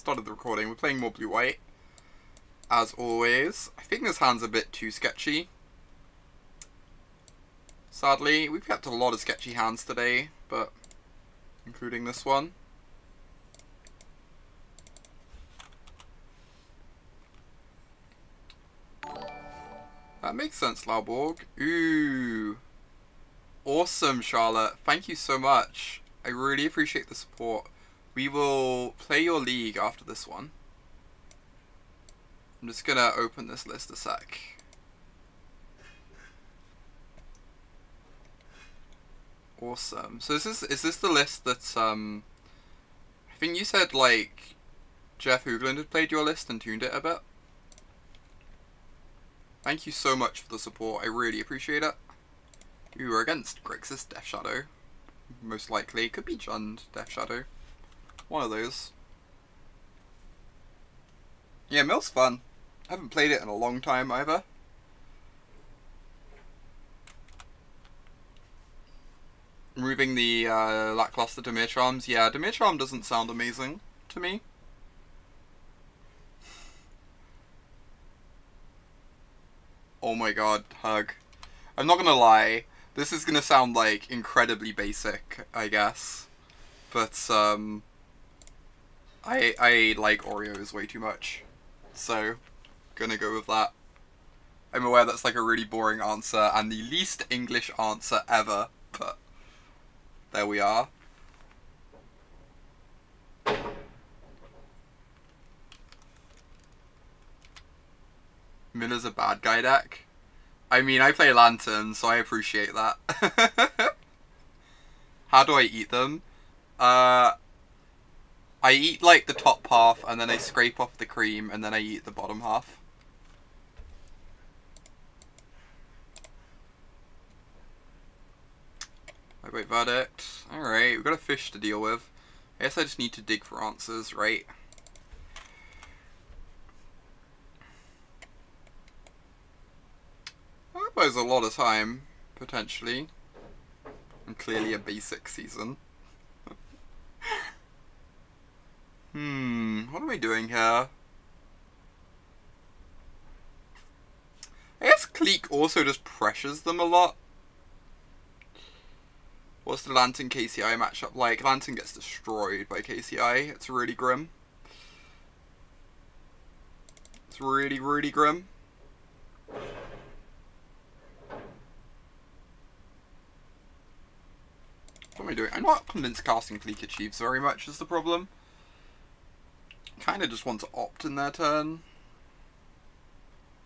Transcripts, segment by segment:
started the recording. We're playing more blue-white, as always. I think this hand's a bit too sketchy. Sadly, we've kept a lot of sketchy hands today, but including this one. That makes sense, Lauborg. Ooh. Awesome, Charlotte. Thank you so much. I really appreciate the support. We will play your league after this one. I'm just gonna open this list a sec. Awesome. So is this the list that's I think you said like Jeff Hoogland had played your list and tuned it a bit. Thank you so much for the support. I really appreciate it. You were against Grixis Death Shadow. Most likely. Could be Jund Death Shadow. One of those. Yeah, Mill's fun. I haven't played it in a long time either. Removing the lackluster Dimir Charms. Yeah, Dimir Charm doesn't sound amazing to me. Oh my god, hug. I'm not gonna lie. This is gonna sound like incredibly basic, I guess. But I like Oreos way too much. So gonna go with that. I'm aware that's like a really boring answer and the least English answer ever, but there we are. Miller's a bad guy deck. I mean, I play Lantern, so I appreciate that. How do I eat them? I eat like the top half, and then I scrape off the cream, and then I eat the bottom half. Lightweight verdict. Alright, we've got a fish to deal with. I guess I just need to dig for answers, right? That buys a lot of time, potentially. And clearly a basic season. What am I doing here? I guess Clique also just pressures them a lot. What's the Lantern KCI matchup like? Lantern gets destroyed by KCI. It's really grim. It's really, really grim. What am I doing? I'm not convinced casting Clique achieves very much is the problem. Kind of just want to opt in their turn.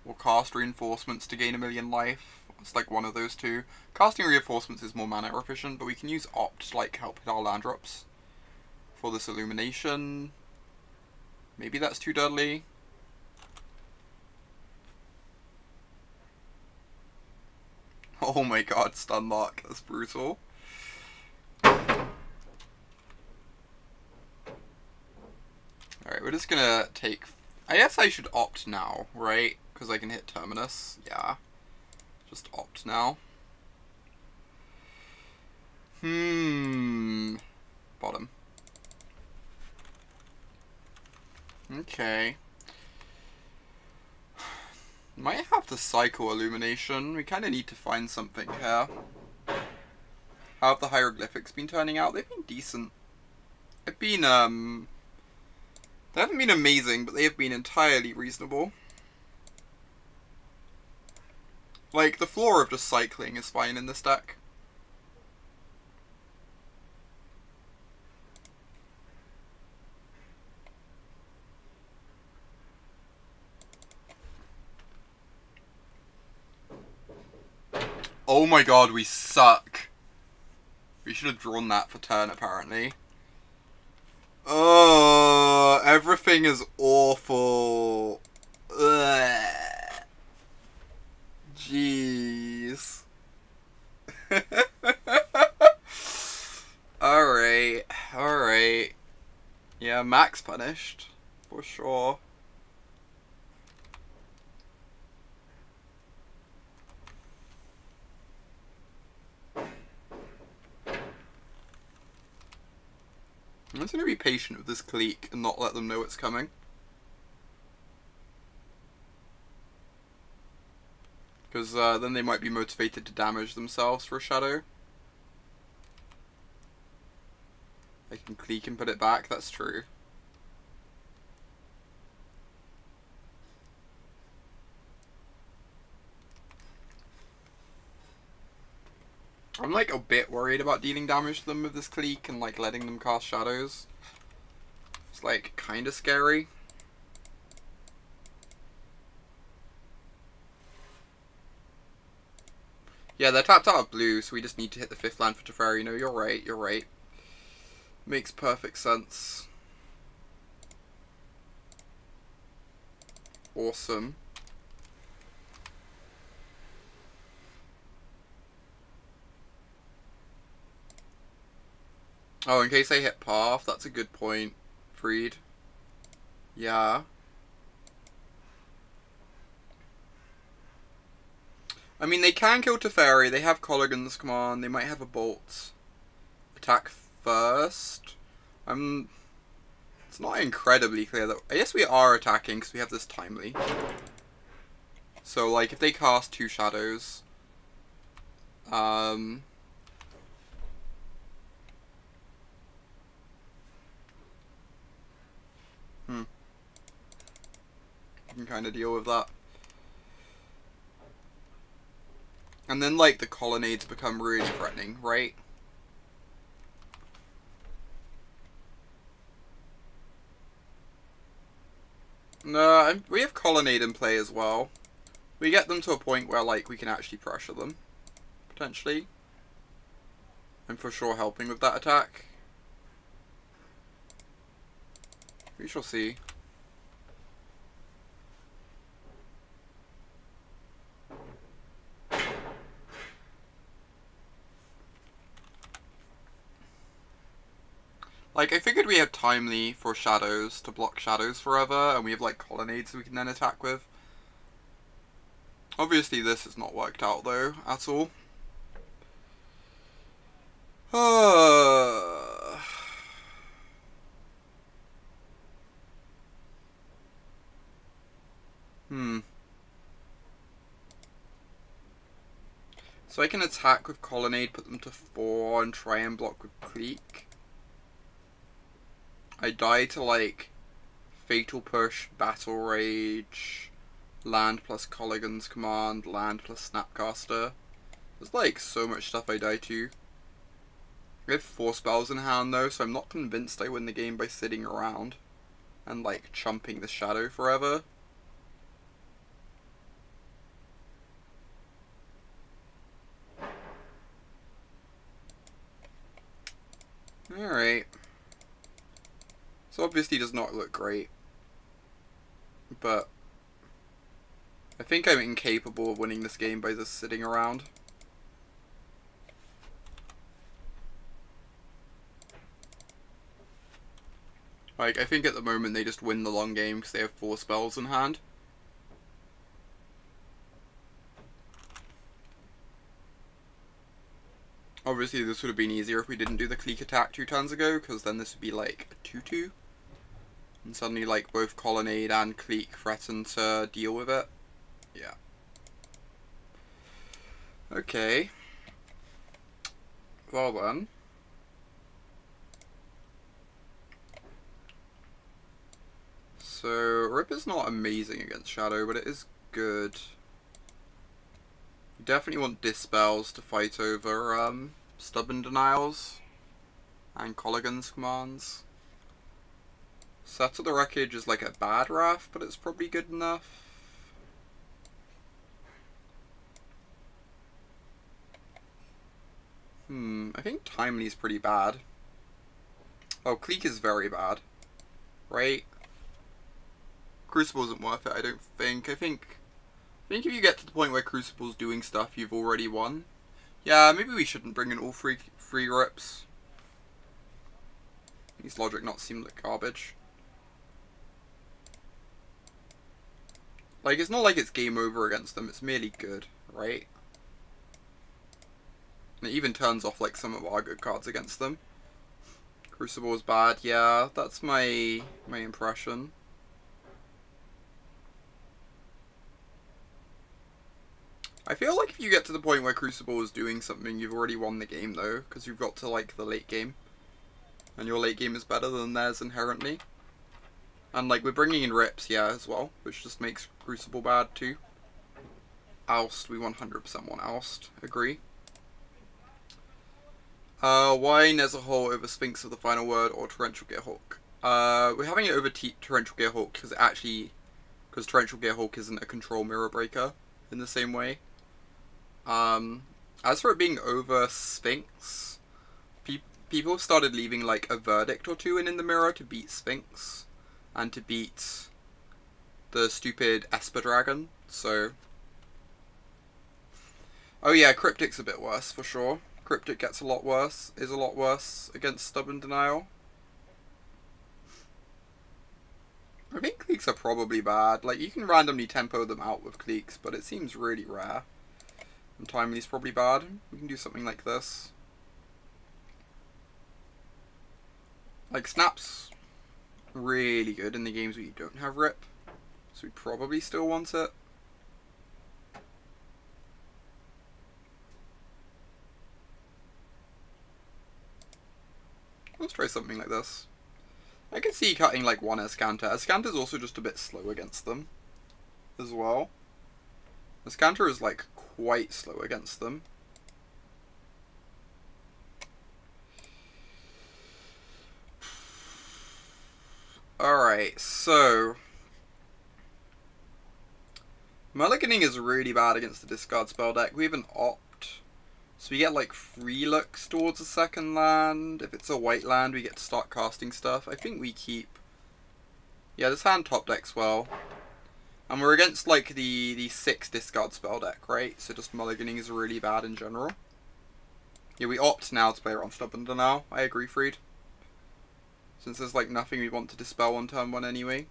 Or cast Reinforcements to gain 1,000,000 life. It's like one of those two. Casting Reinforcements is more mana efficient, but we can use opt to like help hit our land drops. For this Illumination. Maybe that's too deadly. Oh my god, stun lock. That's brutal. Alright, we're just gonna take... I guess I should opt now, right? Because I can hit Terminus. Yeah. Just opt now. Bottom. Okay. Might have to cycle Illumination. We kind of need to find something here. How have the hieroglyphics been turning out? They've been decent. They've been, they haven't been amazing, but they have been entirely reasonable. Like, the floor of just cycling is fine in this deck. Oh my god, we suck. We should have drawn that for turn, apparently. Oh, everything is awful. Ugh. Jeez. Alright, alright. Yeah, Max punished, for sure. This going to be patient with this Clique and not let them know it's coming. Because then they might be motivated to damage themselves for a shadow. They can Clique and put it back, that's true. I'm like a bit worried about dealing damage to them with this Clique and like letting them cast shadows. It's like kind of scary. Yeah, they're tapped out of blue, so we just need to hit the 5th land for Teferi. No, you're right, you're right. Makes perfect sense. Awesome. Oh, in case they hit Path, that's a good point, Freed. Yeah. I mean, they can kill Teferi, they have Colligan's Command, they might have a Bolt. Attack first. It's not incredibly clear that... I guess we are attacking because we have this Timely. So, like, if they cast 2 shadows... You can kind of deal with that. And then, like, the Colonnades become really threatening, right? No, we have Colonnade in play as well. We get them to a point where, like, we can actually pressure them. Potentially. I'm for sure helping with that attack. We shall see. Like, I figured we had Timely for shadows, to block shadows forever, and we have, like, Colonnades we can then attack with. Obviously this has not worked out, though, at all. So I can attack with Colonnade, put them to 4, and try and block with Clique. I die to, like, Fatal Push, Battle Rage, land plus Colligan's Command, land plus Snapcaster. There's, like, so much stuff I die to. I have 4 spells in hand, though, so I'm not convinced I win the game by sitting around and, like, chumping the shadow forever. Alright. So obviously does not look great. But I think I'm incapable of winning this game by just sitting around. Like, I think at the moment they just win the long game because they have 4 spells in hand. Obviously this would have been easier if we didn't do the Clique attack 2 turns ago, because then this would be like a 2-2. And suddenly, like, both Colonnade and Clique threaten to deal with it. Yeah. Okay. Well then. So, Rip is not amazing against Shadow, but it is good. You definitely want Dispels to fight over Stubborn Denials and Colligan's Commands. Settle the Wreckage is like a bad Wrath, but it's probably good enough. I think Timely's pretty bad. Oh, Clique is very bad. Right? Crucible isn't worth it, I don't think. I think if you get to the point where Crucible's doing stuff, you've already won. Yeah, maybe we shouldn't bring in all three rips. These logic not seem like garbage. Like, it's not like it's game over against them, it's merely good, right? And it even turns off, like, some of our good cards against them. Crucible was bad, yeah, that's my impression. I feel like if you get to the point where Crucible is doing something, you've already won the game though, because you've got to like the late game. And your late game is better than theirs inherently. And like we're bringing in Rips, yeah, as well, which just makes Crucible bad too. Oust, we 100% want Oust, agree. Why Nezahal over Sphinx of the Final Word or Torrential Gearhawk? We're having it over Torrential Gearhawk because Torrential Gearhawk isn't a control mirror breaker in the same way. As for it being over Sphinx, people have started leaving like a verdict or two in the mirror to beat Sphinx and to beat the stupid Esper Dragon, so... Oh yeah, Cryptic's a bit worse for sure. Cryptic is a lot worse against Stubborn Denial. I think Cliques are probably bad. Like, you can randomly tempo them out with Cliques, but it seems really rare. And Timely's probably bad. We can do something like this. Like, Snap's really good in the games where you don't have Rip, so we probably still want it. Let's try something like this. I can see cutting like one Azcanta. Azcanta's also just a bit slow against them as well. Azcanta is like quite slow against them. Alright, so Mulliganing is really bad against the discard spell deck. We have an Opt. So we get like 3 looks towards a second land. If it's a white land, we get to start casting stuff. I think we keep... Yeah, this hand top decks well. And we're against like the 6 discard spell deck, right? So just mulliganing is really bad in general. Yeah, we opt now to play around Stubborn Denial. I agree, Fried. Since there's like nothing we want to dispel on turn 1 anyway.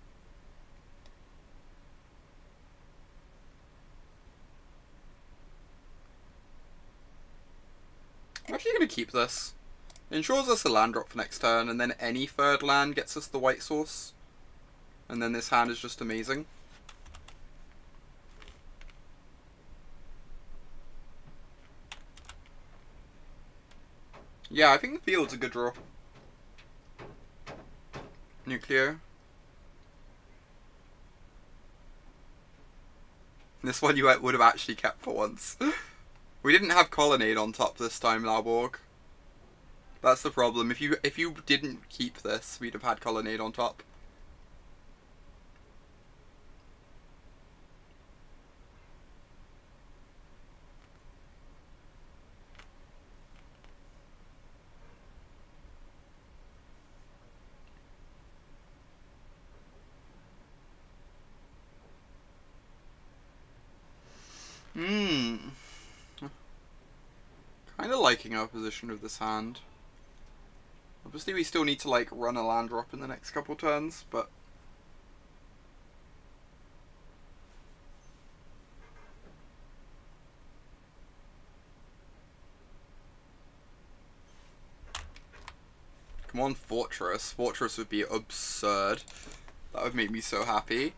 I'm actually going to keep this. It ensures us a land drop for next turn, and then any third land gets us the white source. And then this hand is just amazing. Yeah, I think the field's a good draw. Nuclear. This one you would have actually kept for once. We didn't have Colonnade on top this time, Lauborg. That's the problem. If you didn't keep this, we'd have had Colonnade on top. Kind of liking our position with this hand. Obviously we still need to like run a land drop in the next couple turns, but... Come on, Fortress. Fortress would be absurd. That would make me so happy.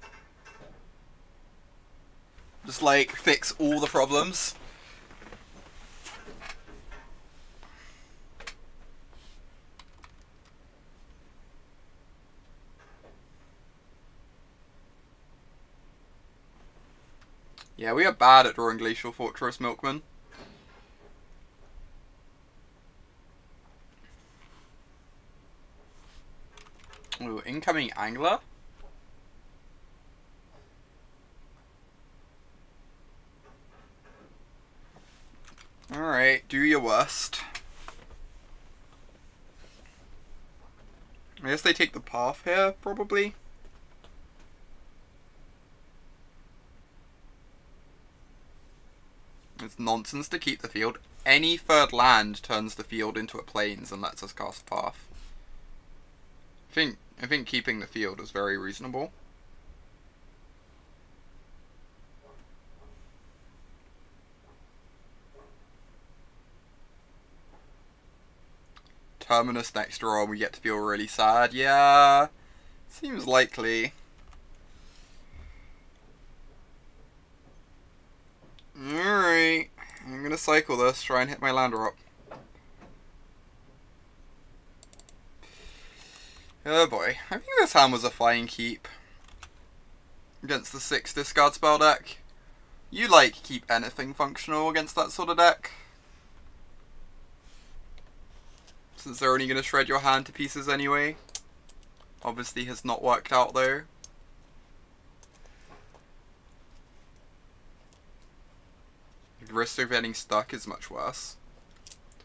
Just like fix all the problems. Yeah, we are bad at drawing Glacial Fortress, Milkman. Ooh, incoming Angler? Alright, do your worst. I guess they take the path here, probably. It's nonsense to keep the field. Any third land turns the field into a plains and lets us cast path. I think keeping the field is very reasonable. Terminus next draw and we get to feel really sad? Yeah, seems likely. Alright, I'm gonna cycle this, try and hit my land drop. Oh boy, I think this hand was a fine keep against the 6 discard spell deck. You like keep anything functional against that sort of deck, since they're only going to shred your hand to pieces anyway. Obviously has not worked out though. The risk of getting stuck is much worse.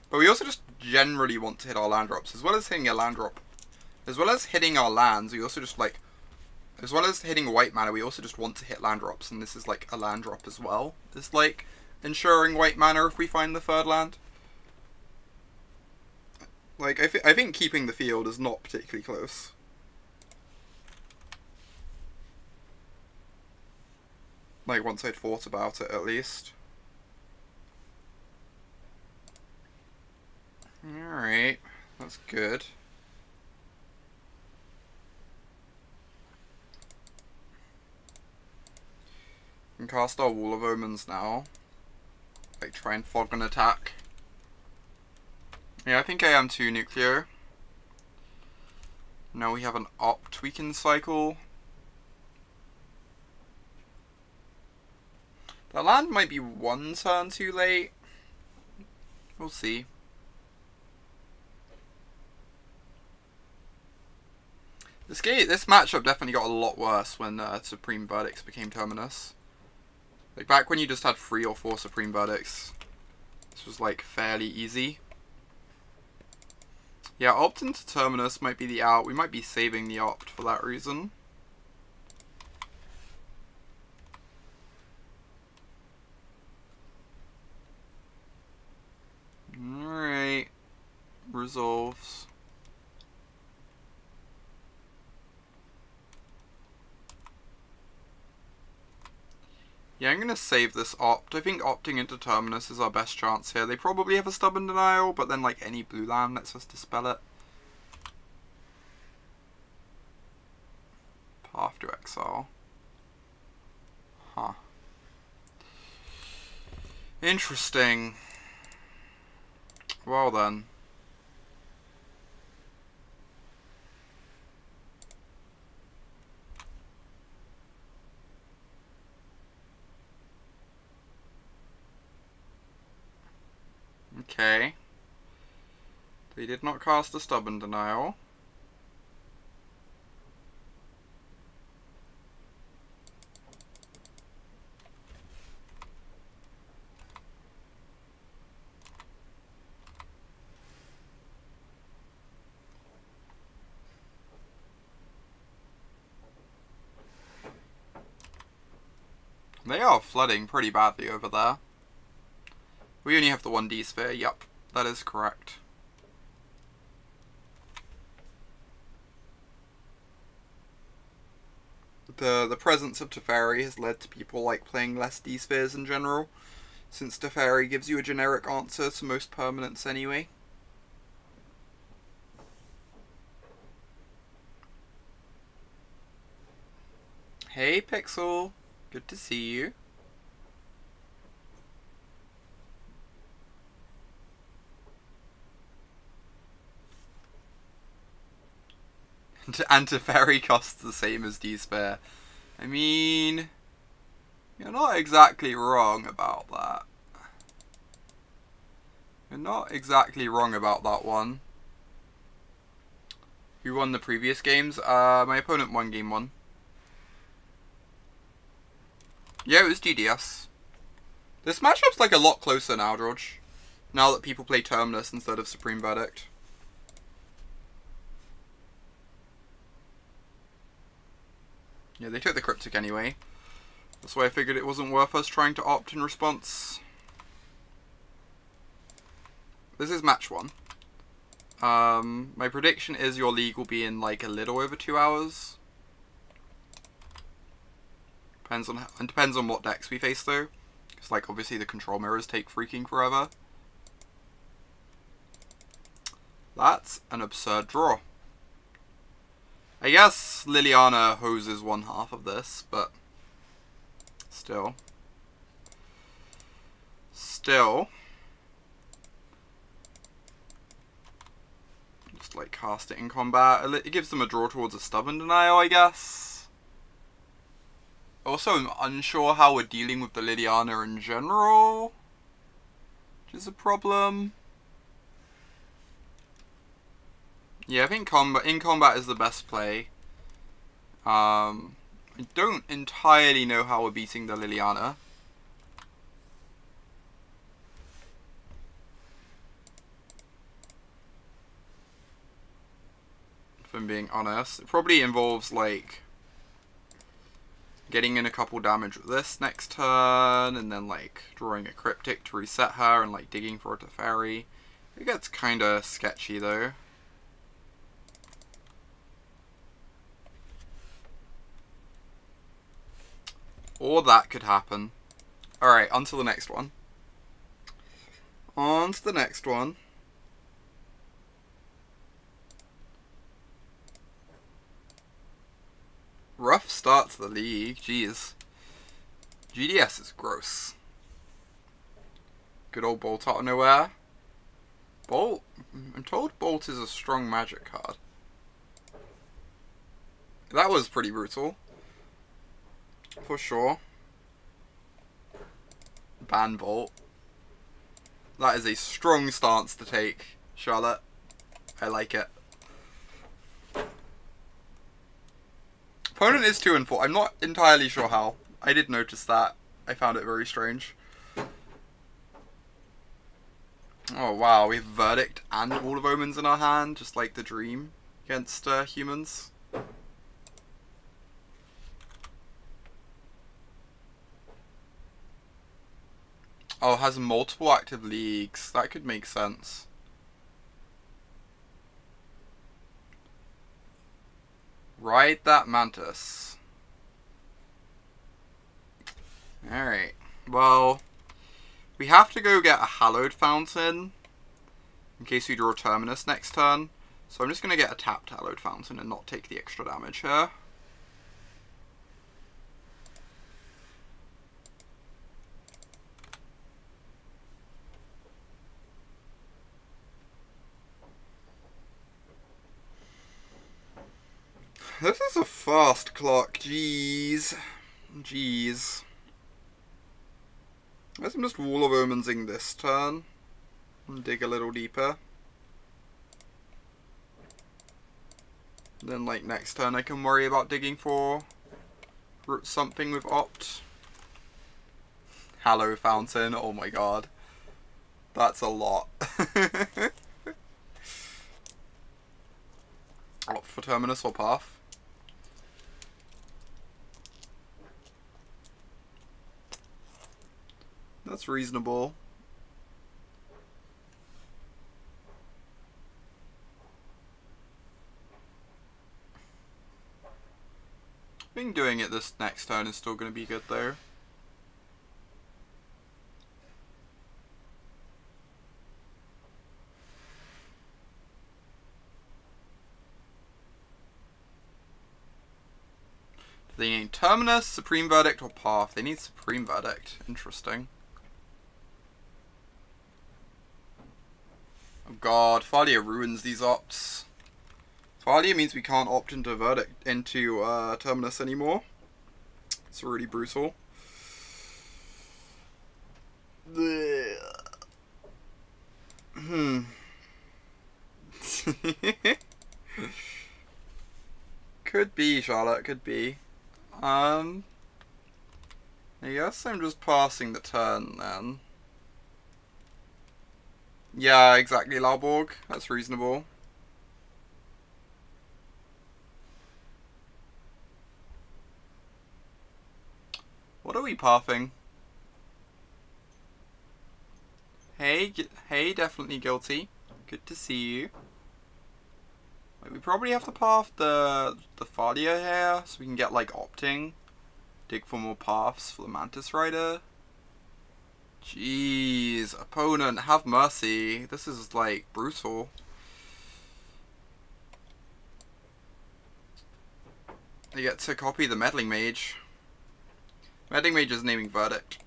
But we also just generally want to hit our land drops, as well as hitting a land drop. As well as hitting our lands, we also just like, as well as hitting white mana, we also just want to hit land drops, and this is like a land drop as well. It's like ensuring white mana if we find the 3rd land. Like, I think keeping the field is not particularly close. Like, once I'd thought about it, at least. Alright, that's good. We can cast our Wall of Omens now. Like, try and fog an attack. Yeah, I think I am too, Nucleo. Now we have an Opt we can cycle. That land might be 1 turn too late. We'll see. This matchup definitely got a lot worse when Supreme Verdicts became Terminus. Like, back when you just had 3 or 4 Supreme Verdicts, this was like fairly easy. Yeah, Opt into Terminus might be the out. We might be saving the Opt for that reason. Alright. Resolves. Yeah, I'm going to save this Opt. I think opting into Terminus is our best chance here. They probably have a Stubborn Denial, but then like any blue land lets us dispel it. Path to Exile. Huh. Interesting. Well then. Okay. They did not cast a Stubborn Denial. They are flooding pretty badly over there. We only have the 1D sphere, yep, that is correct. The presence of Teferi has led to people like playing less D spheres in general, since Teferi gives you a generic answer to most permanents anyway. Hey Pixel, good to see you. And Teferi costs the same as D-Sphere. I mean, you're not exactly wrong about that. You're not exactly wrong about that one. Who won the previous games? My opponent won game 1. Yeah, it was GDS. This matchup's like a lot closer now, George. Now that people play Terminus instead of Supreme Verdict. Yeah, they took the Cryptic anyway. That's why I figured it wasn't worth us trying to opt in response. This is match 1. My prediction is your league will be in like a little over 2 hours. Depends on what decks we face though. Because like obviously the control mirrors take freaking forever. That's an absurd draw. I guess Liliana hoses one half of this, but still. Just like cast it in combat. It gives them a draw towards a Stubborn Denial, I guess. Also, I'm unsure how we're dealing with the Liliana in general, which is a problem. Yeah, I think in combat is the best play. I don't entirely know how we're beating the Liliana. If I'm being honest. It probably involves, like, getting in a couple damage with this next turn, and then, like, drawing a Cryptic to reset her, and, like, digging for a Teferi. It gets kinda sketchy, though. Or that could happen. Alright, on to the next one. On to the next one. Rough start to the league, jeez. GDS is gross. Good old Bolt out of nowhere. Bolt? I'm told Bolt is a strong magic card. That was pretty brutal. For sure. Ban Bolt. That is a strong stance to take, Charlotte. I like it. Opponent is 2 and 4. I'm not entirely sure how. I did notice that. I found it very strange. Oh wow, we have Verdict and Wall of Omens in our hand, just like the Dream against humans. Oh, it has multiple active leagues. That could make sense. Ride that Mantis. Alright. Well, we have to go get a Hallowed Fountain in case we draw Terminus next turn. So I'm just going to get a tapped Hallowed Fountain and not take the extra damage here. This is a fast clock, jeez. Jeez. I guess I'm just Wall of Omensing this turn and dig a little deeper. Then, like, next turn I can worry about digging for something with Opt. Hallowed Fountain, oh my god. That's a lot. Opt for Terminus or Path. That's reasonable. I think doing it this next turn is still going to be good though. They need Terminus, Supreme Verdict, or Path. They need Supreme Verdict. Interesting. Oh god, Thalia ruins these opts. Thalia means we can't opt into Verdict into Terminus anymore. It's really brutal. Could be, Charlotte, could be. I guess I'm just passing the turn then. Yeah, exactly, Lauborg. That's reasonable. What are we pathing? Hey, definitely guilty. Good to see you. Like, we probably have to path the Thalia here, so we can get, like, opting. Dig for more paths for the Mantis Rider. Jeez, opponent, have mercy. This is, like, brutal. They get to copy the Meddling Mage. Meddling Mage is naming Verdict.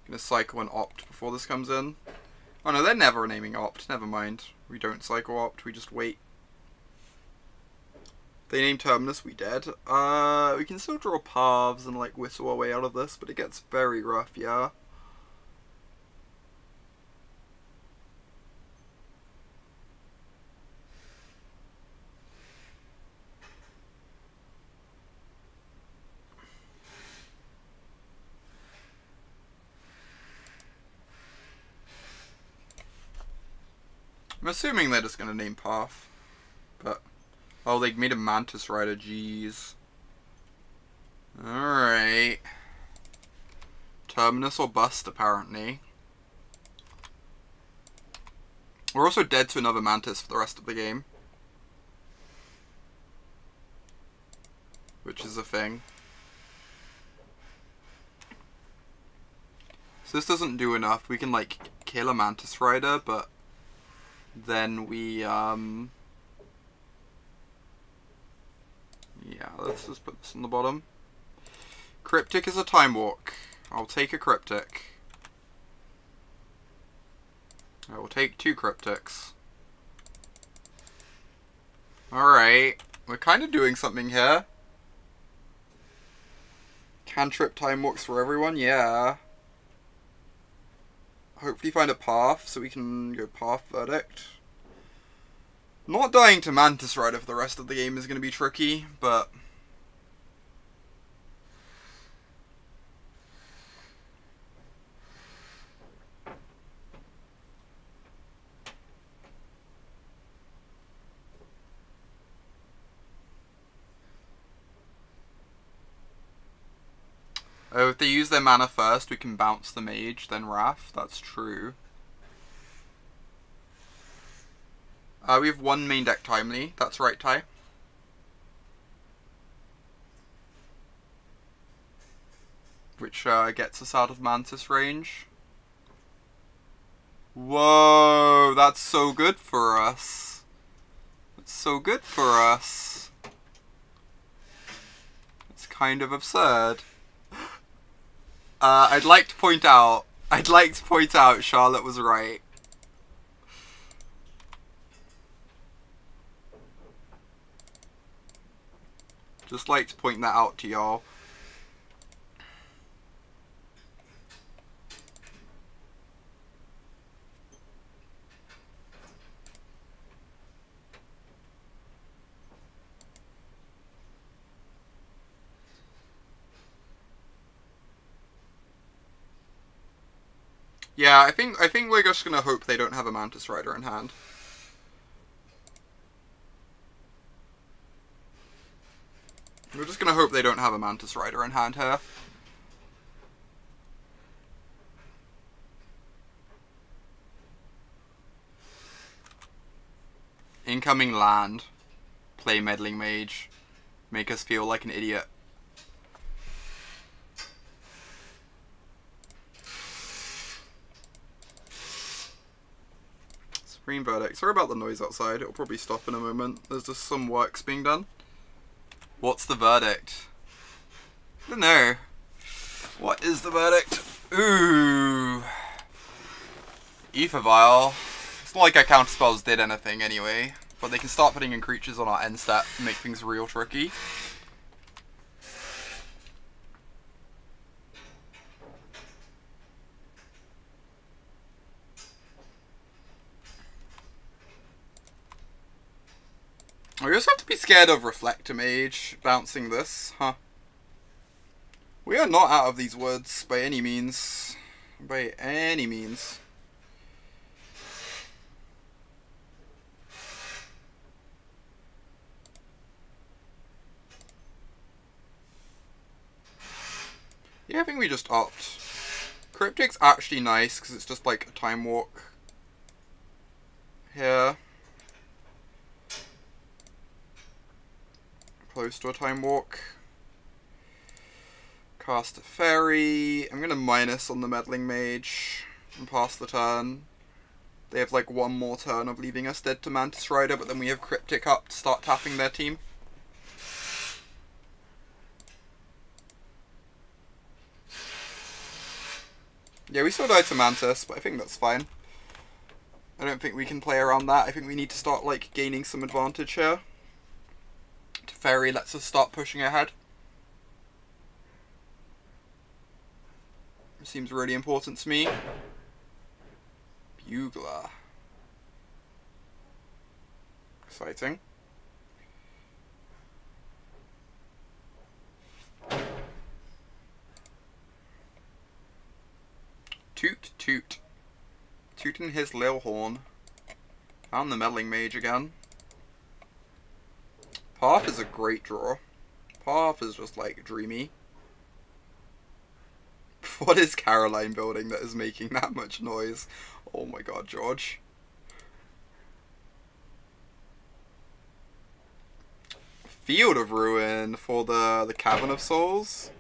Gonna cycle and opt before this comes in. Oh no, they're never naming opt. Never mind. We don't cycle opt, we just wait. They name Terminus, we dead. We can still draw paths and like whistle our way out of this, but it gets very rough, yeah. I'm assuming they're just gonna name Path, but oh, they made a Mantis Rider. Jeez. All right. Terminus or bust, apparently. We're also dead to another Mantis for the rest of the game, which is a thing. So this doesn't do enough. We can like kill a Mantis Rider, but then we, yeah, let's just put this on the bottom. Cryptic is a Time Walk. I'll take a Cryptic. I will take 2 Cryptics. Alright, we're kind of doing something here. Cantrip Time Walks for everyone, yeah. Hopefully find a path so we can go Path Verdict. Not dying to Mantis Rider for the rest of the game is going to be tricky, but oh, if they use their mana first, we can bounce the Mage, then Wrath. That's true. We have 1 main deck Timely. That's right, Ty. Which gets us out of Mantis range. Whoa, that's so good for us. That's so good for us. It's kind of absurd. I'd like to point out Charlotte was right. Just like to point that out to y'all. Yeah, I think we're just gonna hope they don't have a Mantis Rider in hand. We're just gonna hope they don't have a Mantis Rider in hand here. Incoming land. Play Meddling Mage. Make us feel like an idiot. Supreme Verdict. Sorry about the noise outside. It'll probably stop in a moment. There's just some works being done. What's the verdict? I don't know. What is the verdict? Ooh. Ether Vial. It's not like our counterspells did anything anyway, but they can start putting in creatures on our end step and make things real tricky. We also have to be scared of Reflector Mage bouncing this, huh? We are not out of these woods by any means. By any means. Yeah, I think we just opt. Cryptic's actually nice because it's just like a Time Walk here. Close to a Time Walk. Cast a Teferi. I'm going to minus on the Meddling Mage and pass the turn. They have like one more turn of leaving us dead to Mantis Rider, but then we have Cryptic up to start tapping their team. Yeah, we still died to Mantis, but I think that's fine. I don't think we can play around that. I think we need to start like gaining some advantage here. Teferi lets us start pushing ahead. It seems really important to me. Bugler. Exciting. Toot toot. Tooting his lil horn. Found the meddling mage again. Path is a great draw. Path is just like dreamy. What is Caroline building that is making that much noise? Oh my god, George. Field of Ruin for the Cavern of Souls.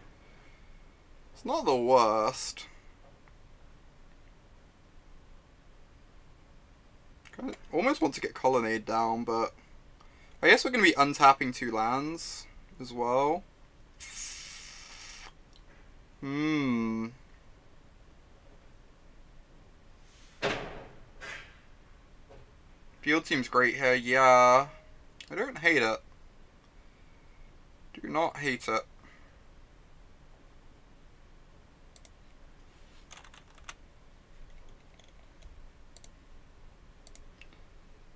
It's not the worst. I almost want to get Colonnade down, but I guess we're going to be untapping 2 lands as well. Field seems great here, yeah. I don't hate it. Do not hate it.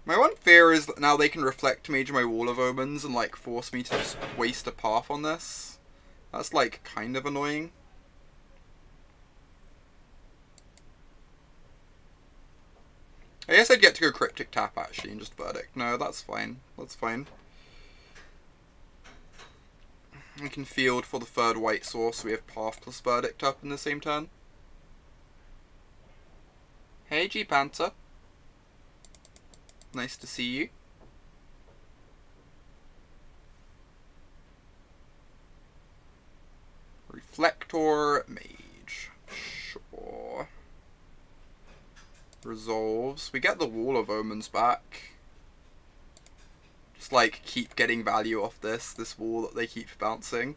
My one fear is that now they can Reflect Mage my Wall of Omens and like force me to just waste a path on this. That's like kind of annoying. I guess I'd get to go Cryptic Tap actually and just Verdict. No, that's fine. That's fine. We can field for the 3rd white source, so we have Path plus Verdict up in the same turn. Hey G Panther. Nice to see you. Reflector Mage. Sure. Resolves. We get the Wall of Omens back. Just like keep getting value off this wall that they keep bouncing.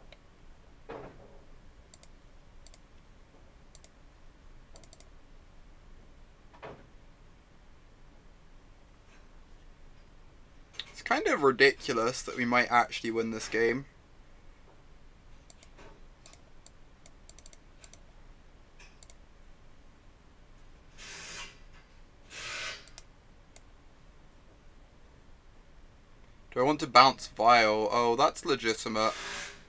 It's kind of ridiculous that we might actually win this game. Do I want to bounce Vial? Oh, that's legitimate.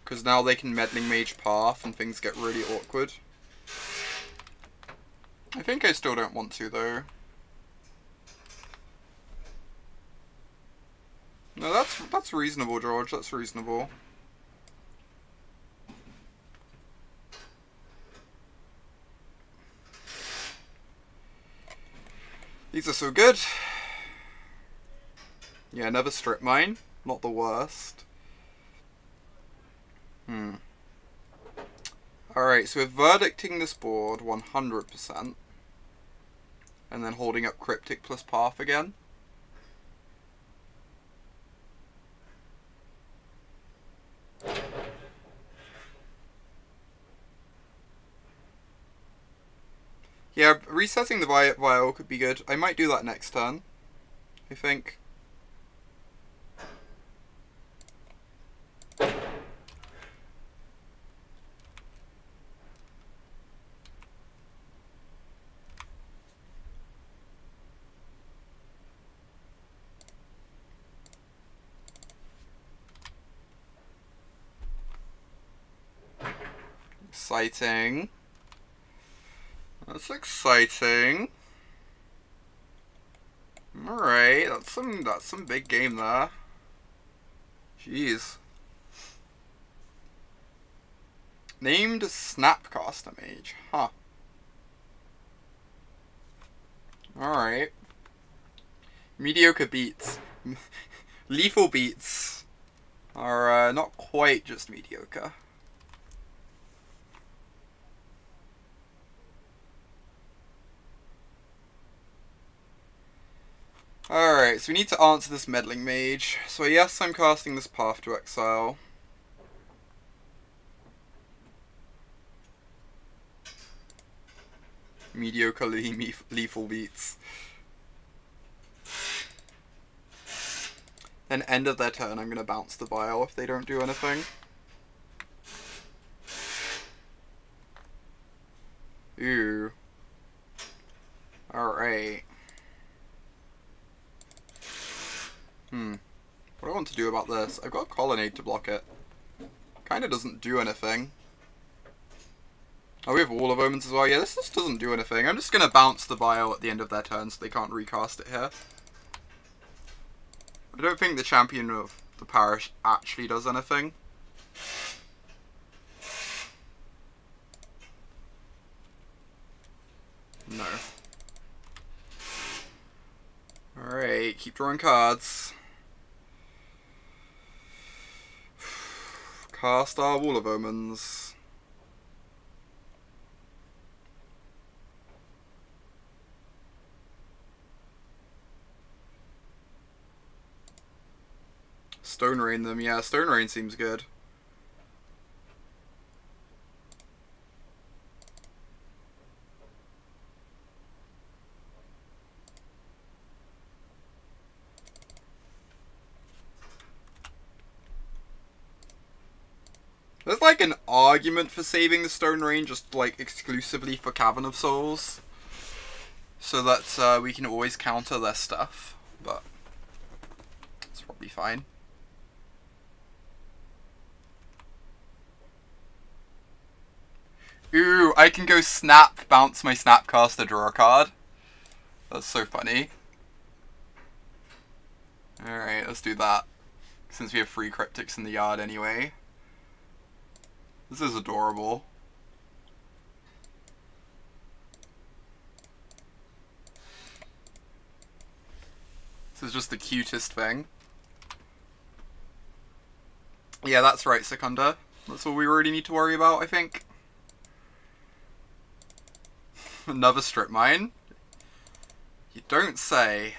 Because now they can Meddling Mage Path and things get really awkward. I think I still don't want to, though. No, that's reasonable, George. That's reasonable. These are so good. Yeah, never strip mine. Not the worst. Alright, so we're verdicting this board 100%. And then holding up Cryptic plus Path again. Yeah, resetting the vial could be good. I might do that next turn, I think. Exciting. That's exciting. Alright, that's some big game there. Jeez. Named Snapcaster Mage. Huh. Alright. Mediocre beats. Lethal beats are not quite just mediocre. Alright, so we need to answer this Meddling Mage. So yes, I'm casting this Path to Exile. Mediocrely lethal beats. Then end of their turn, I'm going to bounce the Vial if they don't do anything. Ooh. Alright. What do I want to do about this? I've got a Colonnade to block it. Kinda doesn't do anything. Oh, we have Wall of Omens as well. Yeah, this just doesn't do anything. I'm just gonna bounce the Vial at the end of their turn so they can't recast it here. I don't think the Champion of the Parish actually does anything. No. Alright, keep drawing cards. Cast our Wall of Omens. Stone Rain them, yeah, Stone Rain seems good. There's like an argument for saving the Stone Rain just like exclusively for Cavern of Souls. So that we can always counter their stuff, but it's probably fine. Ooh, I can go snap, bounce my Snapcaster, draw a card. That's so funny. Alright, let's do that. Since we have 3 Cryptics in the yard anyway. This is adorable. This is just the cutest thing. Yeah, that's right, Secunda. That's all we really need to worry about, I think. Another strip mine? You don't say.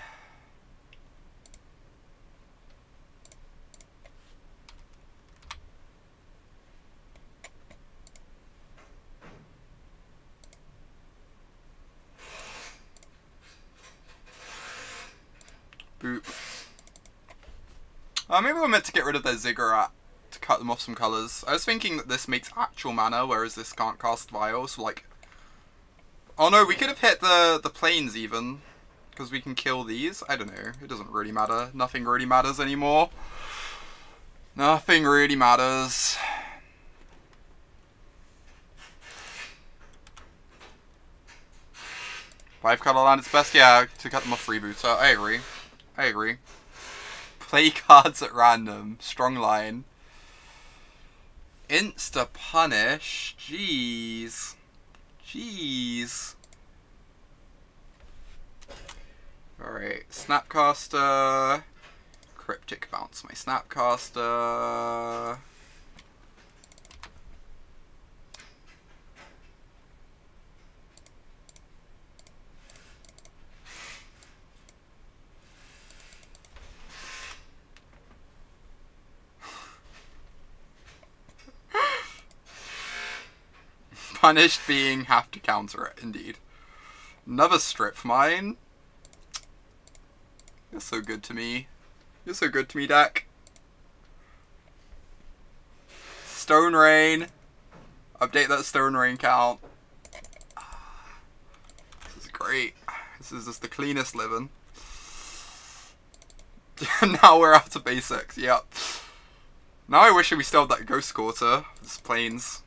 Boop. Maybe we're meant to get rid of their Ziggurat to cut them off some colours. I was thinking that this makes actual mana, whereas this can't cast Vials, so like... Oh no, we could have hit the planes even, because we can kill these. I don't know, it doesn't really matter. Nothing really matters anymore. Nothing really matters. Five color land is best, yeah, to cut them off freebooter. I agree. I agree. Play cards at random. Strong line. Insta punish. Jeez. Jeez. Alright. Snapcaster. Cryptic bounce my Snapcaster. Punished being have to counter it, indeed. Another strip mine. You're so good to me. You're so good to me, deck. Stone Rain. Update that Stone Rain count. This is great. This is just the cleanest living. Now we're out of basics, yep. Now I wish we still had that Ghost Quarter. This planes.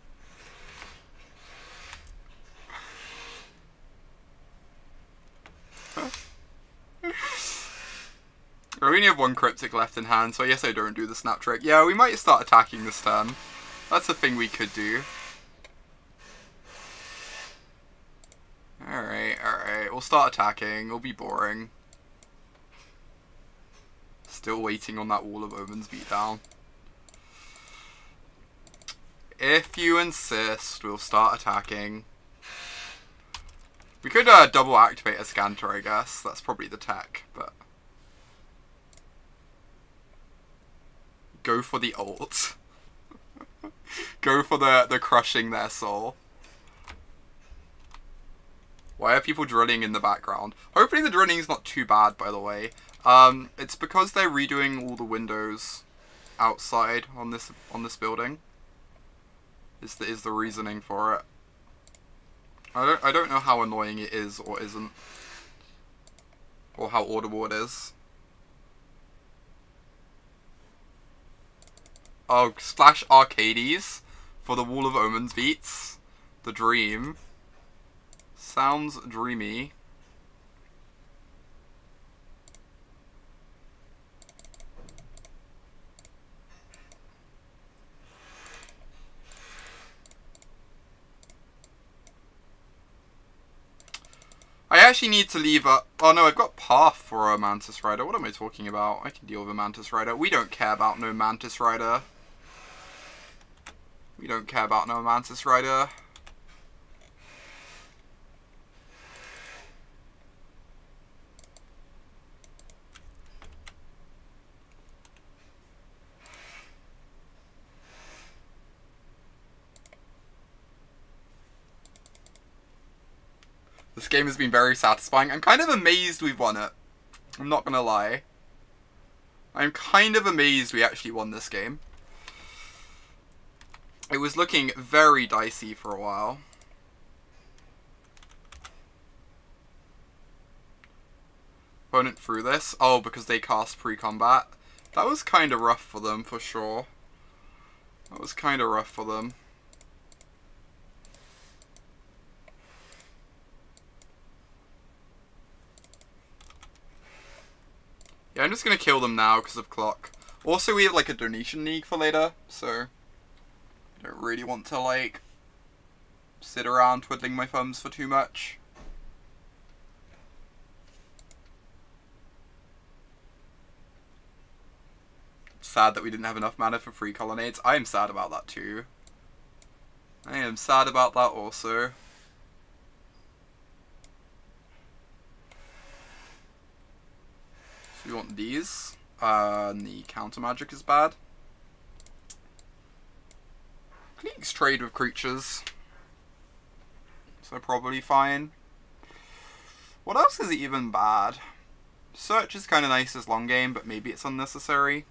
I only have 1 Cryptic left in hand, so I guess I don't do the snap trick. Yeah, we might start attacking this turn. That's a thing we could do. Alright, alright. We'll start attacking. It'll be boring. Still waiting on that Wall of Omens beatdown. If you insist, we'll start attacking. We could double activate Azcanta, I guess. That's probably the tech, but... Go for the ult. Go for the crushing their soul. Why are people drilling in the background? Hopefully the drilling is not too bad, by the way. It's because they're redoing all the windows outside on this building. Is the reasoning for it. I don't know how annoying it is or isn't. Or how audible it is. Oh, Splash Arcades for the Wall of Omens beats. The dream. Sounds dreamy. I actually need to leave a... Oh no, I've got Path for a Mantis Rider. What am I talking about? I can deal with a Mantis Rider. We don't care about no Mantis Rider. We don't care about no Mantis Rider. This game has been very satisfying. I'm kind of amazed we've won it. I'm not gonna lie. I'm kind of amazed we actually won this game. It was looking very dicey for a while. Opponent threw this. Oh, because they cast pre-combat. That was kind of rough for them, for sure. That was kind of rough for them. Yeah, I'm just gonna kill them now because of clock. Also, we have like a donation league for later, so I don't really want to like sit around twiddling my thumbs for too much. Sad that we didn't have enough mana for free colonnades. I am sad about that too. I am sad about that also. So we want these. And the counter magic is bad. Cliques trade with creatures. So probably fine. What else is even bad? Search is kind of nice as long game, but maybe it's unnecessary.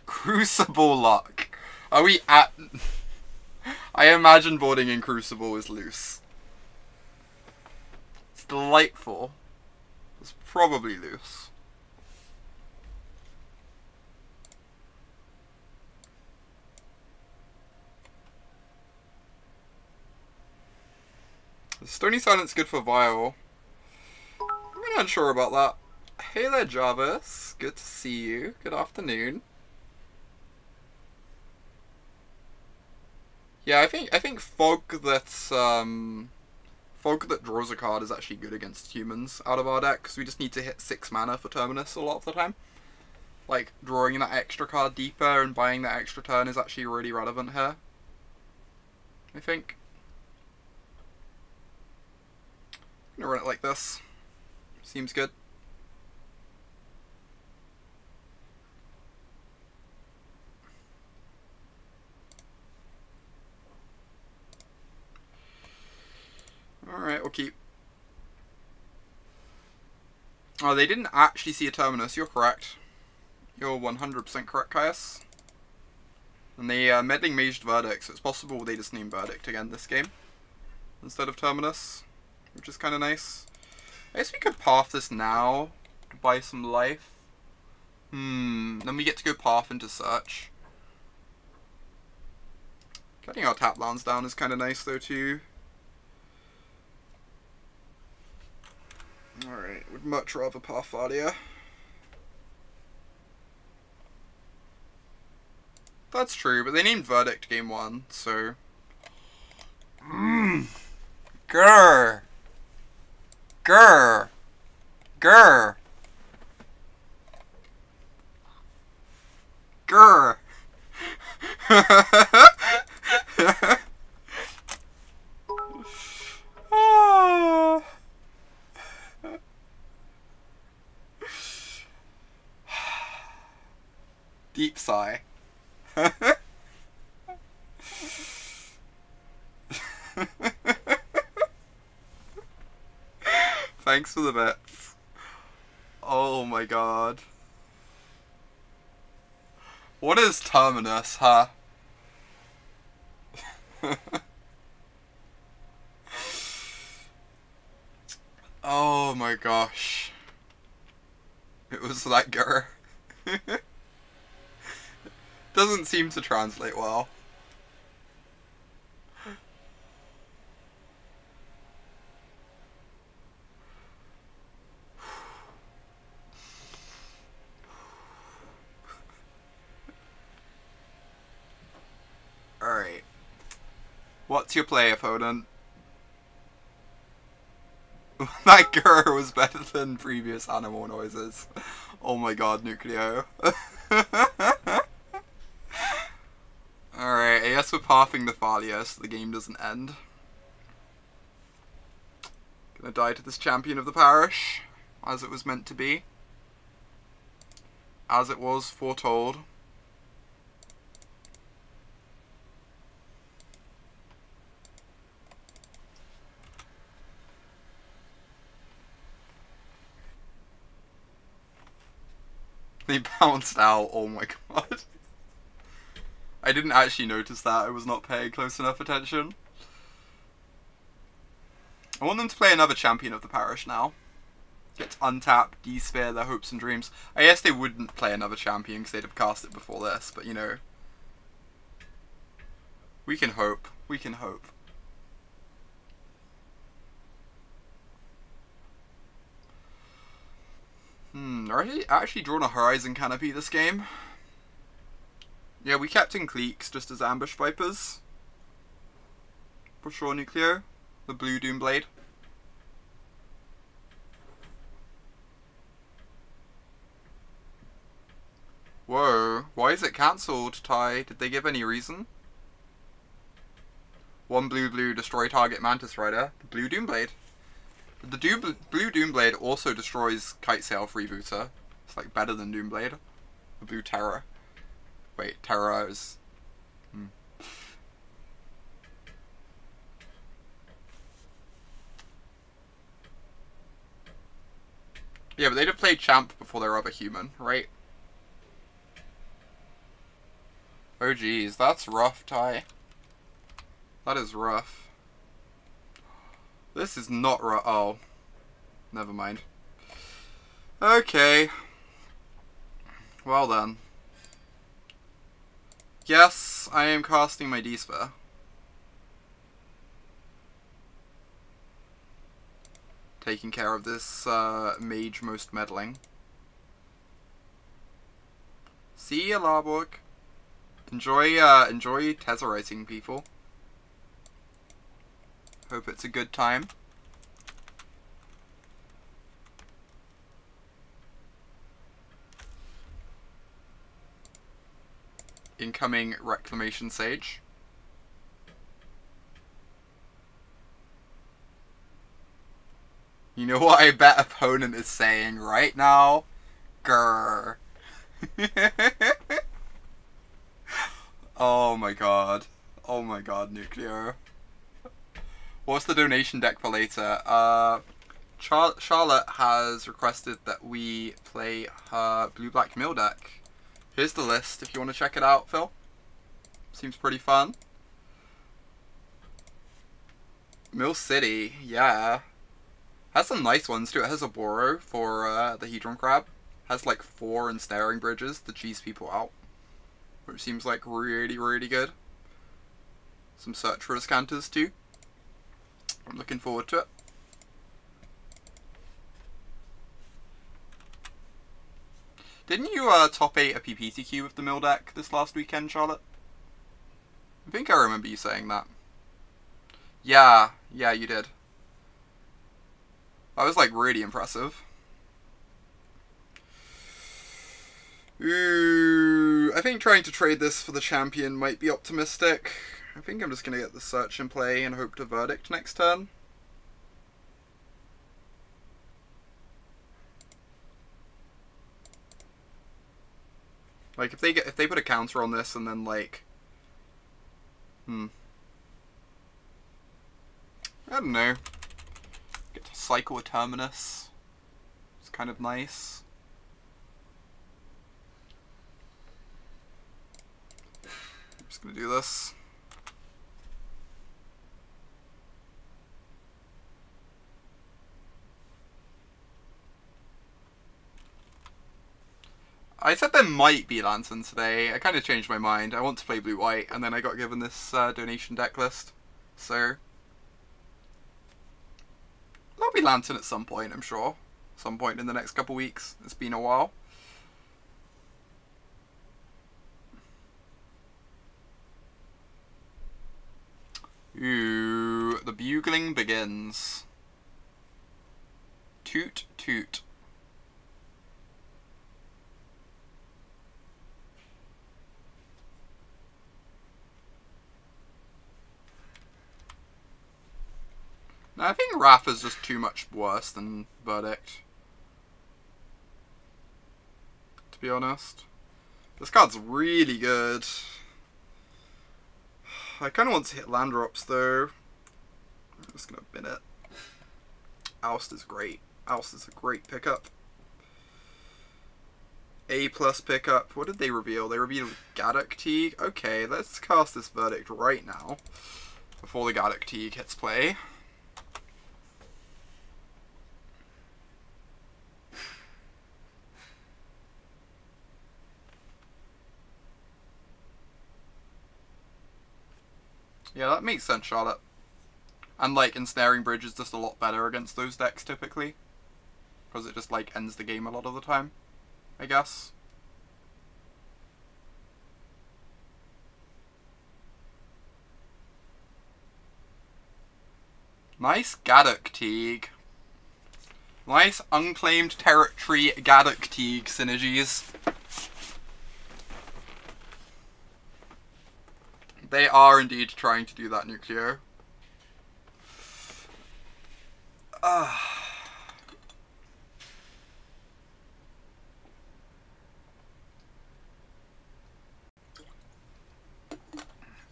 Crucible luck. Are we at... I imagine boarding in Crucible is loose. It's delightful. It's probably loose. Stony Silence good for Vial. I'm not sure about that. Hey there, Jarvis. Good to see you. Good afternoon. Yeah, I think fog that's fog that draws a card is actually good against humans out of our deck, because we just need to hit 6 mana for Terminus a lot of the time. Like, drawing that extra card deeper and buying that extra turn is actually really relevant here, I think. I'm gonna run it like this. Seems good. Alright, we'll keep. Oh, they didn't actually see a Terminus. You're correct. You're 100% correct, Caius. And they meddling maged Verdict, so it's possible they just named Verdict again this game instead of Terminus, which is kind of nice. I guess we could path this now to buy some life. Then we get to go path into Search. Getting our tap lands down is kind of nice though too. Alright, would much rather path Valia. That's true, but they named Verdict game 1, so... Grr! Grr! Grr! Grr! Deep sigh. Thanks for the bits. Oh my god. What is Terminus, huh? Oh my gosh. It was that girl. Doesn't seem to translate well. Alright. What's your play, opponent? That girl was better than previous animal noises. Oh my god, Nucleo. Alright, I guess we're pathing the Thalia so the game doesn't end. Gonna die to this champion of the parish, as it was meant to be. As it was foretold. They bounced out, oh my god. I didn't actually notice that, I was not paying close enough attention. I want them to play another champion of the parish now. Get to untap, de-sphere their hopes and dreams. I guess they wouldn't play another champion because they'd have cast it before this, but you know. We can hope. We can hope. I actually drawn a Horizon Canopy this game. Yeah, we kept in Cliques just as ambush vipers. For sure, Nucleo. The blue Doomblade. Whoa, why is it cancelled, Ty? Did they give any reason? 1 blue destroy target Mantis Rider. The blue Doomblade. The blue Doomblade also destroys Kitesail Freebooter. It's like better than Doomblade. The blue Terror. Wait, Terror is... Yeah, but they'd have played Champ before their other human, right? Oh geez, that's rough, Ty. That is rough. This is not rough. Oh. Never mind. Okay. Well then. Yes, I am casting my D-Sphere. Taking care of this mage most meddling. See ya, Larborg. Enjoy tesserating people. Hope it's a good time. Incoming Reclamation Sage. You know what I bet opponent is saying right now? Grr. Oh my god. Oh my god, Nucleo. What's the donation deck for later? Charlotte has requested that we play her blue-black mill deck. Here's the list if you want to check it out, Phil. Seems pretty fun. Mill City, yeah. Has some nice ones too. It has a Boro for the Hedron Crab. Has like 4 ensnaring bridges to cheese people out. Which seems like really, really good. Some search for Azcantas too. I'm looking forward to it. Didn't you top 8 a PPTQ with the mill deck this last weekend, Charlotte? I think I remember you saying that. Yeah, you did. That was like really impressive. Ooh, I think trying to trade this for the champion might be optimistic. I think I'm just going to get the search in play and hope to verdict next turn. Like, if they put a counter on this and then, like... I don't know. Get to cycle a Terminus. It's kind of nice. I'm just gonna do this. I said there might be Lantern today. I kind of changed my mind. I want to play blue-white, and then I got given this donation deck list. So, there'll be Lantern at some point, I'm sure. Some point in the next couple weeks. It's been a while. Ooh, the bugling begins. Toot, toot. I think Wrath is just too much worse than Verdict, to be honest. This card's really good. I kind of want to hit land drops though. I'm just going to bin it. Oust is great. Oust is a great pickup. A+ pickup. What did they reveal? They revealed Gaddock Teague. Okay, let's cast this Verdict right now before the Gaddock Teague hits play. Yeah, that makes sense, Charlotte. And, like, Ensnaring Bridge is just a lot better against those decks, typically. Because it just, like, ends the game a lot of the time, I guess. Nice Gaddock Teague. Nice Unclaimed Territory Gaddock Teague synergies. They are indeed trying to do that, Nucleo.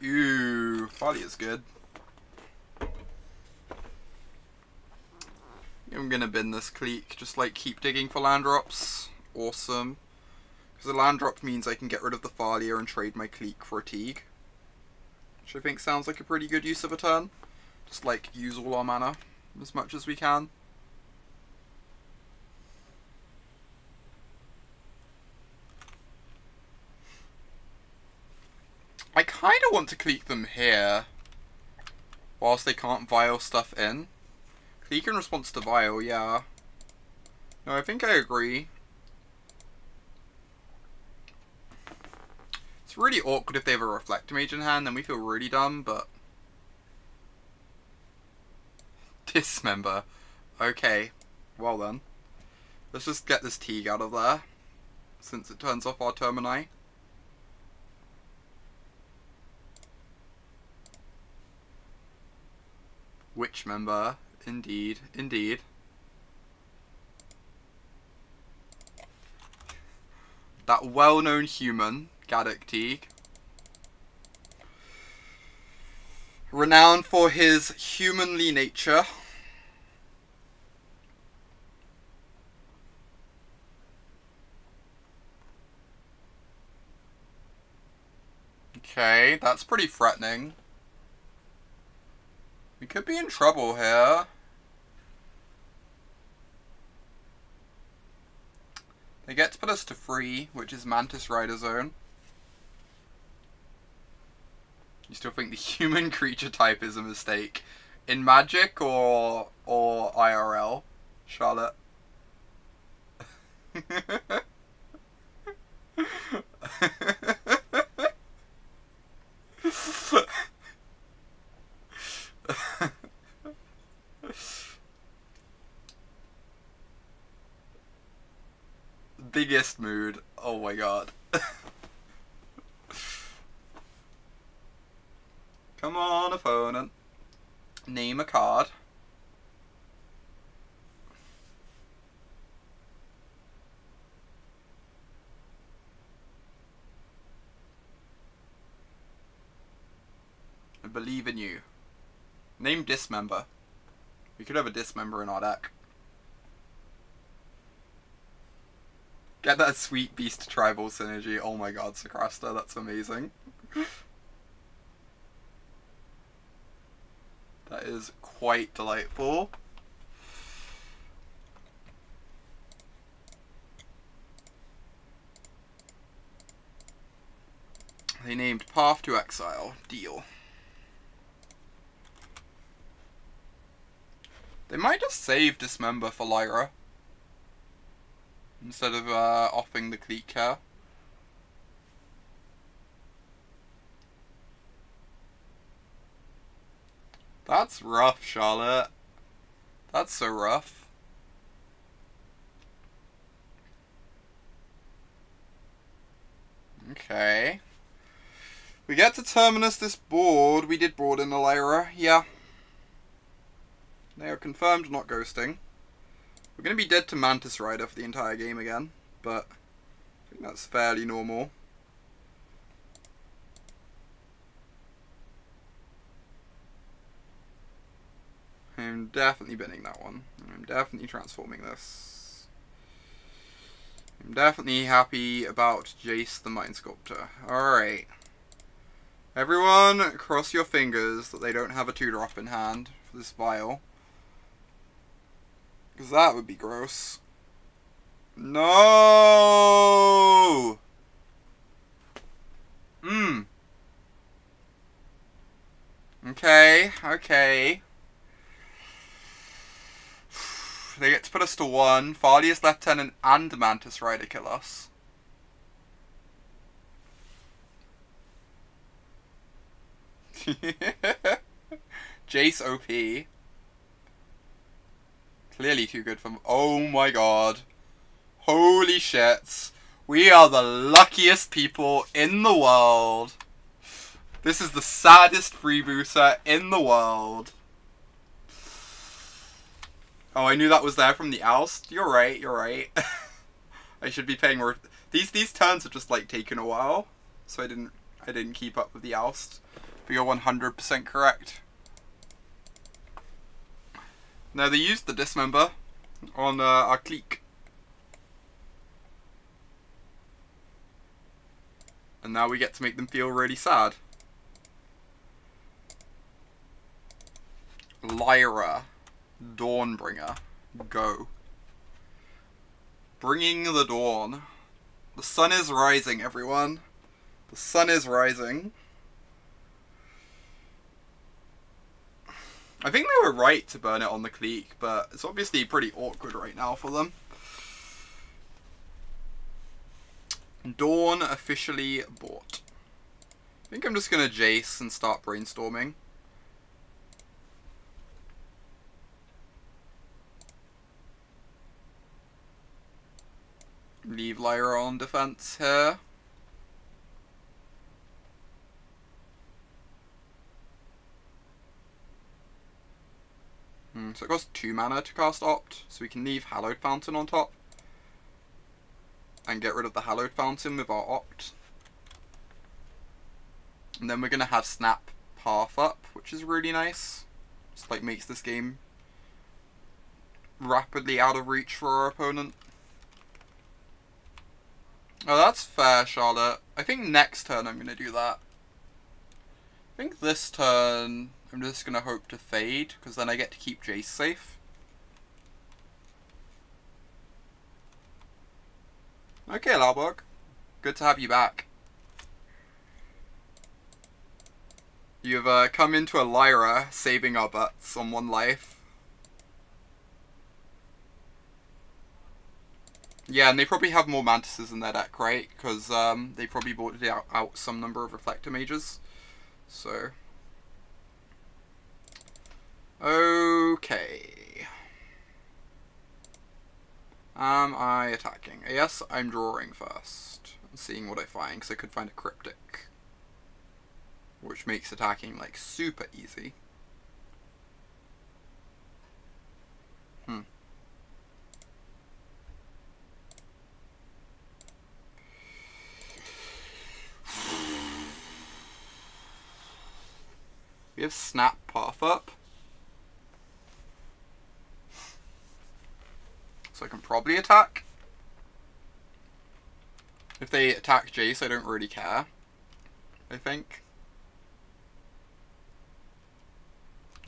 Ooh, Folly is good. I'm gonna bin this Clique, just like keep digging for land drops. Awesome. Because a land drop means I can get rid of the Thalia and trade my Clique for a Teague. Which I think sounds like a pretty good use of a turn. Just like use all our mana as much as we can. I kind of want to Clique them here, whilst they can't vial stuff in. Clique in response to vial, yeah. No, I think I agree. It's really awkward if they have a Reflector Mage in hand, then we feel really dumb, but... Dismember. Okay, well then. Let's just get this Teague out of there, since it turns off our Termini. Witchmember. Indeed, indeed. That well-known human, Gaddock Teague. Renowned for his humanly nature. Okay, that's pretty threatening. We could be in trouble here. They get to put us to 3, which is Mantis Rider Zone. You still think the human creature type is a mistake? In Magic or IRL, Charlotte? Biggest mood. Oh my god. Come on, opponent. Name a card. believe in you. Name Dismember. We could have a Dismember in our deck. Get that sweet Beast Tribal synergy. Oh my god, Secrasta, that's amazing. That is quite delightful. They named Path to Exile. Deal. They might just save Dismember for Lyra instead of offing the Clique here. That's rough, Charlotte. That's so rough. Okay. We get to Terminus this board. We did board in the Lyra, yeah. They are confirmed not ghosting. We're going to be dead to Mantis Rider for the entire game again, but I think that's fairly normal. I'm definitely binning that one. I'm definitely transforming this. I'm definitely happy about Jace the Mind Sculptor. Alright. Everyone, cross your fingers that they don't have a 2-drop in hand for this vial. Because that would be gross. No! Okay, okay. They get to put us to 1. Farlius Lieutenant and Mantis Rider kill us. Jace OP. Clearly too good for... Oh my god. Holy shit. We are the luckiest people in the world. This is the saddest freebooter in the world. Oh, I knew that was there from the Oust. You're right, you're right. I should be paying more... These turns have just, like, taken a while. So I didn't keep up with the Oust. But you're 100% correct. Now, they used the Dismember on our Clique. And now we get to make them feel really sad. Lyra Dawnbringer. Go. Bringing the dawn. The sun is rising, everyone. The sun is rising. I think they were right to burn it on the Clique, but it's obviously pretty awkward right now for them. Dawn officially bought. I think I'm just going to Jace and start brainstorming. Leave Lyra on defense here. So it costs 2 mana to cast Opt, so we can leave Hallowed Fountain on top. And get rid of the Hallowed Fountain with our Opt. And then we're going to have Snap Path up, which is really nice. Just like makes this game rapidly out of reach for our opponent. Oh, that's fair, Charlotte. I think next turn I'm going to do that. I think this turn I'm just going to hope to fade, because then I get to keep Jace safe. Okay, Larborg. Good to have you back. You've come into a Lyra, saving our butts on 1 life. Yeah, and they probably have more Mantises in their deck, right? Because they probably bought out some number of Reflector Mages. So... Okay. Am I attacking? Yes, I'm drawing first. And seeing what I find, because I could find a Cryptic. Which makes attacking, like, super easy. have Snap Path up. So I can probably attack. If they attack Jace, I don't really care, I think.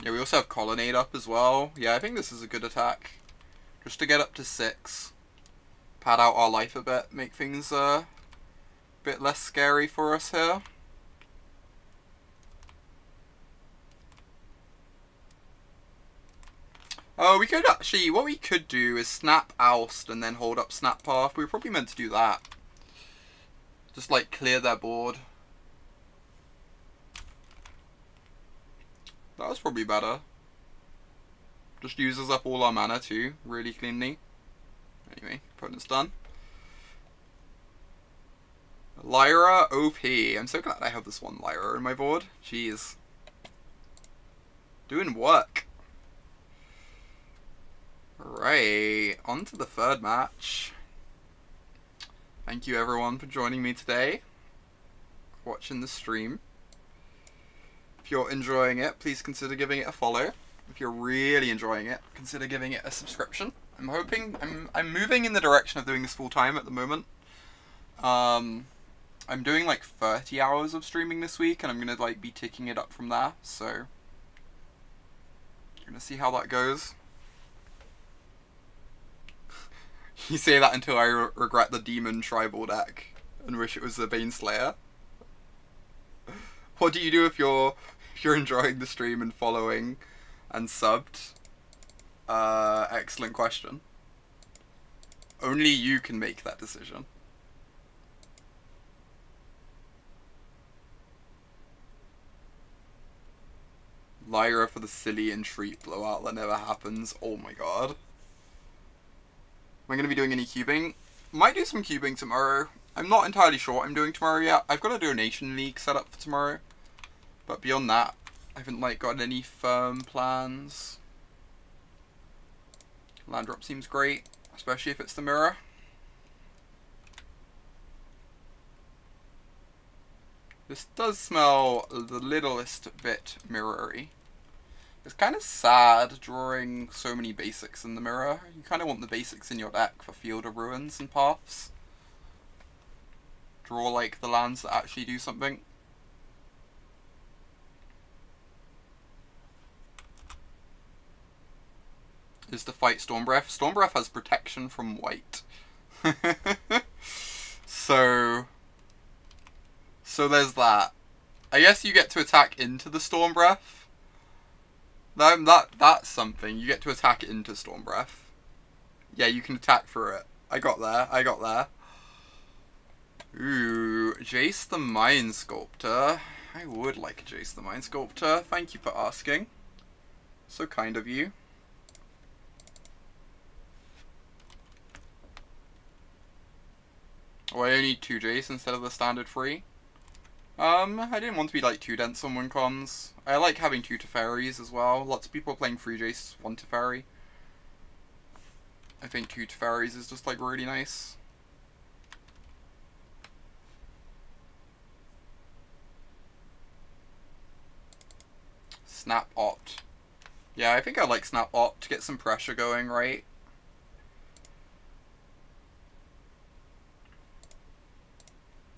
Yeah, we also have Colonnade up as well. Yeah, I think this is a good attack. Just to get up to 6. Pad out our life a bit, make things a bit less scary for us here. Oh, we could actually, what we could do is snap Oust and then hold up Snap Path. We were probably meant to do that. Just like clear their board. That was probably better. Just uses up all our mana too, really cleanly. Anyway, opponent's done. Lyra OP. I'm so glad I have this one Lyra in my board. Jeez. Doing work. Alright, on to the third match. Thank you everyone for joining me today, watching the stream. If you're enjoying it, please consider giving it a follow. If you're really enjoying it, consider giving it a subscription. I'm moving in the direction of doing this full time at the moment. I'm doing like 30 hours of streaming this week, and I'm gonna like be ticking it up from there, so you're gonna see how that goes. You say that until I regret the Demon Tribal deck and wish it was the Baneslayer. What do you do if you're enjoying the stream and following and subbed? Excellent question. Only you can make that decision. Lyra for the silly entreat blowout that never happens. Oh my god. Am I going to be doing any cubing? Might do some cubing tomorrow. I'm not entirely sure what I'm doing tomorrow yet. I've got a donation league set up for tomorrow. But beyond that, I haven't like got any firm plans. Land drop seems great, especially if it's the mirror. This does smell the littlest bit mirror-y. It's kind of sad drawing so many basics in the mirror. You kind of want the basics in your deck for Field of Ruins and Paths. Draw like the lands that actually do something. Is to fight Stormbreath. Stormbreath has protection from white. So there's that. I guess you get to attack into the Stormbreath. That's something. You get to attack into Stormbreath. Yeah, you can attack through it. I got there. Ooh, Jace the Mind Sculptor. I would like a Jace the Mind Sculptor. Thank you for asking. So kind of you. Oh, I only need 2 Jace instead of the standard 3. I didn't want to be like too dense on win cons. I like having 2 Teferis as well. Lots of people are playing 3 Jace, 1 Teferi. I think 2 Teferis is just like really nice. Snap Opt. Yeah, I think I like Snap Opt to get some pressure going, right?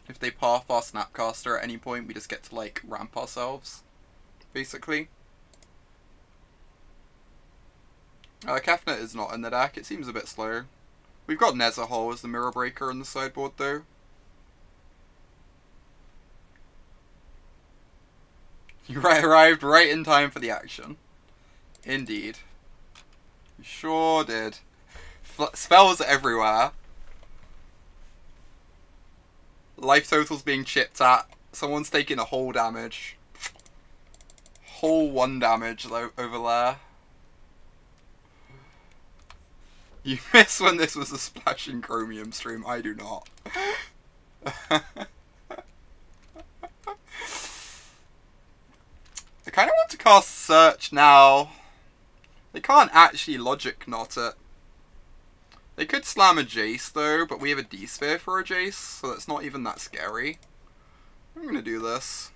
If they path our Snapcaster at any point, we just get to, like, ramp ourselves, basically. Kefnet is not in the deck. It seems a bit slow. We've got Nezahal as the Mirror Breaker in the sideboard, though. You arrived right in time for the action. Indeed. You sure did. Spells everywhere. Life total's being chipped at. Someone's taking a whole damage. Whole 1 damage over there. You miss when this was a Splashing Chromium stream. I do not. I kind of want to cast Search now. They can't actually Logic Knot it. They could slam a Jace though, but we have a D-Sphere for a Jace, so that's not even that scary. I'm gonna do this.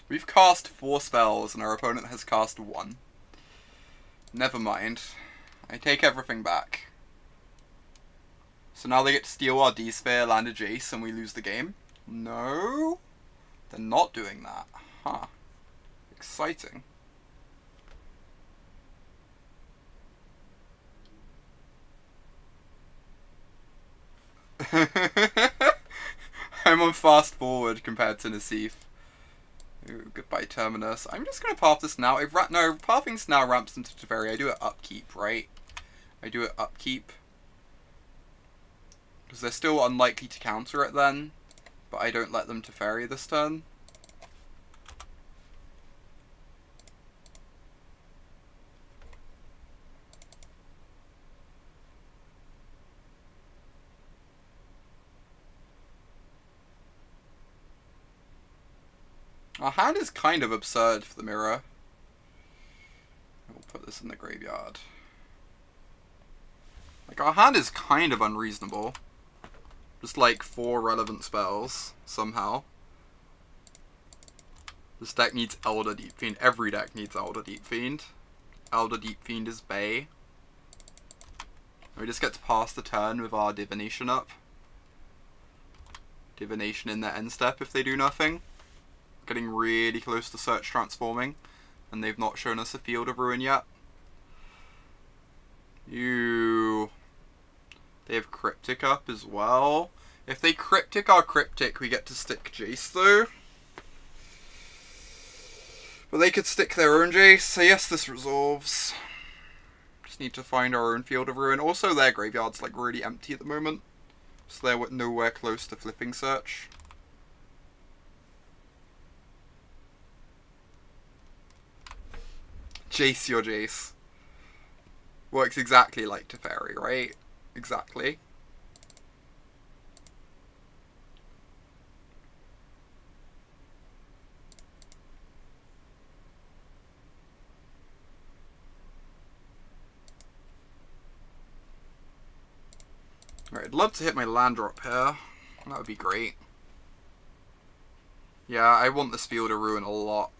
We've cast 4 spells and our opponent has cast 1. Never mind. I take everything back. So now they get to steal our D-Sphere, land a Jace, and we lose the game? No? They're not doing that. Huh. Exciting. I'm on fast forward compared to Nassif. Ooh, goodbye Terminus. I'm just gonna path this now. No, pathing this now ramps them to Teferi. I do it upkeep, right? I do it upkeep. Because they're still unlikely to counter it then. But I don't let them Teferi this turn. Our hand is kind of absurd for the mirror. We'll put this in the graveyard. Like, our hand is kind of unreasonable. Just like 4 relevant spells, somehow. This deck needs Elder Deep Fiend. Every deck needs Elder Deep Fiend. Elder Deep Fiend is Bay. We just get to pass the turn with our Divination up. Divination in their end step if they do nothing. Getting really close to Search transforming, and they've not shown us a Field of Ruin yet. They have Cryptic up as well. If they Cryptic our Cryptic, we get to stick Jace though. But they could stick their own Jace, so yes, this resolves. Just need to find our own Field of Ruin. Also, their graveyard's like really empty at the moment, so they're nowhere close to flipping Search. Jace your Jace. Works exactly like Teferi, right? Exactly. Alright, I'd love to hit my land drop here. That would be great. Yeah, I want this Field of Ruin a lot.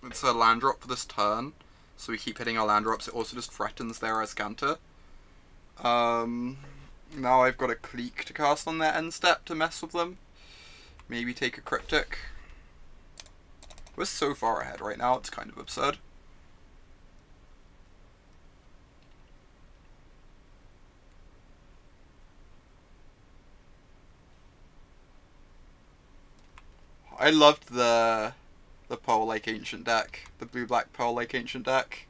It's a land drop for this turn, so we keep hitting our land drops. It also just threatens their Azcanta. Now I've got a Clique to cast on their end step to mess with them. Maybe take a Cryptic. We're so far ahead right now, it's kind of absurd. I loved the Pearl Lake Ancient deck, the blue-black Pearl Lake Ancient deck.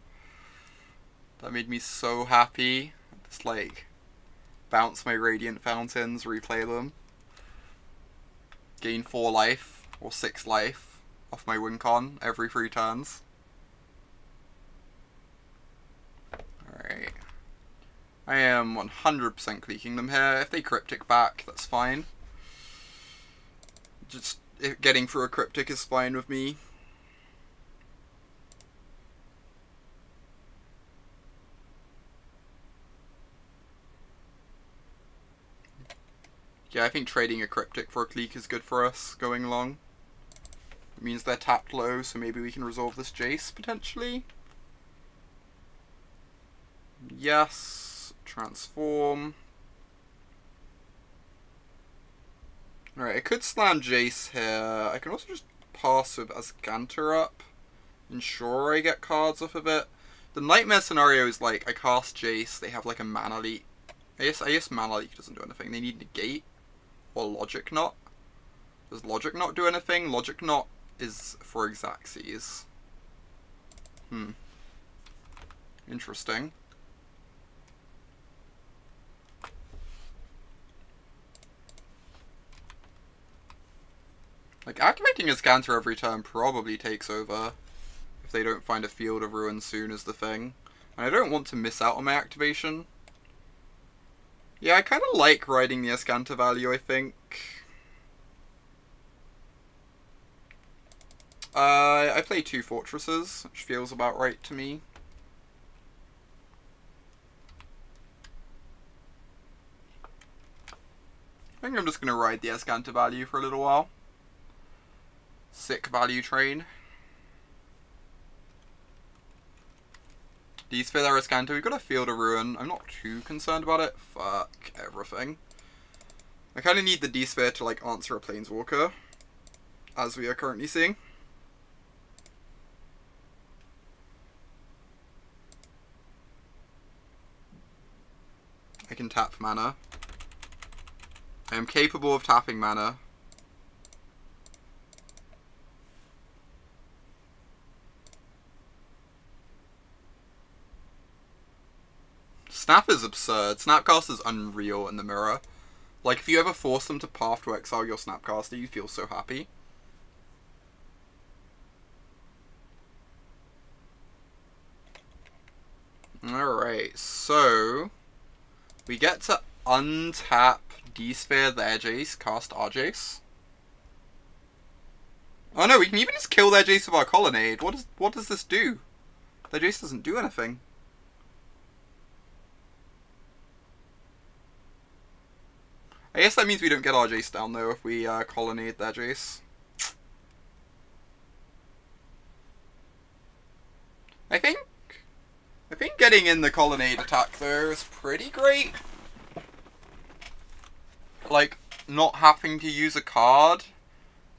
That made me so happy. Just like bounce my Radiant Fountains, replay them. Gain 4 life, or 6 life, off my win con every 3 turns. Alright. I am 100% cliquing them here. If they Cryptic back, that's fine. Just getting through a Cryptic is fine with me. Yeah, I think trading a Cryptic for a Clique is good for us going along. It means they're tapped low, so maybe we can resolve this Jace, potentially. Yes. Transform. Alright, I could slam Jace here. I can also just pass with Azcanta up. Ensure I get cards off of it. The Nightmare scenario is like, I cast Jace, they have like a Mana Leak. I guess Mana Leak doesn't do anything. They need Negate. Or Logic Knot. Does Logic Knot do anything? Logic Knot is for Xaxes. Interesting. Like, activating Azcanta every turn probably takes over if they don't find a Field of Ruin soon is the thing. And I don't want to miss out on my activation. Yeah, I kind of like riding the Azcanta value, I think. I play 2 Fortresses, which feels about right to me. I think I'm just going to ride the Azcanta value for a little while. Sick value train. Sphere there, Azcanta. We've got a Field of Ruin. I'm not too concerned about it. Fuck everything. I kind of need the D-Sphere to, like, answer a Planeswalker, as we are currently seeing. I can tap mana. I am capable of tapping mana. Snap is absurd. Snapcaster's unreal in the mirror. Like, if you ever force them to path to exile your Snapcaster, you feel so happy. Alright, so we get to untap D-Sphere their Jace, cast our Jace. Oh no, we can even just kill their Jace with our Colonnade. What does this do? Their Jace doesn't do anything. I guess that means we don't get our Jace down though if we Colonnade their Jace. I think getting in the Colonnade attack though is pretty great. Like, not having to use a card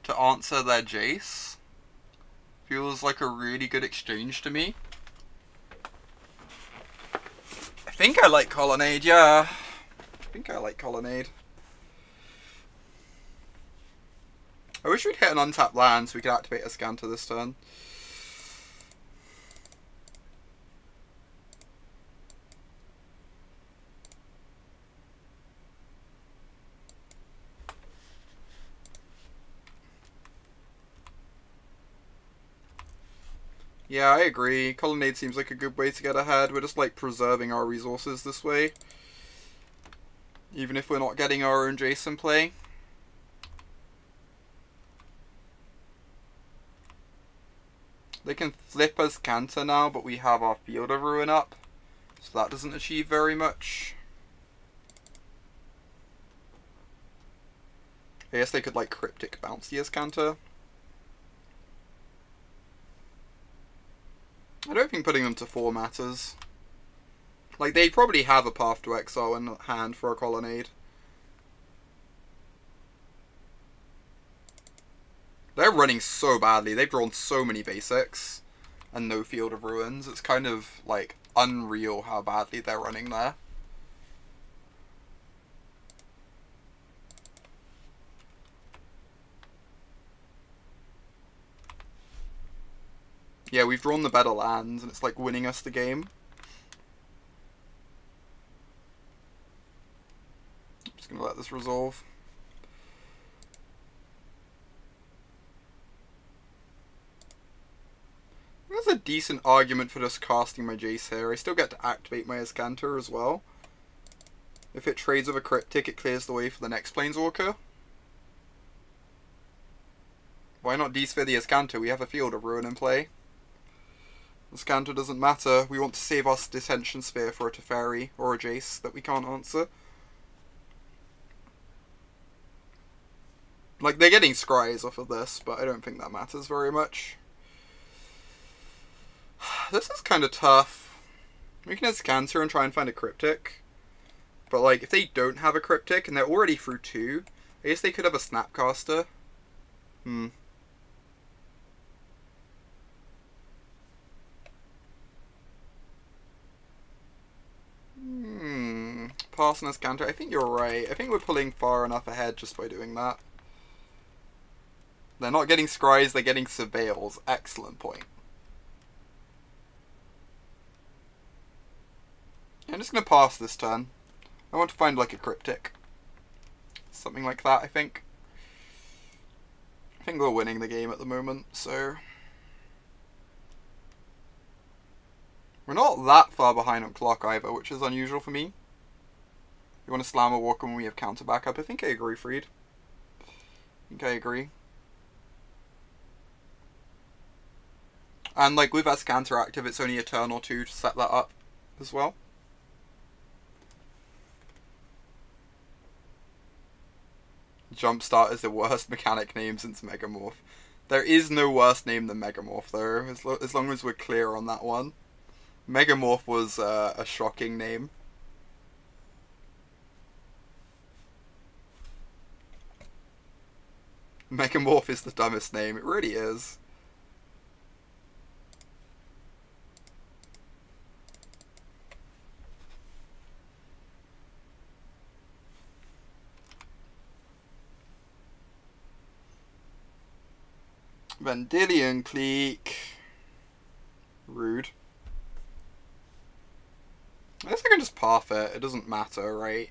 to answer their Jace feels like a really good exchange to me. I think I like Colonnade, yeah. I think I like Colonnade. I wish we'd hit an untapped land so we could activate Azcanta this turn. Yeah, I agree. Colonnade seems like a good way to get ahead. We're just like preserving our resources this way. Even if we're not getting our own Jace in play. They can flip Azcanta now, but we have our Field of Ruin up. So that doesn't achieve very much. I guess they could like Cryptic bounce the Azcanta. I don't think putting them to 4 matters. Like, they probably have a path to exile in hand for a Colonnade. They're running so badly. They've drawn so many basics and no Field of Ruins. It's kind of, like, unreal how badly they're running there. Yeah, we've drawn the better lands, and it's like winning us the game. I'm just going to let this resolve. There's a decent argument for just casting my Jace here. I still get to activate my Azcanta as well. If it trades with a Cryptic, it clears the way for the next Planeswalker. Why not D-Sphere the Azcanta? We have a Field of Ruin in play. Azcanta doesn't matter. We want to save our Detention Sphere for a Teferi or a Jace that we can't answer. Like, they're getting scries off of this, but I don't think that matters very much. This is kind of tough. We can Azcanta and try and find a Cryptic. But, like, if they don't have a Cryptic and they're already through 2, I guess they could have a Snapcaster. Pass an Azcanta. I think you're right. I think we're pulling far enough ahead just by doing that. They're not getting scries, they're getting surveils. Excellent point. I'm just going to pass this turn. I want to find like a Cryptic. Something like that, I think. I think we're winning the game at the moment, so... We're not that far behind on clock either, which is unusual for me. You want to slam a walker when we have counter backup? I think I agree, Freed. I think I agree. And like with Azcanta active, it's only a turn or 2 to set that up as well. Jumpstart is the worst mechanic name since Megamorph. There is no worse name than Megamorph, though, as long as we're clear on that one. Megamorph was a shocking name. Megamorph is the dumbest name, it really is. Vendilion Clique. Rude. I guess I can just path it, it doesn't matter, right?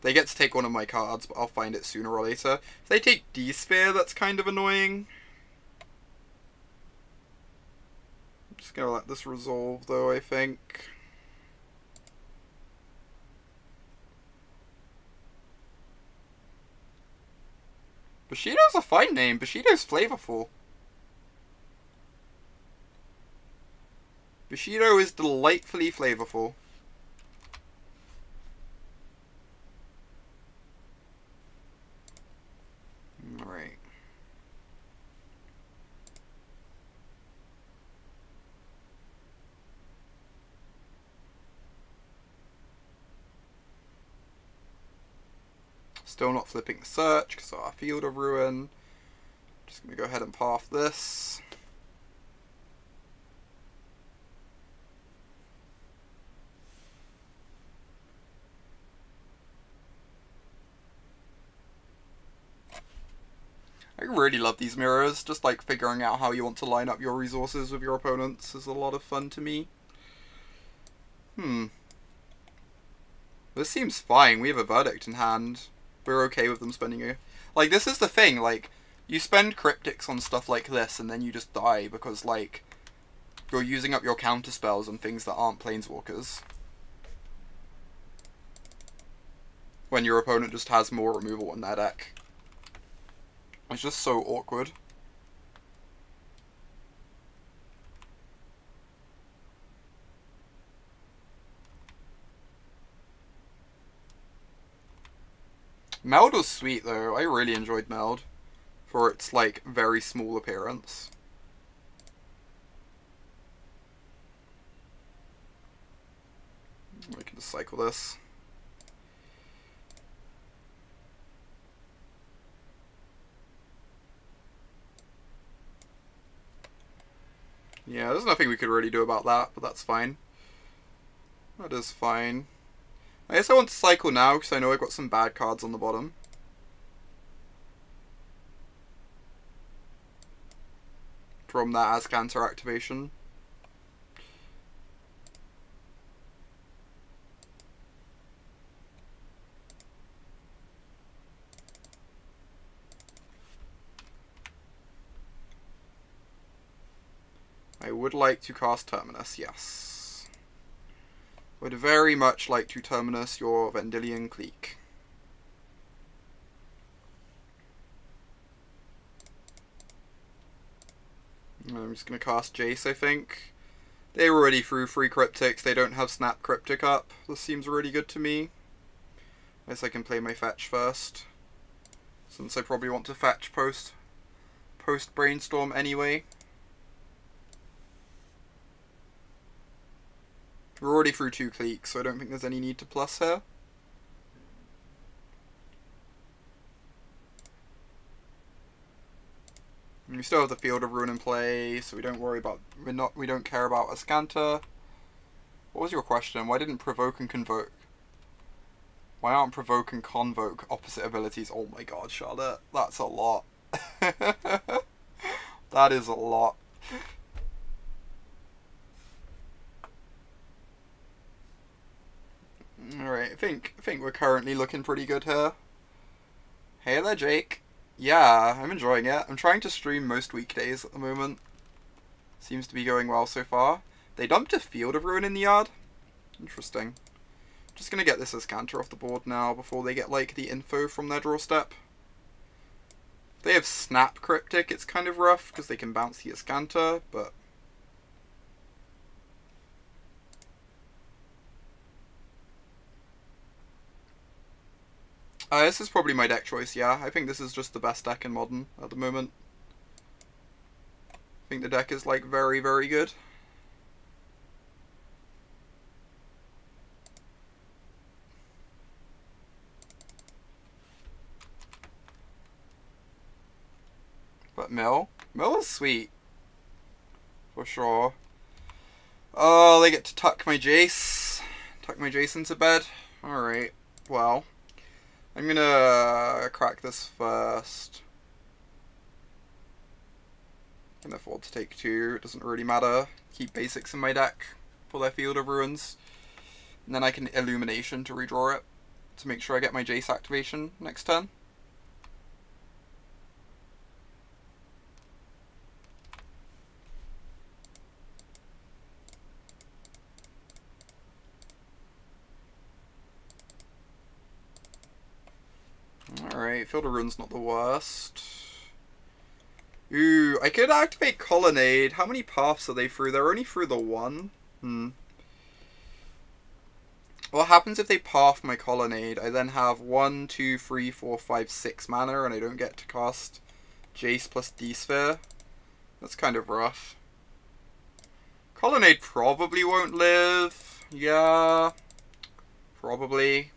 They get to take one of my cards, but I'll find it sooner or later. If they take D-Sphere, that's kind of annoying. I'm just gonna let this resolve, though, I think. Bushido's a fine name. Bushido's flavorful. Bushido is delightfully flavorful. Alright. Still not flipping the search because of our Field of Ruin. Just going to go ahead and path this. I really love these mirrors. Just like figuring out how you want to line up your resources with your opponents is a lot of fun to me. This seems fine. We have a verdict in hand. We're okay with them spending a... Like, this is the thing, like, you spend cryptics on stuff like this and then you just die because, like, you're using up your counter spells on things that aren't planeswalkers. When your opponent just has more removal in their deck. It's just so awkward. Meld was sweet though, I really enjoyed Meld. For its, like, very small appearance. We can just cycle this. Yeah, there's nothing we could really do about that, but that's fine. That is fine. I guess I want to cycle now, because I know I've got some bad cards on the bottom. From that Azcanta activation. I would like to cast Terminus, yes. Would very much like to Terminus your Vendilion Clique. I'm just going to cast Jace, I think. They were already through 3 Cryptics, they don't have Snap Cryptic up. This seems really good to me. I guess I can play my fetch first. Since I probably want to fetch post Brainstorm anyway. We're already through 2 Cliques, so I don't think there's any need to plus here. And we still have the Field of Ruin in play, so we don't worry about we don't care about Azcanta. What was your question? Why didn't Provoke and Convoke? Why aren't Provoke and Convoke opposite abilities? Oh my god, Charlotte, that's a lot. That is a lot. Alright, I think we're currently looking pretty good here. Hey there, Jake. Yeah, I'm enjoying it. I'm trying to stream most weekdays at the moment. Seems to be going well so far. They dumped a Field of Ruin in the yard. Interesting. Just gonna get this Azcanta off the board now before they get, like, the info from their draw step. If they have Snap Cryptic, it's kind of rough, because they can bounce the Azcanta, but... this is probably my deck choice, yeah. I think this is just the best deck in Modern at the moment. I think the deck is like very, very good. But Mill is sweet. For sure. Oh, they get to tuck my Jace. Tuck my Jace into bed. Alright, well. I'm gonna crack this first. I can afford to take 2, it doesn't really matter. Keep basics in my deck for their Field of Ruins. And then I can Illumination to redraw it, to make sure I get my Jace activation next turn. Alright, Field of Ruins not the worst. Ooh, I could activate Colonnade. How many paths are they through? They're only through the one. What happens if they path my Colonnade? I then have 1, 2, 3, 4, 5, 6 mana, and I don't get to cast Jace plus D-Sphere. That's kind of rough. Colonnade probably won't live. Yeah, probably.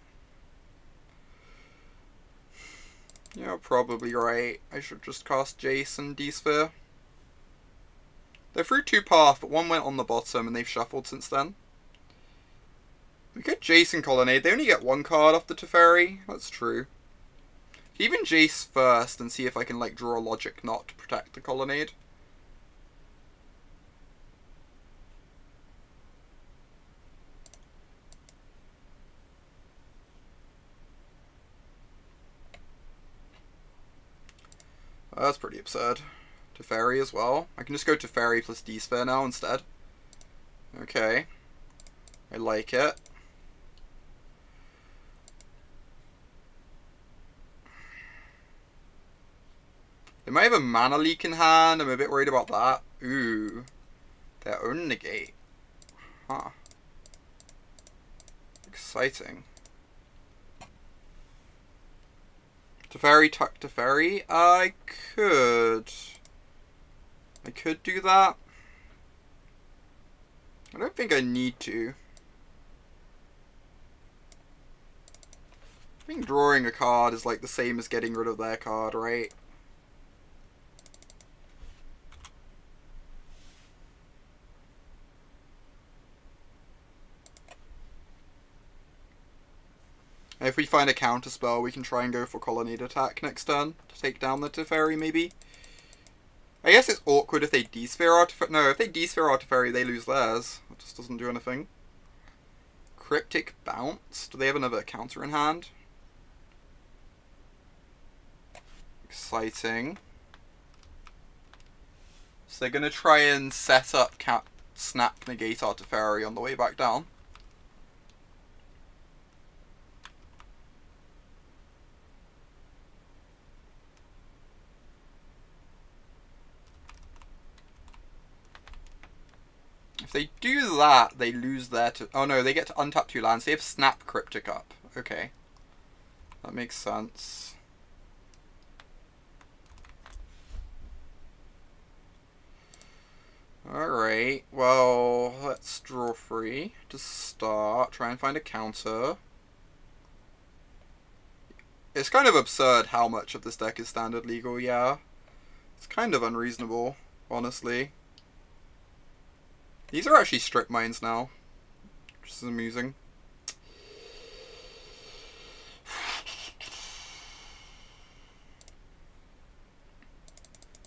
You're probably right. I should just cast Jace and D-Sphere. They're through 2 paths, but one went on the bottom and they've shuffled since then. We could Jace and Colonnade. They only get 1 card off the Teferi. That's true. Even Jace first and see if I can like draw a Logic Knot to protect the Colonnade. That's pretty absurd. Teferi as well. I can just go Teferi plus D-Sphere now instead. Okay. I like it. They might have a mana leak in hand. I'm a bit worried about that. Ooh. Their own Negate. Huh. Exciting. Teferi, tuck Teferi. I could do that. I don't think I need to. I think drawing a card is like the same as getting rid of their card, right? And if we find a counter spell, we can try and go for Colonnade attack next turn to take down the Teferi, maybe. I guess it's awkward if they D-Sphere our Teferi. No, if they D-Sphere our Teferi, they lose theirs. It just doesn't do anything. Cryptic Bounce. Do they have another counter in hand? Exciting. So they're going to try and set up Snap Negate our Teferi on the way back down. If they do that, they lose their... Oh no, they get to untap 2 lands. They have Snap Cryptic up. Okay. That makes sense. Alright, well, let's draw 3 to start. Try and find a counter. It's kind of absurd how much of this deck is standard legal, yeah. It's kind of unreasonable, honestly. These are actually strip mines now, which is amusing.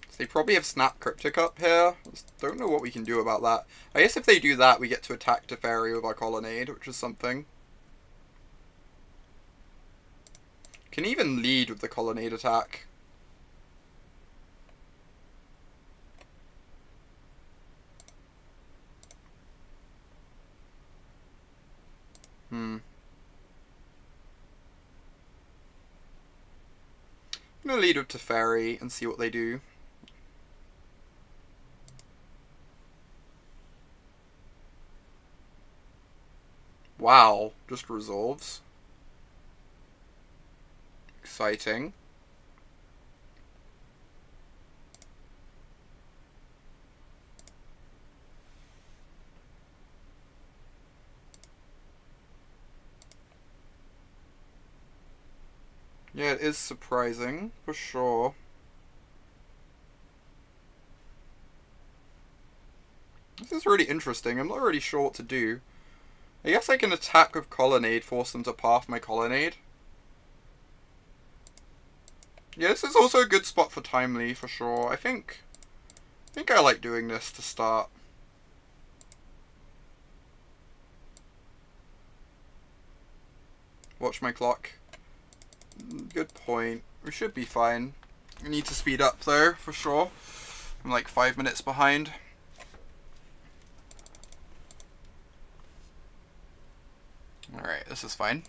So they probably have Snap Cryptic up here. Just don't know what we can do about that. I guess if they do that, we get to attack Teferi with our Colonnade, which is something. Can even lead with the Colonnade attack. I'm gonna lead with Teferi and see what they do. Wow, just resolves. Exciting. Yeah, it is surprising, for sure. This is really interesting. I'm not really sure what to do. I guess I can attack with Colonnade, force them to path my Colonnade. Yeah, this is also a good spot for Timely, for sure. I think I like doing this to start. Watch my clock. Good point. We should be fine. We need to speed up though, for sure. I'm like 5 minutes behind. Alright, this is fine.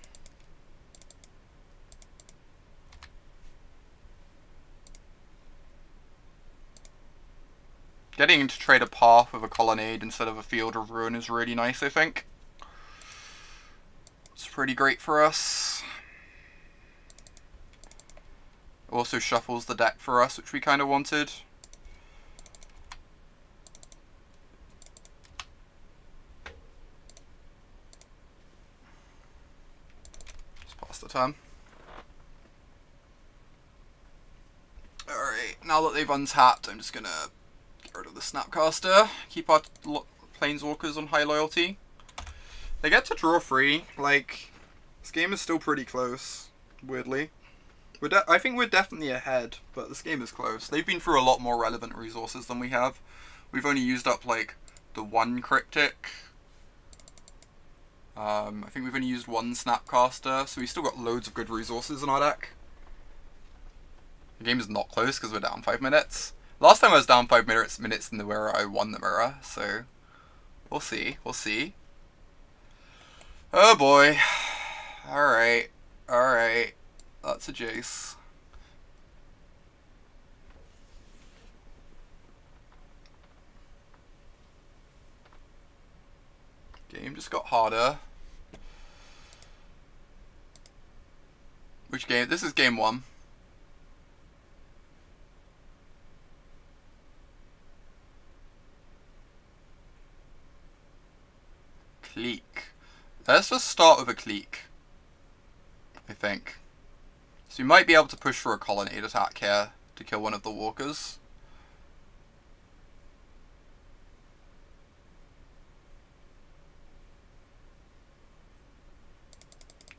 Getting to trade a path with a Colonnade instead of a Field of Ruin is really nice, I think. It's pretty great for us. Also shuffles the deck for us, which we kind of wanted. Just pass the turn. Alright, now that they've untapped, I'm just gonna get rid of the Snapcaster. Keep our Planeswalkers on high loyalty. They get to draw 3. Like, this game is still pretty close, weirdly. I think we're definitely ahead, but this game is close. They've been through a lot more relevant resources than we have. We've only used up, like, the 1 Cryptic. I think we've only used 1 Snapcaster, so we've still got loads of good resources in our deck. The game is not close because we're down 5 minutes. Last time I was down 5 minutes in the mirror, I won the mirror, so we'll see, we'll see. Oh boy. Alright, alright. That's a Jace. Game just got harder. Which game? This is game 1. Clique. Let's just start with a Clique, I think. So we might be able to push for a Colonnade attack here to kill one of the walkers.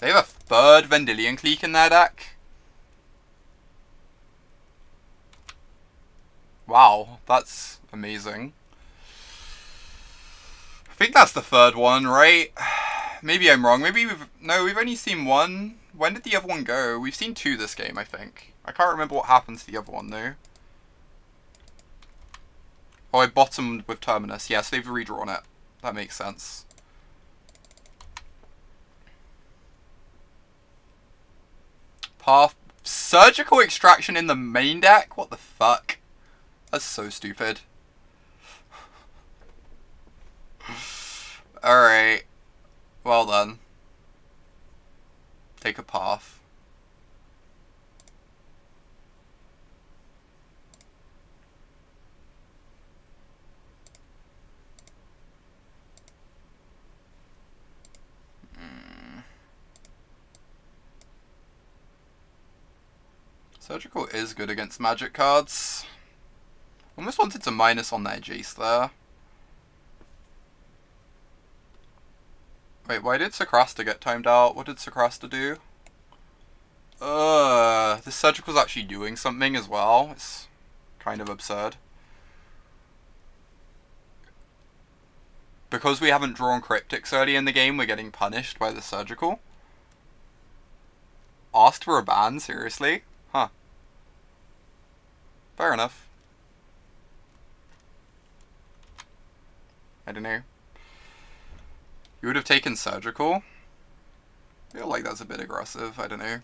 They have a 3rd Vendilion Clique in their deck. Wow, that's amazing. I think that's the 3rd one, right? Maybe I'm wrong. Maybe we've only seen 1. When did the other one go? We've seen 2 this game, I think. I can't remember what happened to the other one, though. Oh, I bottomed with Terminus. Yes, they've redrawn it. That makes sense. Path. Surgical Extraction in the main deck? What the fuck? That's so stupid. Alright. Well done. Take a path. Surgical is good against magic cards. Almost wanted to minus on that Jace there. Wait, why did Sacrasta get timed out? What did Sacrasta do? This Surgical's actually doing something as well. It's kind of absurd. Because we haven't drawn Cryptics early in the game, we're getting punished by the Surgical. Asked for a ban? Seriously? Huh. Fair enough. I don't know. You would have taken Surgical? I feel like that's a bit aggressive, I don't know.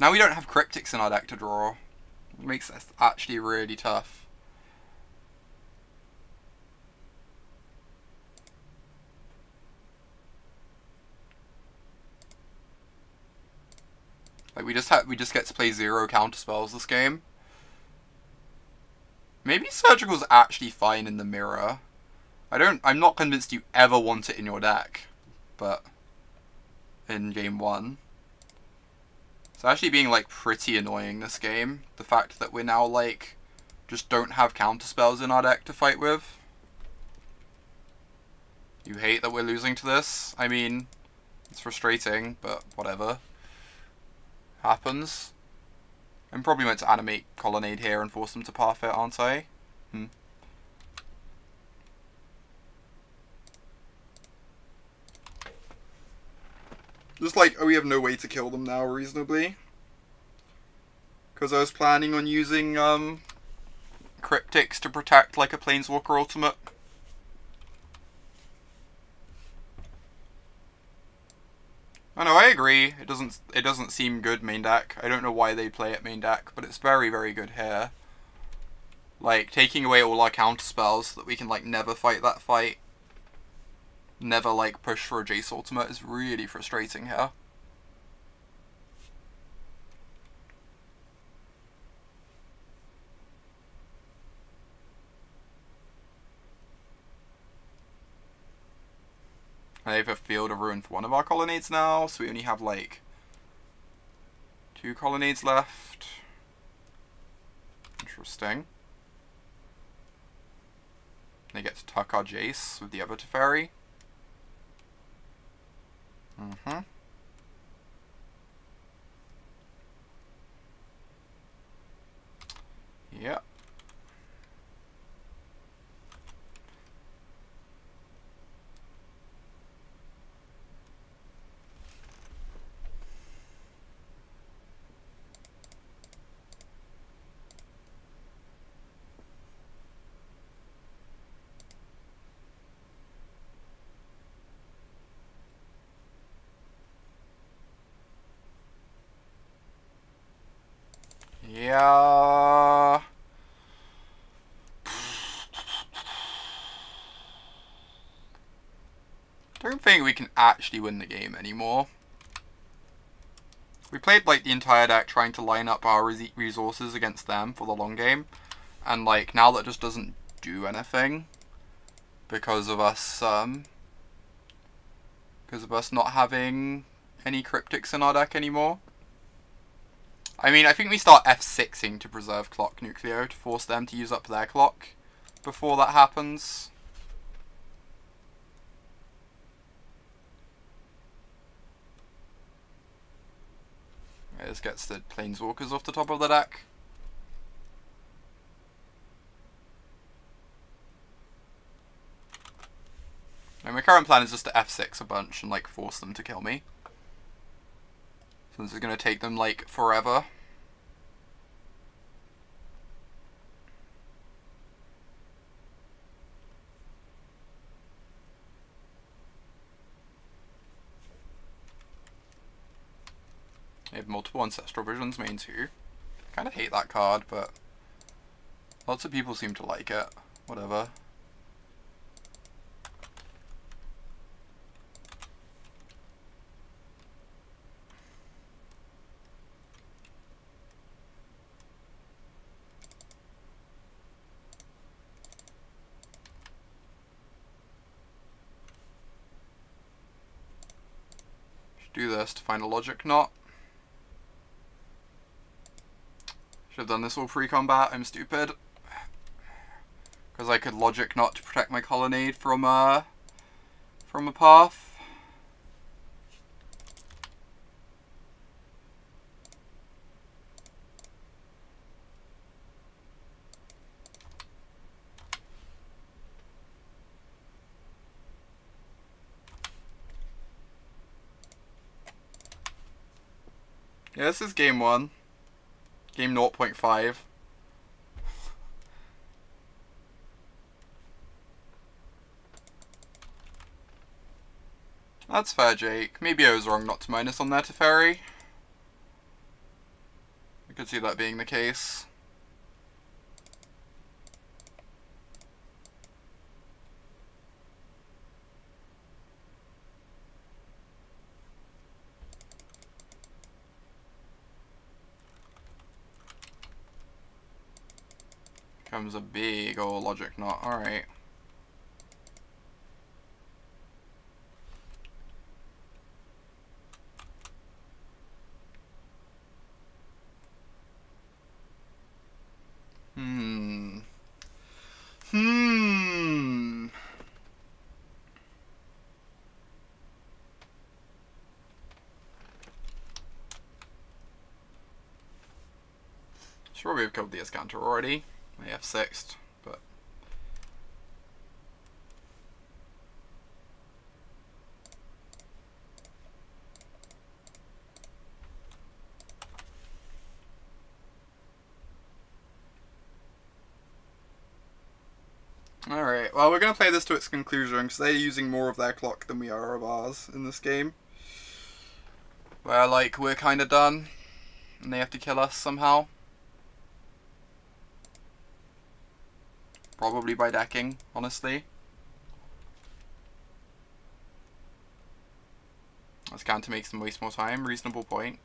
Now we don't have Cryptics in our deck to draw. It makes this actually really tough. Like we just get to play 0 counterspells this game. Maybe Surgical's actually fine in the mirror. I'm not convinced you ever want it in your deck, but in game 1. It's actually being, like, pretty annoying this game. The fact that we're now, like, just don't have counterspells in our deck to fight with. You hate that we're losing to this? I mean, it's frustrating, but whatever. Happens. I'm probably meant to animate Colonnade here and force them to path it, aren't I? Just like, oh, we have no way to kill them now reasonably. Because I was planning on using Cryptics to protect like a Planeswalker ultimate. Oh no, I agree. It doesn't seem good main deck. I don't know why they play it main deck, but it's very, very good here. Like, taking away all our counterspells so that we can, like, never fight that fight. Never, like, push for a Jace ultimate is really frustrating here. I have a Field of Ruin for one of our Colonnades now, so we only have, like, 2 Colonnades left. Interesting. They get to tuck our Jace with the other Teferi. Yep. Yeah. Don't think we can actually win the game anymore. We played like the entire deck trying to line up our resources against them for the long game, and like now that just doesn't do anything because of us not having any Cryptics in our deck anymore. I mean, I think we start F6ing to preserve Clock Nucleo to force them to use up their clock before that happens. This gets the Planeswalkers off the top of the deck. And my current plan is just to F6 a bunch and like force them to kill me. So this is going to take them like forever. I have multiple Ancestral Visions main too. Kind of hate that card, but lots of people seem to like it. Whatever. Should do this to find a logic knot. Should have done this all pre-combat, I'm stupid. Because I could logic knot to protect my Colonnade from a path. Yeah, this is game 1. Game 0.5. That's fair, Jake. Maybe I was wrong not to minus on that Teferi. I could see that being the case. Comes a big old logic knot. Alright. Should probably have killed the Azcanta already. I F6'd, but... Alright, well we're going to play this to its conclusion, because they're using more of their clock than we are of ours in this game. Where, like, we're kind of done, and they have to kill us somehow. Probably by decking, honestly. Azcanta makes them waste more time, reasonable point.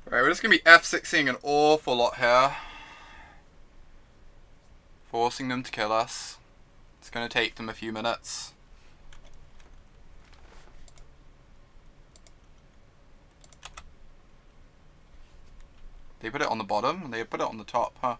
Right, we're just going to be F6ing an awful lot here. Forcing them to kill us. It's going to take them a few minutes. They put it on the bottom, and they put it on the top, huh?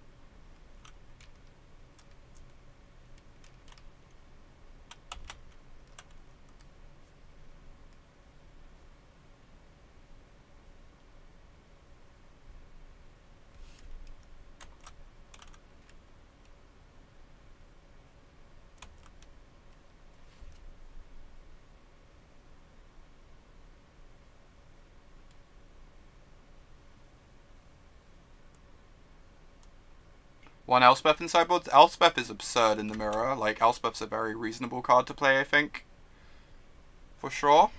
One Elspeth in sideboard. Elspeth is absurd in the mirror. Like, Elspeth's a very reasonable card to play, I think. For sure.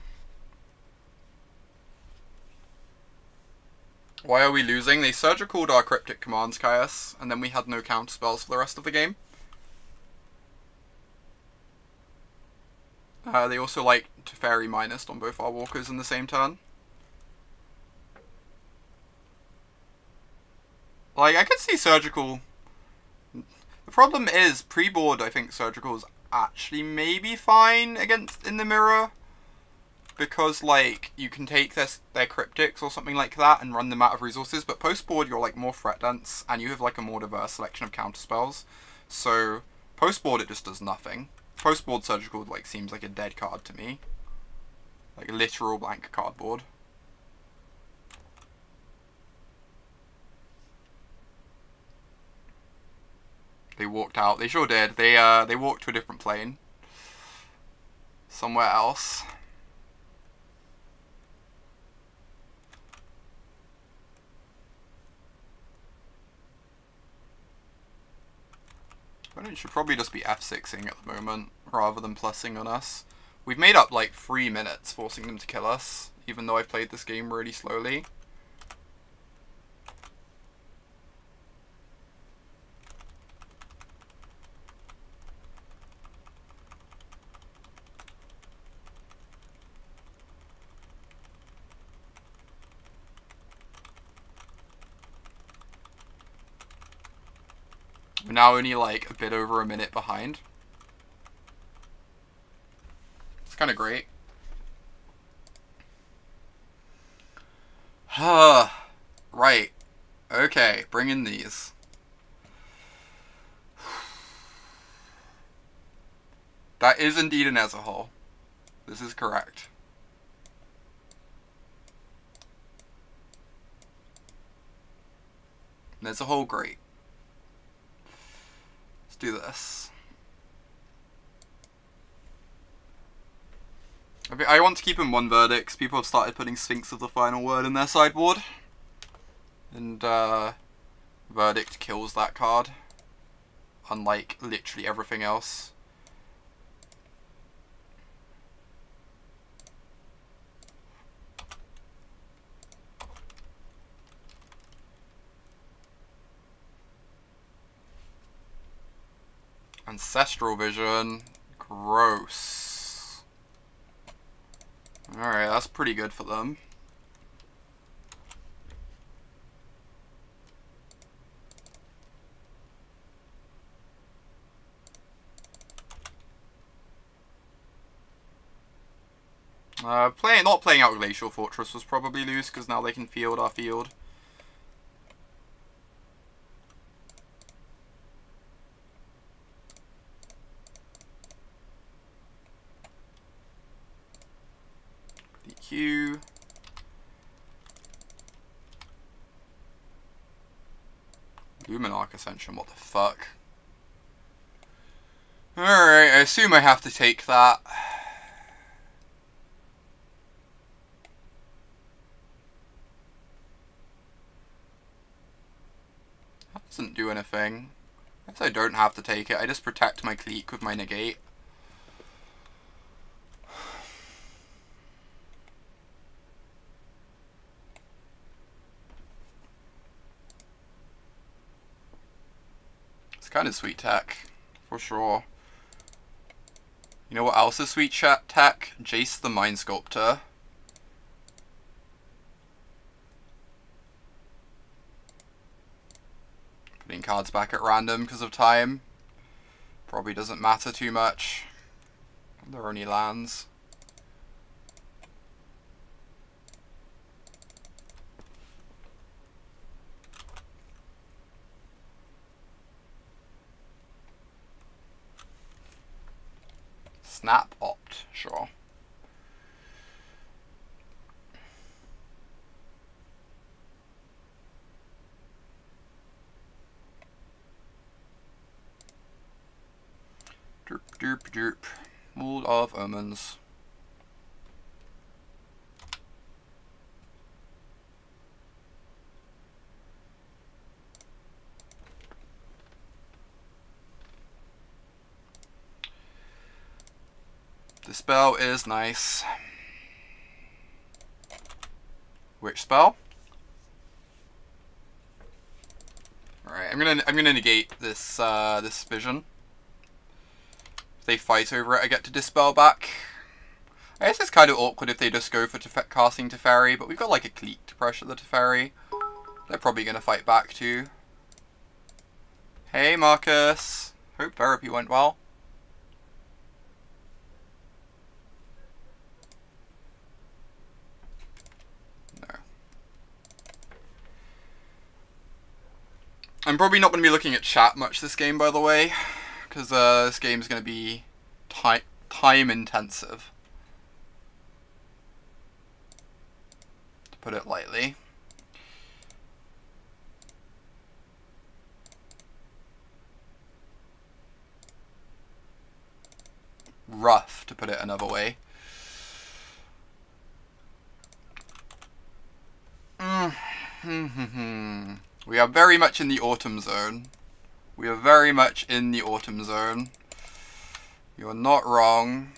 Why are we losing? They surgicaled our Cryptic Commands, Caius, and then we had no counterspells for the rest of the game. They also, like, Teferi minused on both our walkers in the same turn. Like, I could see surgical... The problem is, pre-board, I think surgical is actually maybe fine against in the mirror. Because, like, you can take their cryptics or something like that and run them out of resources. But post-board, you're, like, more threat dense, and you have, like, a more diverse selection of counterspells. So, post-board, it just does nothing. Post-board surgical, like, seems like a dead card to me. Like, a literal blank cardboard. They walked out. They sure did. They walked to a different plane. Somewhere else. I should probably just be F6ing at the moment, rather than plussing on us. We've made up like 3 minutes forcing them to kill us, even though I've played this game really slowly. We're now only like a bit over a minute behind. It's kind of great. Right. Okay, bring in these. That is indeed an Nezahal. This is correct. Nezahal, great. Do this. I want to keep in one verdict. People have started putting Sphinx of the Final Word in their sideboard. And Verdict kills that card. Unlike literally everything else. Ancestral Vision. Gross. Alright, that's pretty good for them. Not playing out Glacial Fortress was probably loose, because now they can field our field. DQ. Luminarch Ascension, what the fuck? Alright, I assume I have to take that. Doesn't do anything. I guess I don't have to take it. I just protect my Clique with my Negate. It's kind of sweet tech, for sure. You know what else is sweet tech? Jace the Mind Sculptor. Putting cards back at random because of time. Probably doesn't matter too much. They're only lands. Snap opt, sure. Derp, derp, derp. Wall of Omens. Dispel is nice. Which spell? Alright, I'm gonna negate this this vision. If they fight over it, I get to dispel back. I guess it's kind of awkward if they just go for casting Teferi, but we've got like a Clique to pressure the Teferi. They're probably gonna fight back too. Hey Marcus! Hope therapy went well. I'm probably not going to be looking at chat much this game, by the way, because this game is going to be time intensive, to put it lightly. Rough, to put it another way. We are very much in the autumn zone. We are very much in the autumn zone. You are not wrong.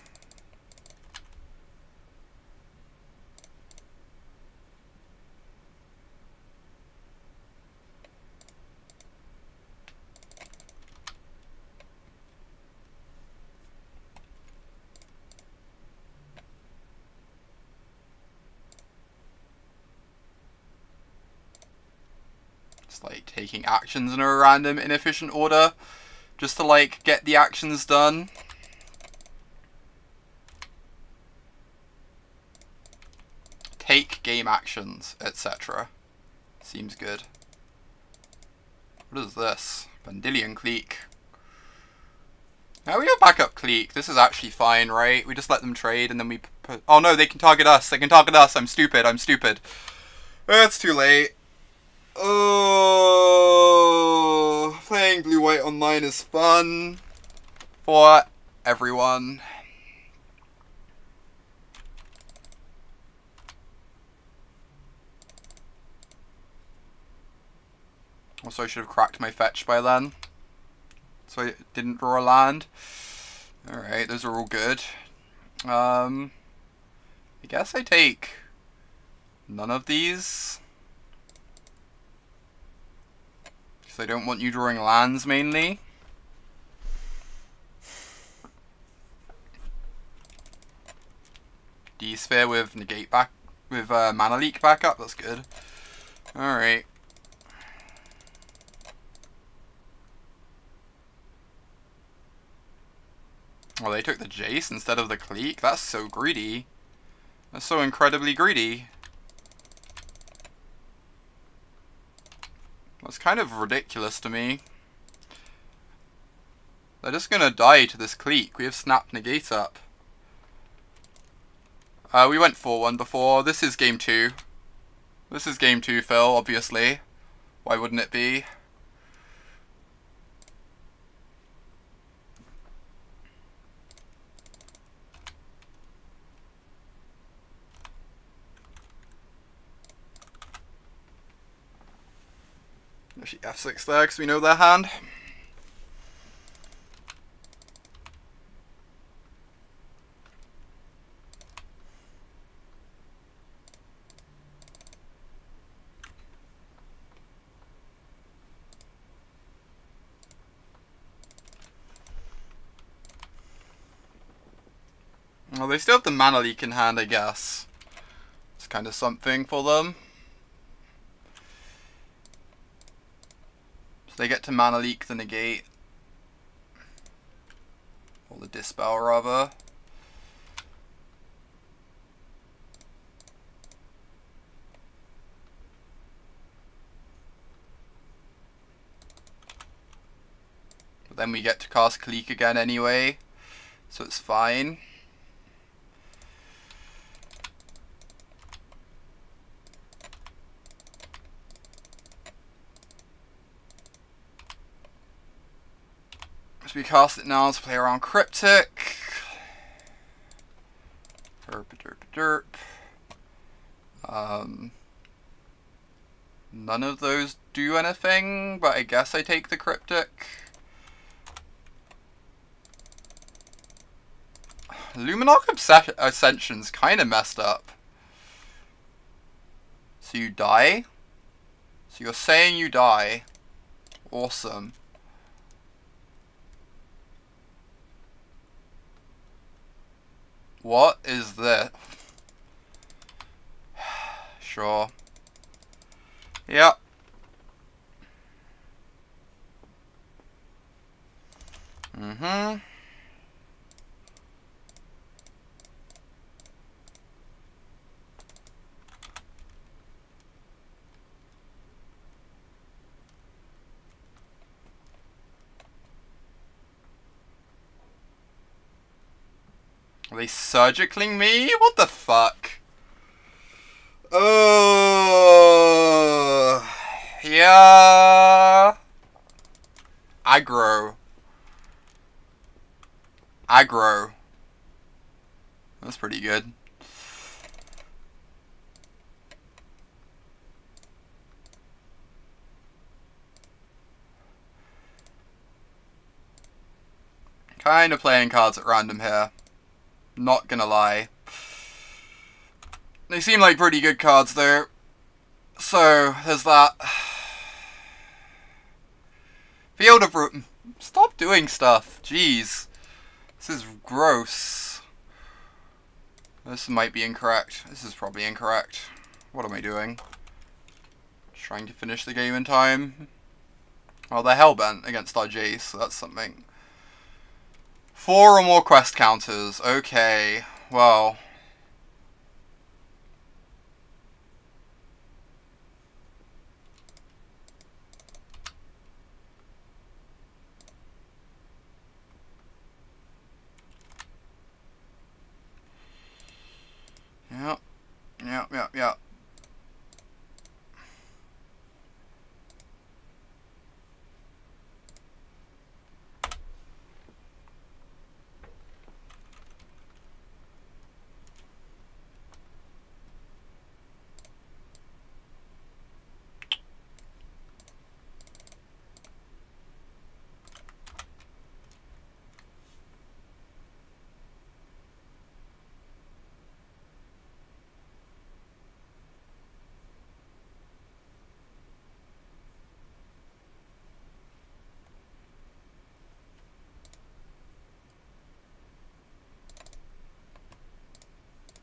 Like taking actions in a random inefficient order just to like get the actions done. Take game actions, etc. Seems good. What is this? Vendilion Clique. Now we have backup Clique. This is actually fine, right? We just let them trade and then we put... Oh no, they can target us. They can target us. I'm stupid. I'm stupid. It's too late. Oh, playing blue-white online is fun for everyone. Also, I should have cracked my fetch by then, so I didn't draw a land. Alright, those are all good. I guess I take none of these. I don't want you drawing lands mainly. D-Sphere with Negate back, with Mana Leak backup. That's good. Alright. Well, they took the Jace instead of the Clique. That's so greedy. That's so incredibly greedy. That's kind of ridiculous to me. They're just gonna die to this Clique. We have Snap Negate up. We went 4-1 before. This is game 2. This is game 2, Phil, obviously. Why wouldn't it be? Actually, F6 there, because we know their hand. Well, they still have the Mana Leak in hand, I guess. It's kind of something for them. So they get to Mana Leak the Negate. Or the Dispel, rather. But then we get to cast Clique again anyway. So it's fine. So we cast it now to play around Cryptic. Derp, derp, derp. None of those do anything, but I guess I take the Cryptic. Luminarch Ascension's kind of messed up. So you die? So you're saying you die. Awesome. What is this? Sure. Yep. Mm-hmm. Are they surgicling me? What the fuck? Oh, yeah. Aggro. Aggro. That's pretty good. Kind of playing cards at random here. Not gonna lie. They seem like pretty good cards though. So, there's that. Field of Root. Stop doing stuff. Jeez. This is gross. This might be incorrect. This is probably incorrect. What am I doing? Trying to finish the game in time. Well, they're hellbent against our Jace, so that's something. 4 or more quest counters. Okay. Well. Yep. Yep, yep, yep.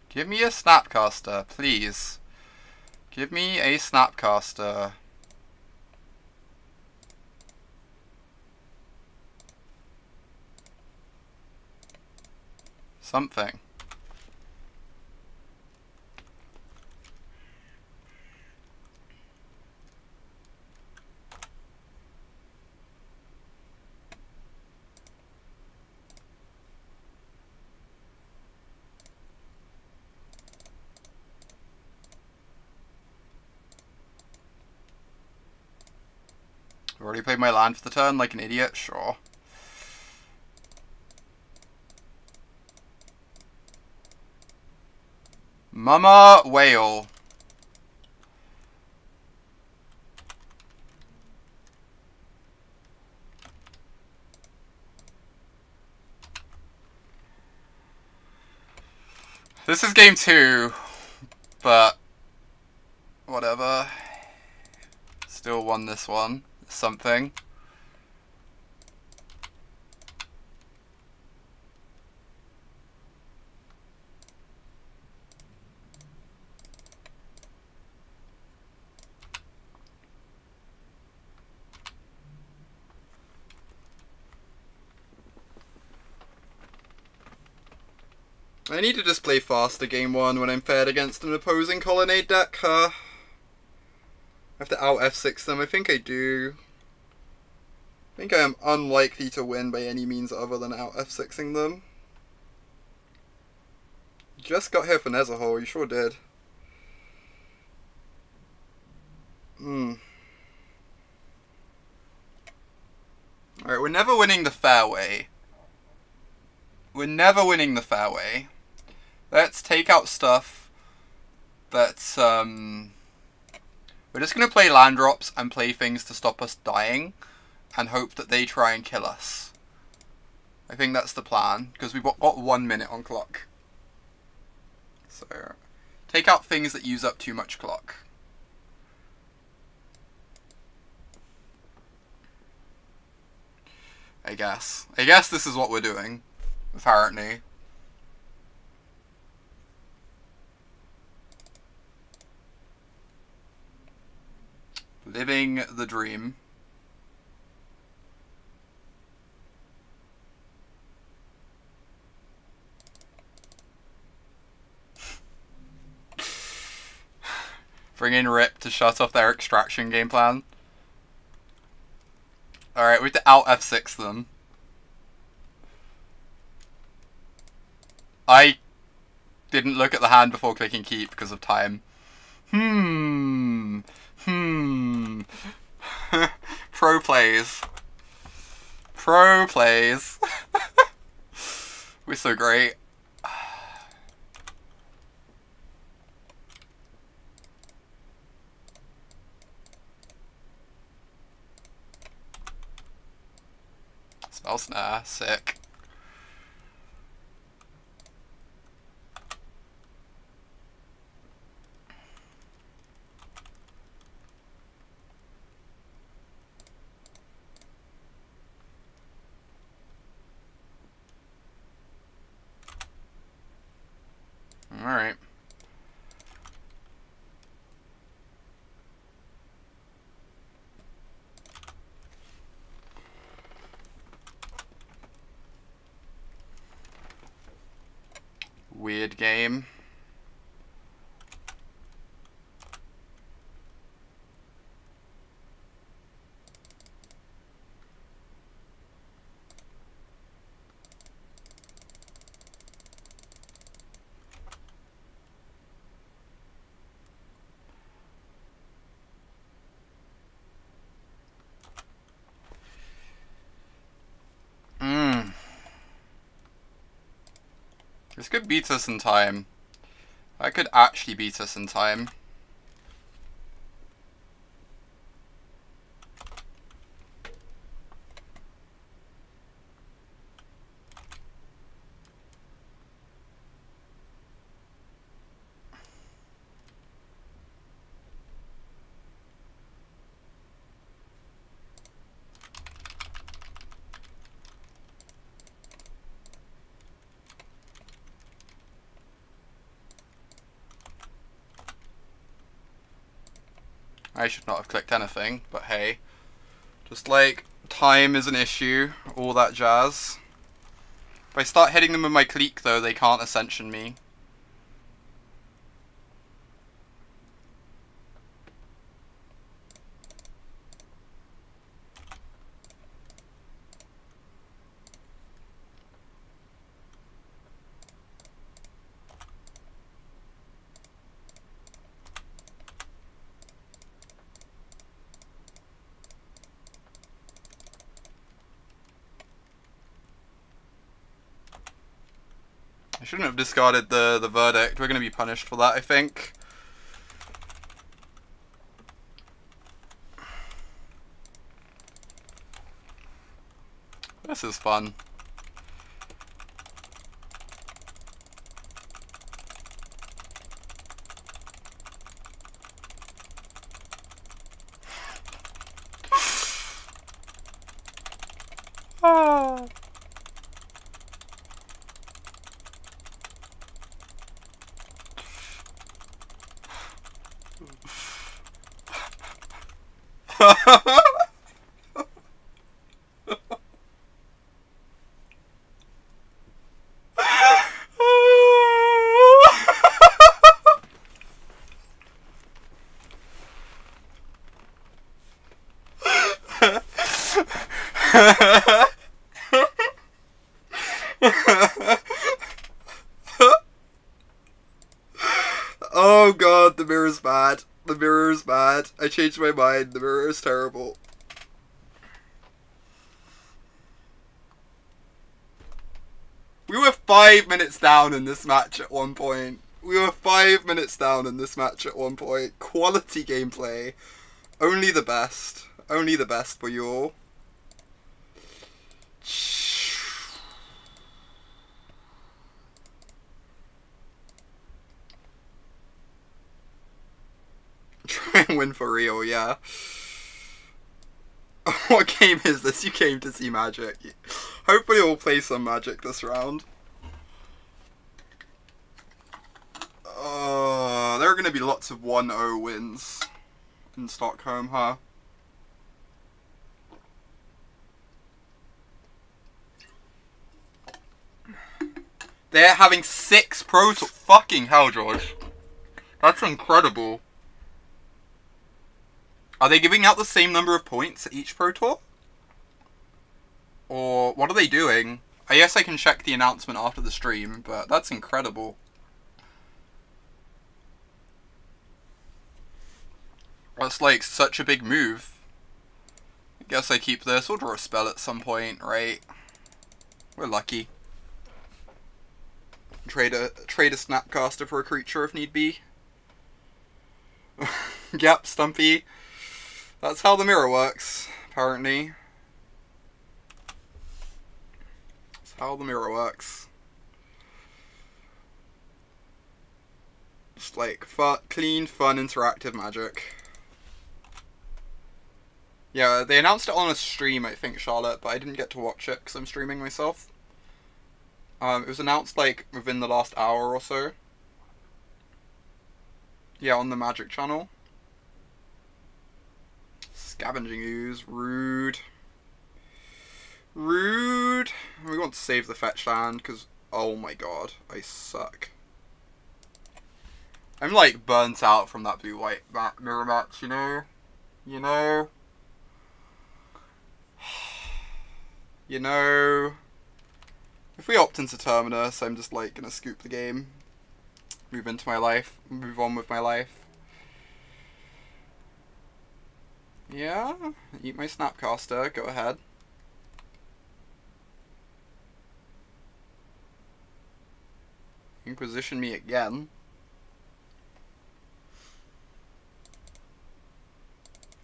Give me a Snapcaster, please. Give me a Snapcaster. Something. I've already played my land for the turn like an idiot, sure. Mama Whale. This is game 2, but whatever. Still won this one. Something. I need to just play faster game 1 when I'm paired against an opposing Colonnade deck. I have to out F6 them. I think I do. I think I am unlikely to win by any means other than out F6ing them. Just got here for Nezahal, you sure did. Alright, we're never winning the fair way. We're never winning the fair way. Let's take out stuff that's, we're just going to play land drops and play things to stop us dying and hope that they try and kill us. I think that's the plan, because we've got 1 minute on clock. So, take out things that use up too much clock. I guess. I guess this is what we're doing, apparently. Living the dream. Bring in Rip to shut off their extraction game plan. Alright, we have to out F6 them. I didn't look at the hand before clicking keep because of time. Pro plays. Pro plays. We're so great. Spell snare, sick. Alright. Weird game. This could beat us in time. That could actually beat us in time. I should not have clicked anything, but hey. Just like, time is an issue, all that jazz. If I start hitting them with my clique though, they can't Ascension me. I shouldn't have discarded the verdict. We're going to be punished for that, I think. This is fun. Ah. Oh god, the mirror's bad. The mirror's bad. I changed my mind. The mirror is terrible. We were 5 minutes down in this match at one point. We were 5 minutes down in this match at one point. Quality gameplay. Only the best. Only the best for you all. Try and win for real, yeah. What game is this? You came to see Magic. Hopefully we'll play some Magic this round. There are going to be lots of 1-0 wins in Stockholm, huh? They're having 6 Pro Tour. Fucking hell, George. That's incredible. Are they giving out the same number of points at each Pro Tour? Or what are they doing? I guess I can check the announcement after the stream, but that's incredible. That's like such a big move. I guess I keep this. We'll draw a spell at some point, right? We're lucky. Trade a Snapcaster for a creature if need be. Yep, Stumpy. That's how the mirror works, apparently. That's how the mirror works. Just like clean, fun, interactive Magic. Yeah, they announced it on a stream, I think, Charlotte, but I didn't get to watch it because I'm streaming myself. It was announced like within the last hour or so. Yeah, on the Magic channel. Scavenging Ooze, rude. Rude. We want to save the fetch land because, oh my god, I suck. I'm like burnt out from that blue-white mirror match, you know? You know? You know? If we opt into Terminus, I'm just like gonna scoop the game. Move into my life. Move on with my life. Yeah? Eat my Snapcaster, go ahead. Inquisition me again.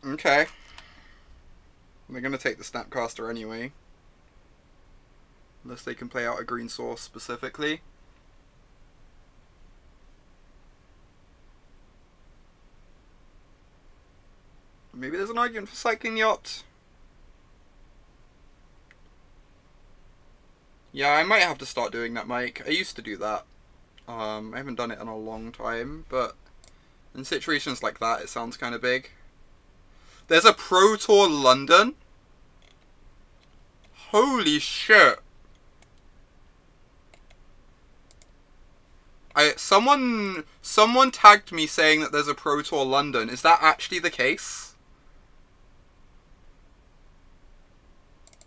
Okay. They're gonna take the Snapcaster anyway. Unless they can play out a green source specifically. Maybe there's an argument for cycling the opt. Yeah, I might have to start doing that, Mike. I used to do that. I haven't done it in a long time, but in situations like that, it sounds kind of big. There's a Pro Tour London? Holy shit. Someone tagged me saying that there's a Pro Tour London. Is that actually the case?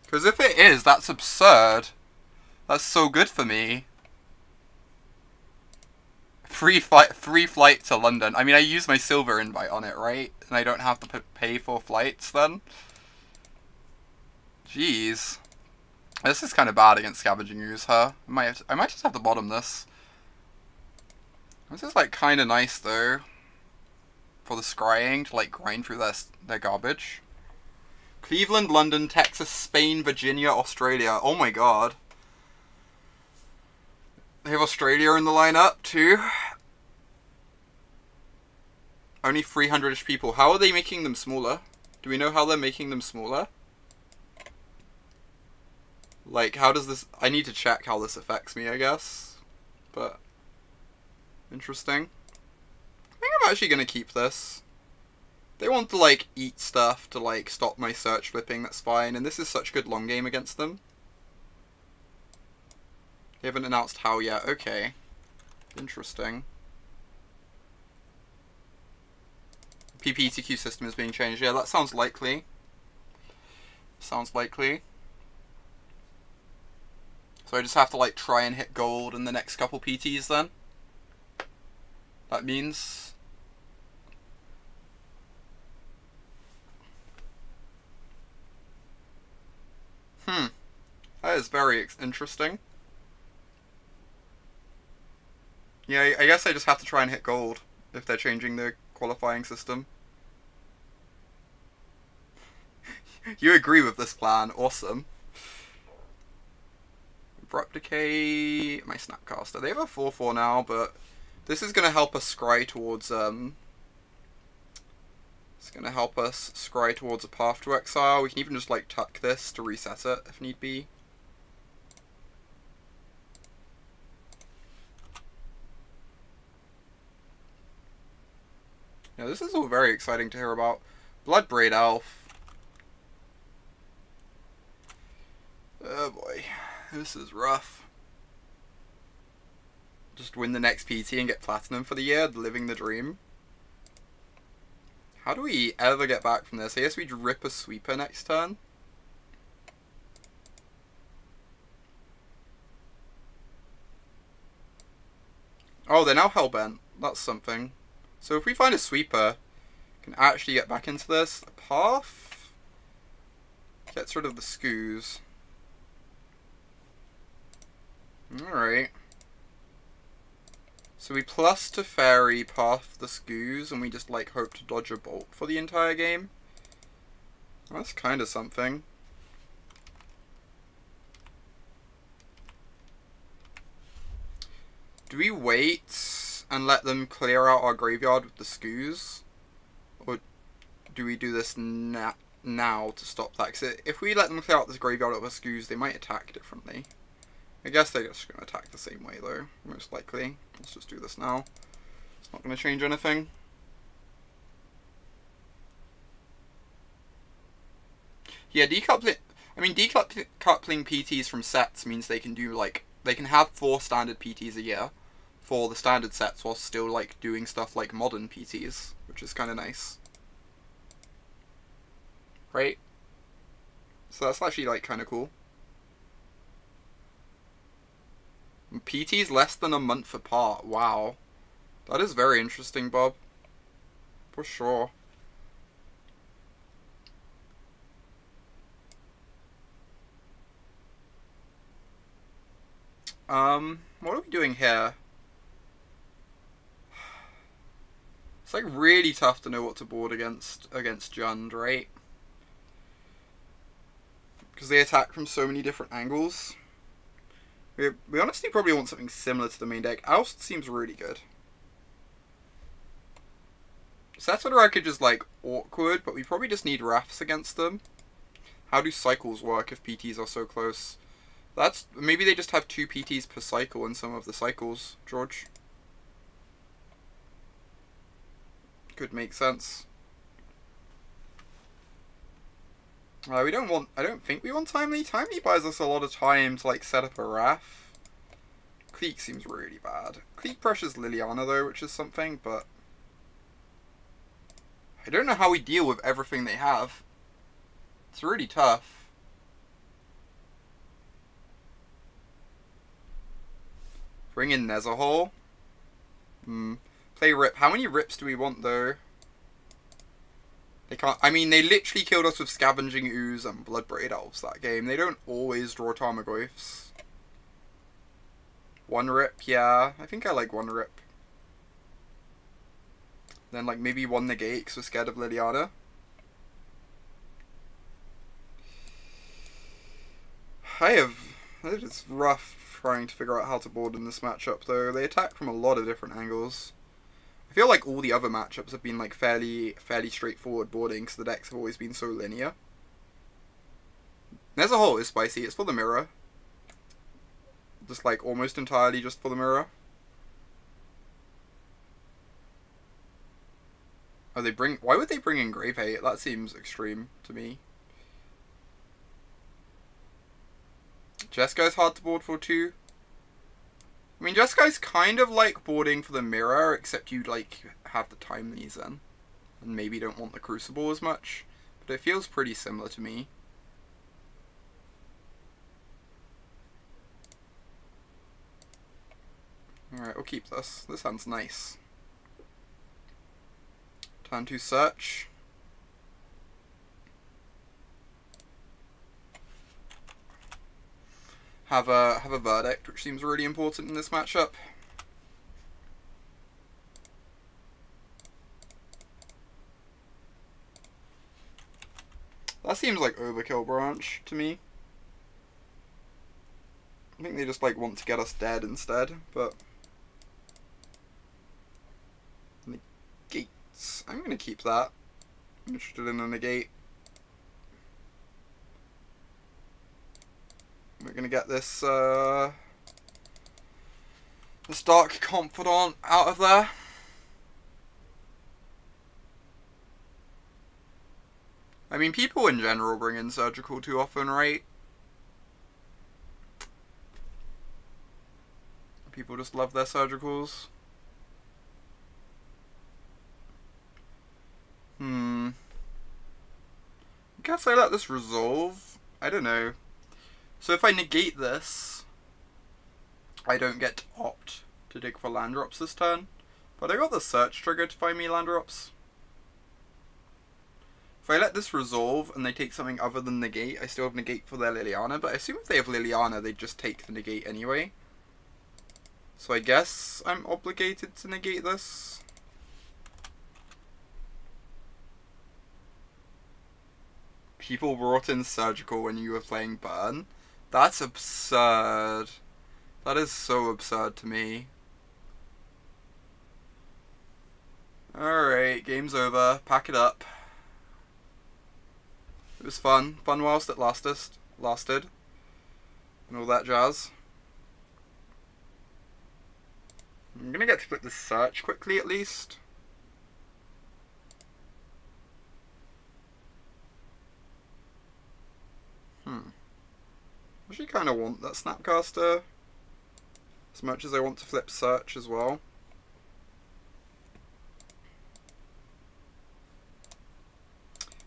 Because if it is, that's absurd. That's so good for me. Free flight to London. I mean, I use my silver invite on it, right? And I don't have to pay for flights then? Jeez. This is kind of bad against Scavenging Ooze, huh? I might just have to bottom this. This is, like, kind of nice, though. For the scrying to, like, grind through their garbage. Cleveland, London, Texas, Spain, Virginia, Australia. Oh my god. They have Australia in the lineup, too. Only 300-ish people. How are they making them smaller? Do we know how they're making them smaller? Like, how does this... I need to check how this affects me, I guess. But... interesting. I think I'm actually going to keep this. They want to, like, eat stuff to, like, stop my search flipping, that's fine. And this is such good long game against them. They haven't announced how yet. Okay. Interesting. PPTQ system is being changed. Yeah, that sounds likely. Sounds likely. So I just have to, like, try and hit gold in the next couple PTs then. That means... That is very interesting. Yeah, I guess I just have to try and hit gold if they're changing the qualifying system. You agree with this plan. Awesome. Abrupt Decay, my Snapcaster. They have a 4/4 now, but this is going to help us scry towards, it's going to help us scry towards a path to Exile. We can even just, like, tuck this to reset it if need be. Yeah, this is all very exciting to hear about. Bloodbraid Elf. Oh boy, this is rough. Just win the next PT and get Platinum for the year, living the dream. How do we ever get back from this? I guess we'd rip a Sweeper next turn. Oh, they're now Hellbent. That's something. So if we find a Sweeper, can actually get back into this. The path gets rid of the Scoos. Alright. So we plus Teferi, path the Scoos, and we just, like, hope to dodge a bolt for the entire game. That's kind of something. Do we wait and let them clear out our graveyard with the Scoos? Or do we do this now to stop that? Because if we let them clear out this graveyard with the Scoos, they might attack differently. I guess they're just going to attack the same way, though, most likely. Let's just do this now. It's not going to change anything. Yeah, decoupling... I mean, decoupling PTs from sets means they can do, like... They can have 4 standard PTs a year for the standard sets while still, like, doing stuff like modern PTs, which is kind of nice. Right? So that's actually, like, kind of cool. PT's less than a month apart. Wow. That is very interesting, Bob. For sure. What are we doing here? It's like really tough to know what to board against Jund, right? Because they attack from so many different angles. We honestly probably want something similar to the main deck. Oust seems really good. Settle the Wreckage is, like, awkward, but we probably just need Wraths against them. How do cycles work if PTs are so close? That's... Maybe they just have 2 PTs per cycle in some of the cycles, George. Could make sense. We don't want... I don't think we want Timely. Timely buys us a lot of time to, like, set up a Wrath. Clique seems really bad. Clique pressures Liliana, though, which is something, but... I don't know how we deal with everything they have. It's really tough. Bring in Nezahal. Play Rip. How many Rips do we want, though? They can't... I mean, they literally killed us with Scavenging Ooze and Bloodbraid Elves that game. They don't always draw Tarmogoyfs. One Rip, yeah. I think I like one Rip. Then, like, maybe one Negate because we're scared of Liliana. It's rough trying to figure out how to board in this matchup, though. They attack from a lot of different angles. I feel like all the other matchups have been, like, fairly straightforward boarding, because the decks have always been so linear. Nezahal is spicy. It's for the mirror. Just, like, almost entirely just for the mirror. Oh, why would they bring in Grave Hate? That seems extreme to me. Jeskai's hard to board for too. I mean, Jeskai's kind of like boarding for the mirror, except you like have the Timelies in, and maybe don't want the Crucible as much. But it feels pretty similar to me. Alright, we'll keep this. This hand's nice. Turn to search. Have a verdict, which seems really important in this matchup. That seems like overkill branch to me. I think they just like want to get us dead instead, but Negates. I'm gonna keep that. I'm interested in a Negate. We're gonna get this this Dark Confidant out of there. I mean, people in general bring in Surgical too often, right? People just love their Surgicals. I guess I let this resolve. I don't know. So if I negate this, I don't get to opt to dig for land drops this turn. But I got the search trigger to find me land drops. If I let this resolve and they take something other than negate, I still have negate for their Liliana. But I assume if they have Liliana, they'd just take the negate anyway. So I guess I'm obligated to negate this. People brought in Surgical when you were playing Burn. That's absurd. That is so absurd to me. Alright, game's over. Pack it up. It was fun. Fun whilst it lasted. And all that jazz. I'm gonna get to put this search quickly at least. I actually kind of want that Snapcaster as much as I want to flip search as well.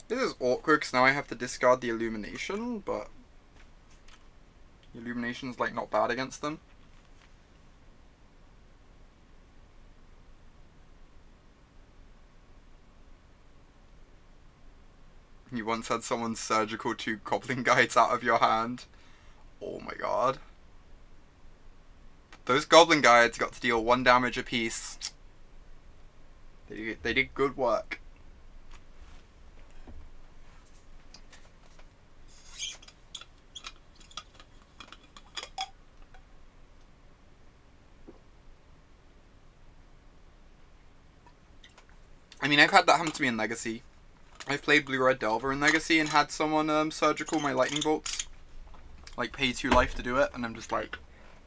This is awkward because now I have to discard the Illumination, but the Illumination's like not bad against them. You once had someone's Surgical 2 Goblin Guides out of your hand. Oh my god. Those Goblin Guides got to deal 1 damage apiece. They did good work. I mean, I've had that happen to me in Legacy. I've played Blue-Red Delver in Legacy and had someone Surgical my Lightning Bolts. Like, pay 2 life to do it, and I'm just like,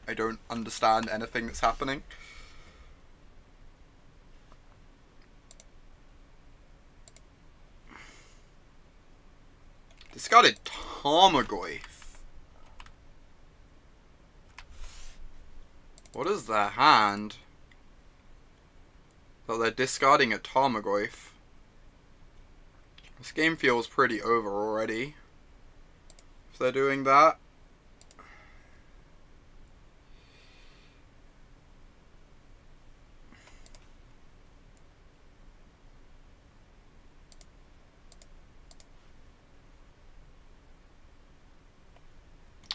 I don't understand anything that's happening. discarded Tarmogoyf. What is their hand? That they're discarding a Tarmogoyf. This game feels pretty over already. If they're doing that.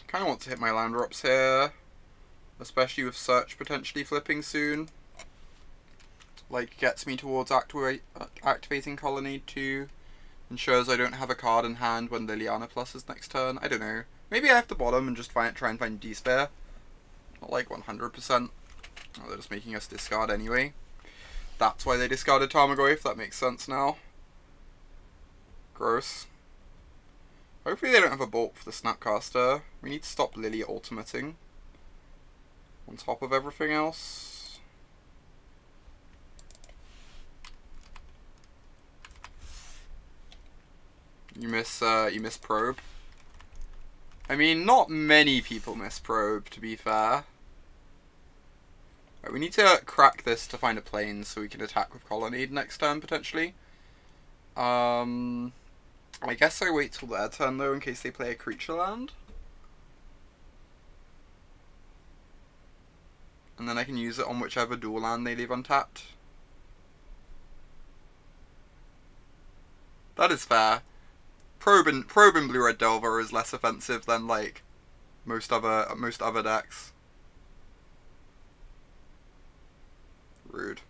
Kind of want to hit my land drops here, especially with Search potentially flipping soon. Like, gets me towards activating Colonnade 2, ensures I don't have a card in hand when Liliana pluses next turn. I don't know. Maybe I have to bottom and just try and find Despair. Not like 100%. Oh, they're just making us discard anyway. That's why they discarded Tarmogoyf. That makes sense now. Gross. Hopefully they don't have a bolt for the Snapcaster. We need to stop Lily ultimating. On top of everything else. You miss Probe. I mean, not many people miss Probe, to be fair. Right, we need to crack this to find a plane so we can attack with Colonnade next turn, potentially. I guess I wait till their turn, though, in case they play a creature land. And then I can use it on whichever dual land they leave untapped. That is fair. Probe and Blue-Red Delver is less offensive than, like, most other decks. Rude.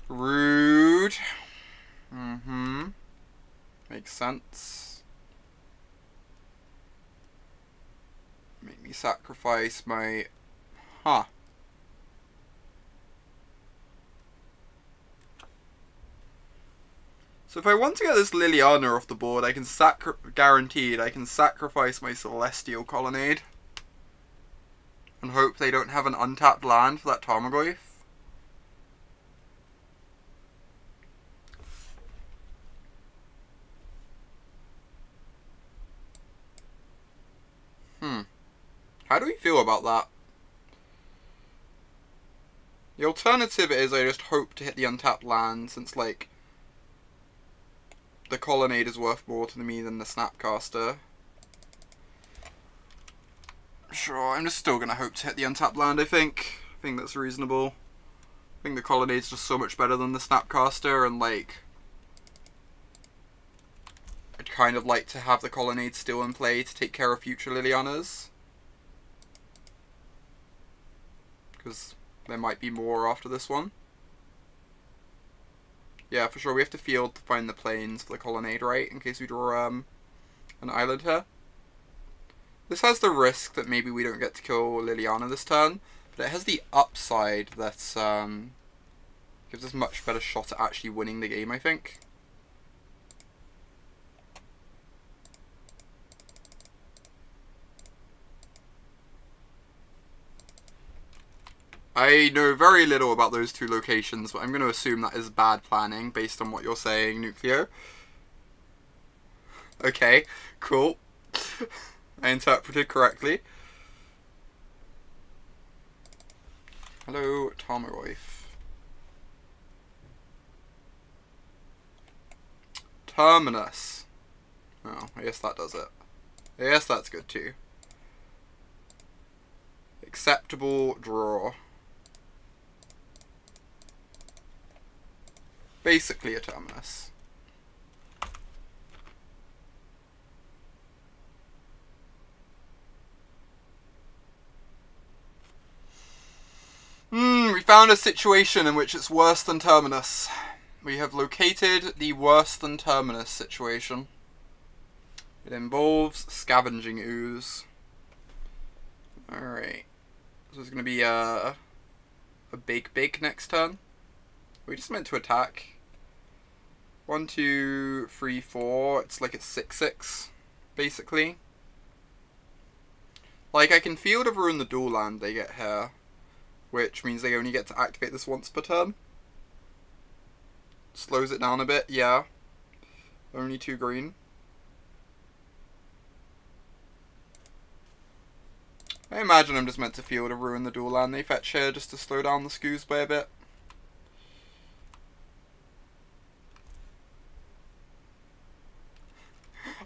Rude. Mm-hmm. Makes sense. Make me sacrifice my... Huh. So if I want to get this Liliana off the board, I can guaranteed I can sacrifice my Celestial Colonnade. And hope they don't have an untapped land for that Tarmogoyf. How do we feel about that? The alternative is I just hope to hit the untapped land, since, like, the Colonnade is worth more to me than the Snapcaster. Sure, I'm just still going to hope to hit the untapped land, I think. I think that's reasonable. I think the Colonnade's just so much better than the Snapcaster, and, like, I'd kind of like to have the Colonnade still in play to take care of future Lilianas. Because there might be more after this one. Yeah, for sure, we have to field to find the planes for the Colonnade, right? In case we draw an island here. This has the risk that maybe we don't get to kill Liliana this turn, but it has the upside that gives us a much better shot at actually winning the game, I think. I know very little about those two locations, but I'm going to assume that is bad planning based on what you're saying, Nucleo. Okay, cool. I interpreted correctly. Hello, Tarmogoyf. Terminus. Oh, I guess that does it. I guess that's good too. Acceptable draw. Basically a Terminus. We found a situation in which it's worse than Terminus. We have located the worse than Terminus situation. It involves Scavenging Ooze. Alright. So it's going to be a big next turn. We just meant to attack. 1, 2, 3, 4. It's like it's 6/6, basically. Like, I can Field of Ruin the dual land they get here, which means they only get to activate this once per turn. Slows it down a bit, yeah. Only 2 green. I imagine I'm just meant to Field of Ruin the dual land they fetch here just to slow down the scoos by a bit.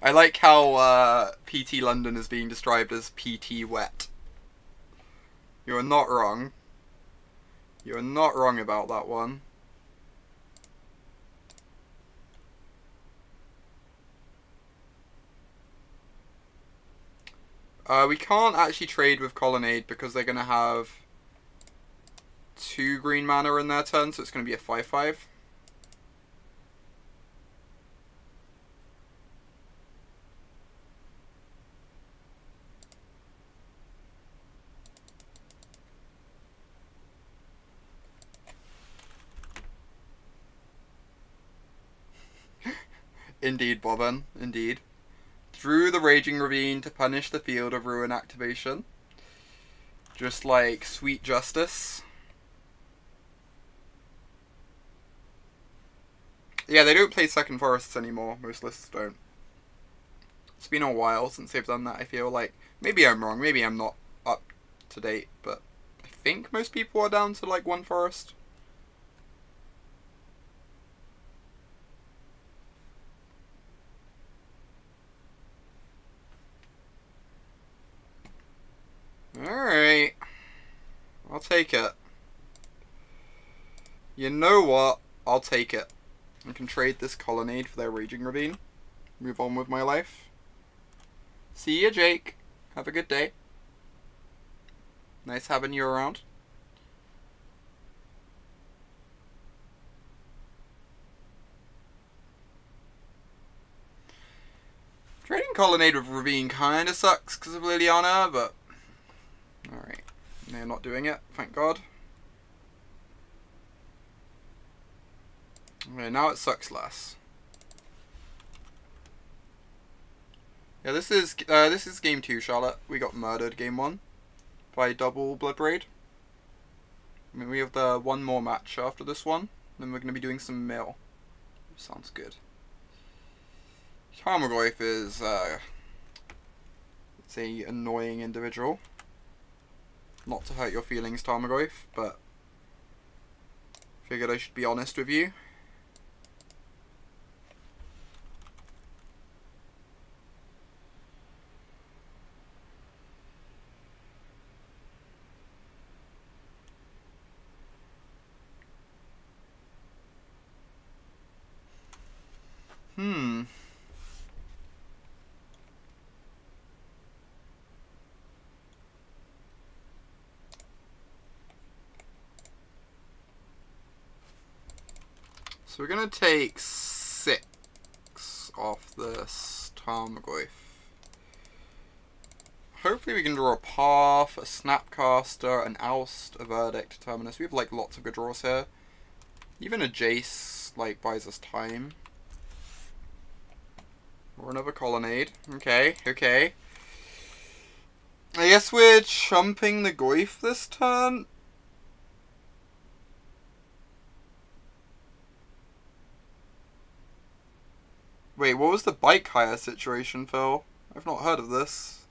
I like how PT London is being described as PT Wet. You are not wrong. You are not wrong about that one. We can't actually trade with Colonnade because they're going to have 2 green mana in their turn, so it's going to be a 5/5. Indeed, Bobbin. Indeed. Drew the Raging Ravine to punish the Field of Ruin activation. Just like sweet justice. Yeah, they don't play Second Forests anymore. Most lists don't. It's been a while since they've done that, I feel like. Maybe I'm wrong. Maybe I'm not up to date, but I think most people are down to like 1 forest. Alright. I'll take it. You know what? I'll take it. I can trade this Colonnade for their Raging Ravine. Move on with my life. See ya, Jake. Have a good day. Nice having you around. Trading Colonnade with Ravine kinda sucks because of Liliana, but alright. They're not doing it, thank God. Okay, now it sucks less. Yeah, this is game 2, Charlotte. We got murdered game 1 by double Blood Raid. I mean, we have the one more match after this one. Then we're going to be doing some mill. Sounds good. Tarmogoyf is it's a annoying individual. Not to hurt your feelings, Tarmogoyf, but figured I should be honest with you. So we're going to take 6 off this Tarmogoyf. Hopefully we can draw a Path, a Snapcaster, an Oust, a Verdict, a Terminus. We have like lots of good draws here. Even a Jace like buys us time. Or another Colonnade. Okay, okay. I guess we're chumping the Goyf this turn. Wait, what was the bike hire situation, Phil? I've not heard of this.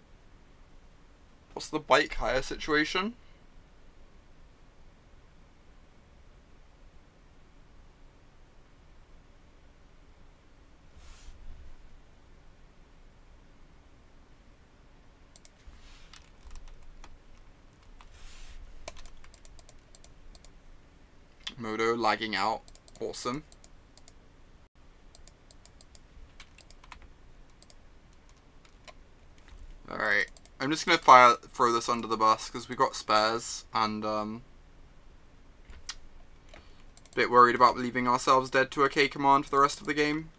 What's the bike hire situation? Modo lagging out. Awesome. Alright, I'm just going to throw this under the bus because we've got spares and a bit worried about leaving ourselves dead to a K command for the rest of the game.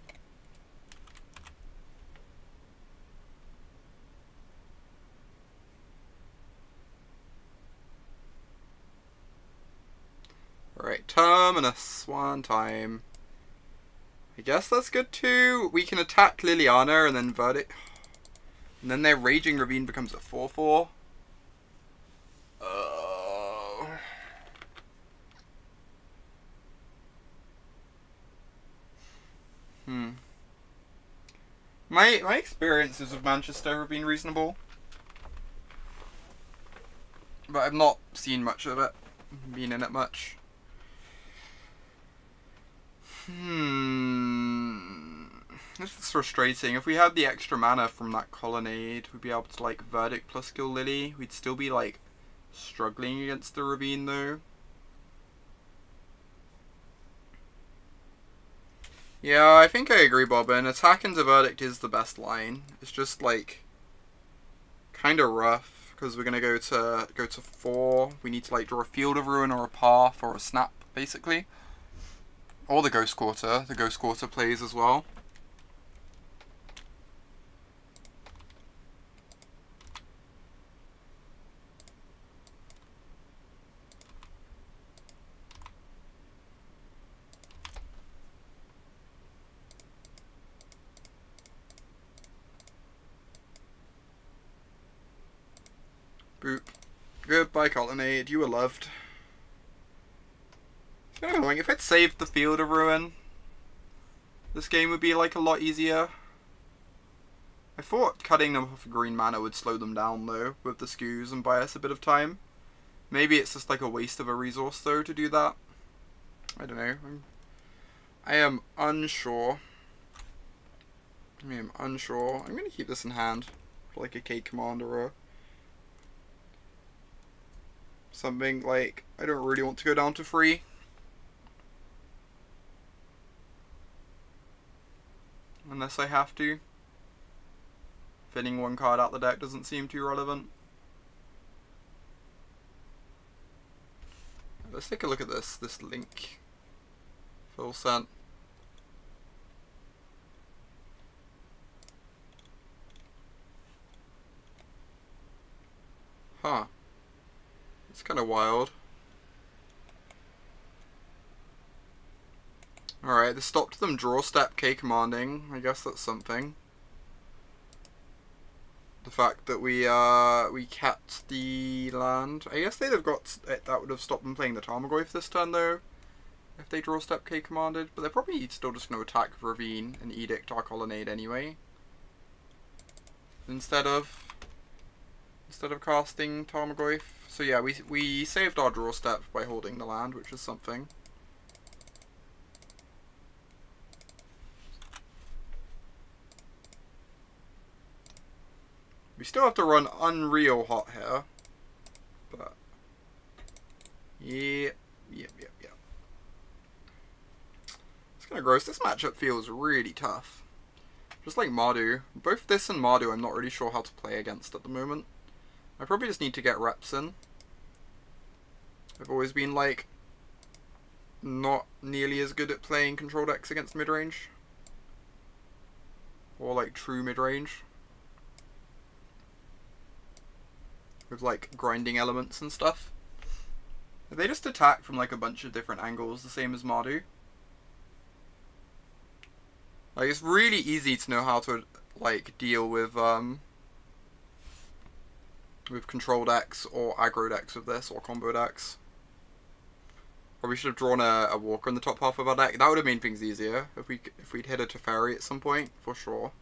Alright, Terminus one time. I guess that's good too. We can attack Liliana and then Verdict. And then their Raging Ravine becomes a 4/4. My experiences of Manchester have been reasonable. but I've not seen much of it, been in it much. This is frustrating. If we had the extra mana from that Colonnade, we'd be able to like Verdict plus kill Lily. We'd still be like struggling against the Ravine though. Yeah, I think I agree, Bobbin. Attack into Verdict is the best line. It's just like kind of rough because we're gonna go to 4. We need to like draw a Field of Ruin or a Path or a Snap basically, or the Ghost Quarter. The Ghost Quarter plays as well. Boop. Goodbye, Colonnade. You were loved. It's kind of annoying. If I'd saved the Field of Ruin, this game would be like a lot easier. I thought cutting them off green mana would slow them down though, with the skews and buy us a bit of time. Maybe it's just like a waste of a resource though to do that. I don't know. I am unsure. I'm going to keep this in hand for like a K command or a something like, I don't really want to go down to 3. Unless I have to. Fitting one card out the deck doesn't seem too relevant. Let's take a look at this link. Full sent. Huh. It's kind of wild. Alright, this stopped them draw step K commanding. I guess that's something. The fact that we kept the land. I guess they'd have got it, that would have stopped them playing the Tarmogoyf this turn though, if they draw step K commanded. But they're probably still just going to attack Ravine and Edict our Colonnade anyway, instead of casting Tarmogoyf. So yeah, we saved our draw step by holding the land, which is something. We still have to run Unreal Hot here, but yep. It's kind of gross. This matchup feels really tough. Just like Mardu. Both this and Mardu I'm not really sure how to play against at the moment. I probably just need to get reps in. I've always been like not nearly as good at playing control decks against mid-range. Or like true mid-range. With like grinding elements and stuff. They just attack from like a bunch of different angles, the same as Mardu. Like it's really easy to know how to like deal with control decks or aggro decks with this, or combo decks. Probably should have drawn a walker in the top half of our deck. That would have made things easier if we'd hit a Teferi at some point, for sure.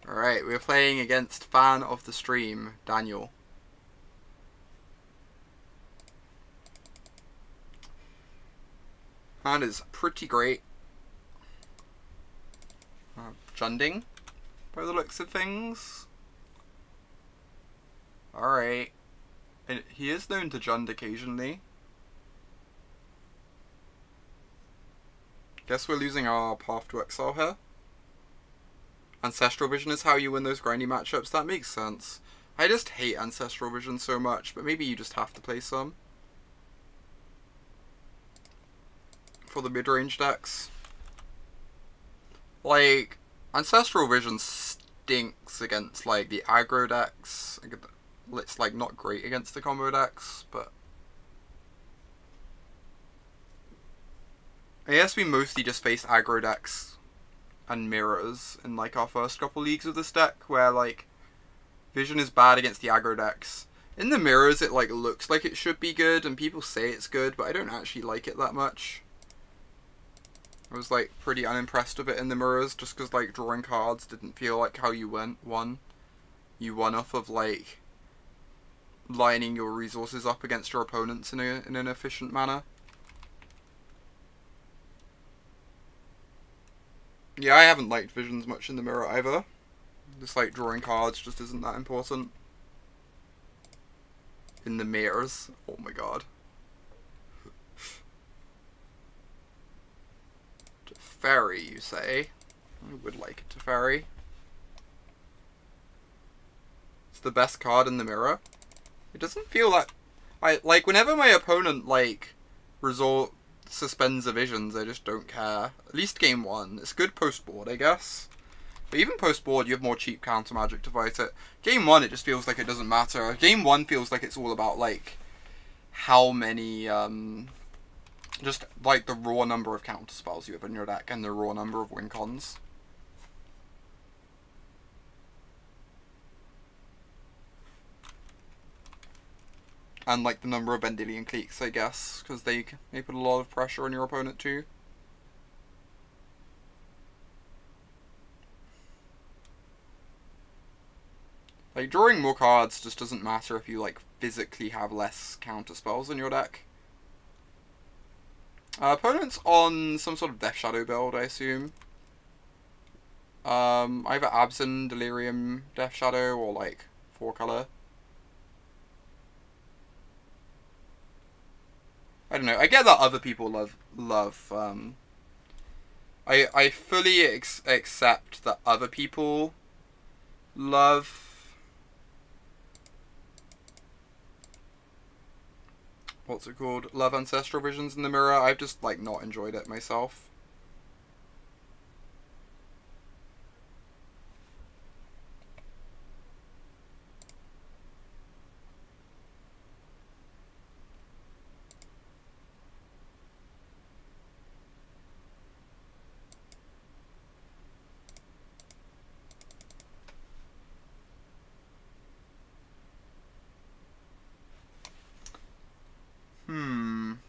Alright, we're playing against fan of the stream, Daniel. Hand is pretty great. Junding, by the looks of things. Alright. And he is known to Jund occasionally. Guess we're losing our path to Exile here. Ancestral Vision is how you win those grindy matchups. That makes sense. I just hate Ancestral Vision so much, but maybe you just have to play some. For the mid-range decks. Like, Ancestral Vision stinks against like the aggro decks. It's like not great against the combo decks, but I guess we mostly just face aggro decks and mirrors in like our first couple leagues of this deck, where like Vision is bad against the aggro decks, In the mirrors, it like looks like it should be good, and people say it's good, but I don't actually like it that much. I was like pretty unimpressed with it in the mirrors, just because like drawing cards didn't feel like how you won. You won off of like lining your resources up against your opponents in an efficient manner. Yeah, I haven't liked visions much in the mirror either. Just like drawing cards just isn't that important. In the mirrors. Oh my god. Teferi, you say? I would like a Teferi. It's the best card in the mirror. It doesn't feel that... like, whenever my opponent, like, suspends a visions, I just don't care. At least game 1. It's good post-board, I guess. But even post-board, you have more cheap counter magic to fight it. Game 1, it just feels like it doesn't matter. Game 1 feels like it's all about, like, how many, just, like, the raw number of counter spells you have in your deck and the raw number of win cons. And, like, the number of Vendilion Cliques, I guess, because they put a lot of pressure on your opponent, too. Like, drawing more cards just doesn't matter if you, like, physically have less counter spells in your deck. Opponent's on some sort of Death Shadow build, I assume. Either Absent, Delirium, Death Shadow, or, like, 4-color. I don't know. I get that other people love I fully accept that other people love... what's it called? Love Ancestral Visions in the mirror. I've just, like, not enjoyed it myself.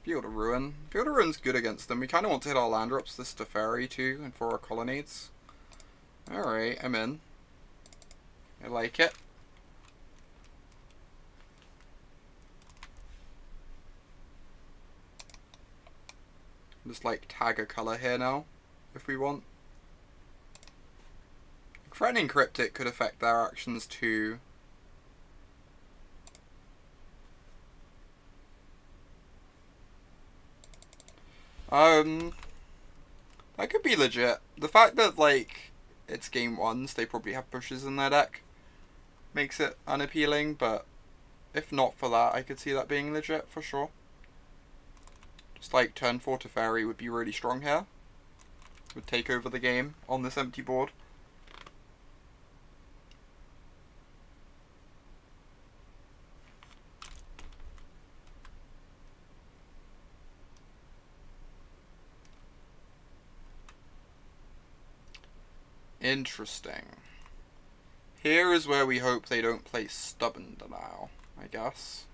Field of Ruin. Field of Ruin's good against them. We kind of want to hit our land drops this Teferi too, and for our colonnades. Alright, I'm in. I like it. Just like tag a colour here now, if we want. Threatening Cryptic could affect their actions too. That could be legit. The fact that, like, it's game 1s, they probably have pushes in their deck, makes it unappealing, but if not for that, I could see that being legit, for sure. Just, like, turn 4 Teferi would be really strong here. Would take over the game on this empty board. Interesting. Here is where we hope they don't play Stubborn Denial, I guess.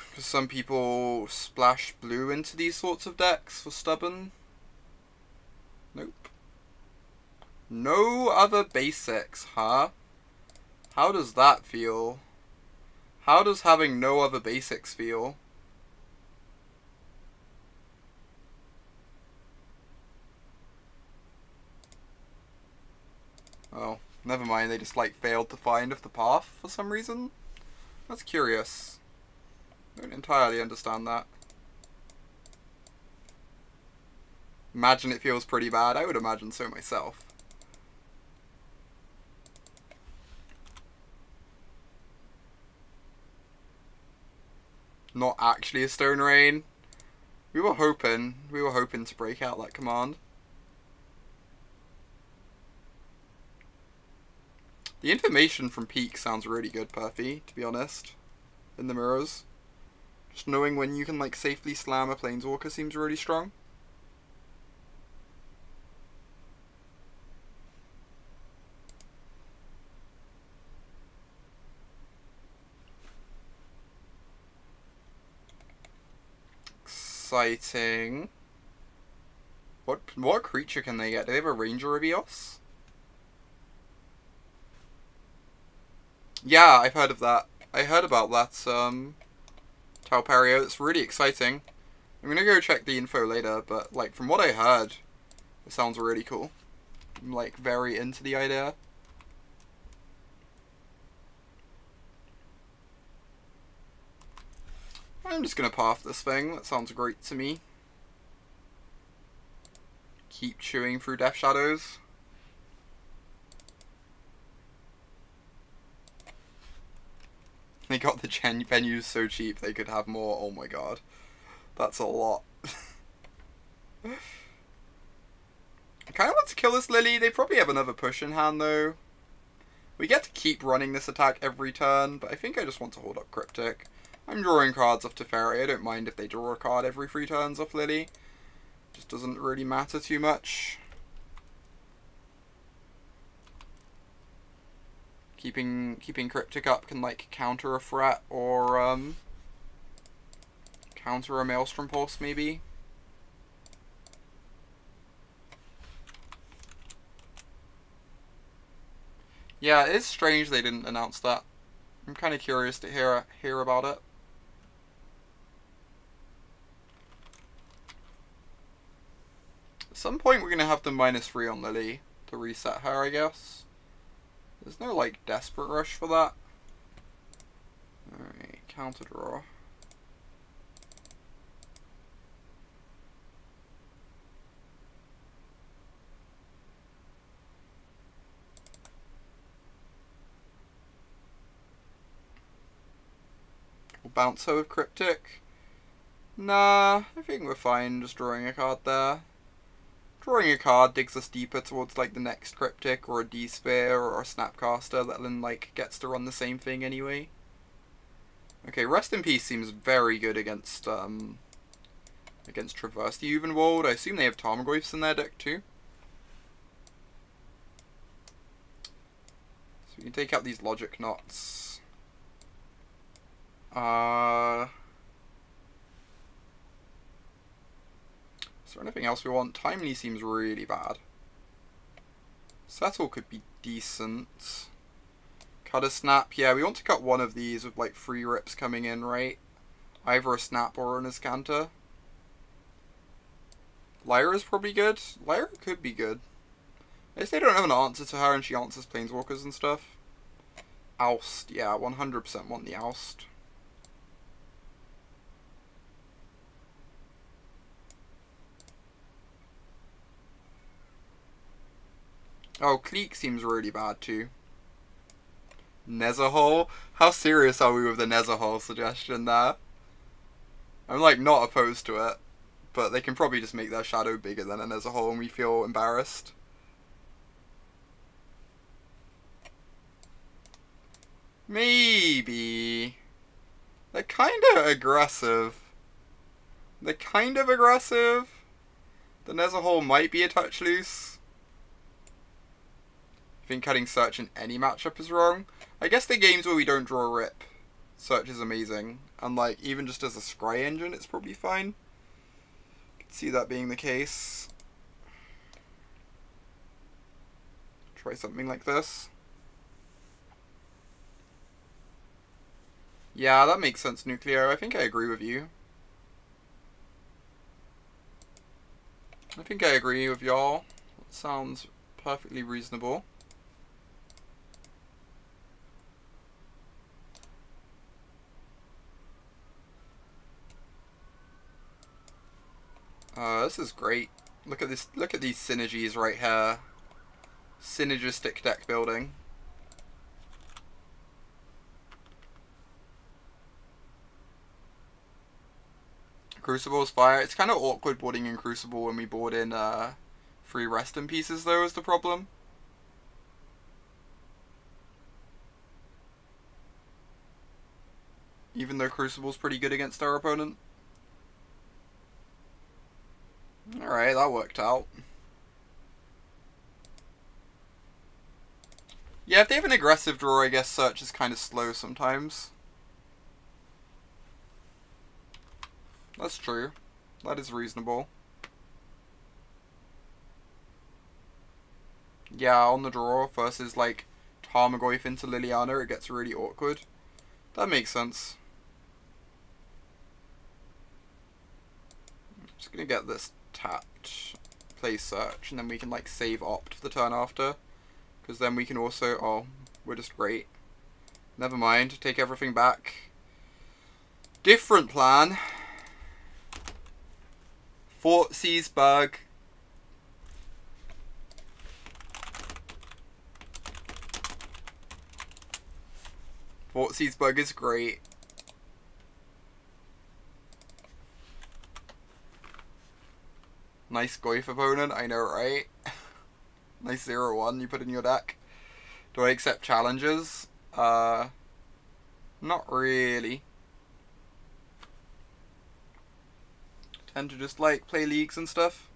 Because some people splash blue into these sorts of decks for Stubborn. Nope. No other basics, huh? How does that feel? How does having no other basics feel? Oh, never mind, they just, like, failed to find the path for some reason? That's curious. I don't entirely understand that. Imagine it feels pretty bad. I would imagine so myself. Not actually a Stone Rain. We were hoping to break out that command. The information from Peak sounds really good, Perfy, to be honest, in the mirrors. Just knowing when you can, like, safely slam a Planeswalker seems really strong. exciting. What creature can they get? Do they have a Ranger of Eos? Yeah, I've heard of that. I heard about that, Talperio. It's really exciting. I'm gonna go check the info later, but, like, from what I heard, it sounds really cool. I'm, like, very into the idea. I'm just gonna path this thing. That sounds great to me. Keep chewing through Death Shadows. They got the venues so cheap they could have more. Oh my god. That's a lot. I kind of want to kill this Lily. They probably have another push in hand though. We get to keep running this attack every turn, but I think I just want to hold up Cryptic. I'm drawing cards off Teferi. I don't mind if they draw a card every 3 turns off Lily. Just doesn't really matter too much. Keeping Cryptic up can, like, counter a threat or counter a Maelstrom Pulse maybe. Yeah, it is strange they didn't announce that. I'm kind of curious to hear about it. At some point we're going to have the -3 on Lily to reset her, I guess. There's no, like, desperate rush for that. Alright, counter draw. We'll bounce her with Cryptic. Nah, I think we're fine just drawing a card there. Drawing a card digs us deeper towards, like, the next Cryptic or a D-Sphere or a Snapcaster that then, like, gets to run the same thing anyway. Okay, Rest in Peace seems very good against Traverse the Uvenwald. I assume they have Tarmogoyfs in their deck too. So we can take out these Logic Knots. Is there anything else we want? Timely seems really bad. Settle could be decent. Cut a Snap. Yeah, we want to cut one of these with, like, 3 rips coming in, right? Either a Snap or an Azcanta. Lyra's probably good. Lyra could be good. I guess they don't have an answer to her and she answers Planeswalkers and stuff. Oust. Yeah, 100% want the Oust. Oh, Clique seems really bad too. Nezahal? How serious are we with the Nezahal suggestion there? I'm, like, not opposed to it, but they can probably just make their shadow bigger than a Nezahal and we feel embarrassed. Maybe. They're kind of aggressive. The Nezahal might be a touch loose. I think cutting Search in any matchup is wrong. I guess the games where we don't draw a rip, Search is amazing. And, like, even just as a scry engine, it's probably fine. I could see that being the case. Try something like this. Yeah, that makes sense, Nucleo. I think I agree with you. I think I agree with y'all. That sounds perfectly reasonable. This is great. Look at this. Look at these synergies right here. Synergistic deck building. Crucible's fire. It's kind of awkward boarding in Crucible when we board in 3 Rest in Pieces though is the problem. Even though Crucible's pretty good against our opponent. Alright, that worked out. Yeah, if they have an aggressive draw, I guess Search is kind of slow sometimes. That's true. That is reasonable. Yeah, on the draw versus like Tarmogoyf into Liliana, it gets really awkward. That makes sense. I'm just gonna get this tapped, play search, and then we can like save opt for the turn after. Because then we can also, oh, we're just great. Never mind, take everything back. Different plan. Fort sees bug. Fort sees bug is great. Nice Goyf opponent, I know, right? Nice 0-1 you put in your deck. Do I accept challenges? Not really. Tend to just like play leagues and stuff.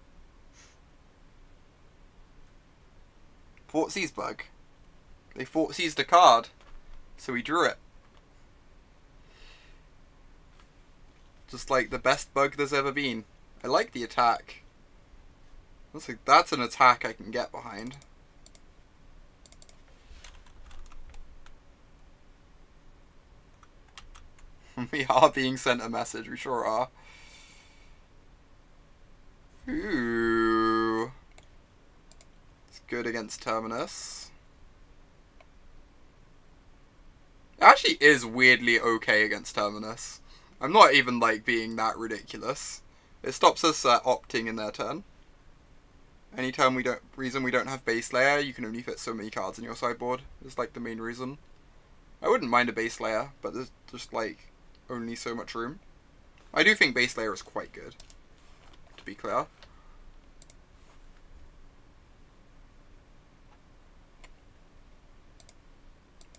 Fort sees bug. They Fort seized a card, so we drew it. Just like the best bug there's ever been. I like the attack. That's an attack I can get behind. We are being sent a message, we sure are. Ooh. It's good against Terminus. It actually is weirdly okay against Terminus. I'm not even like being that ridiculous. It stops us opting in their turn. Anytime reason we don't have base layer, you can only fit so many cards in your sideboard. Is like the main reason. I wouldn't mind a base layer, but there's just like only so much room. I do think base layer is quite good, to be clear.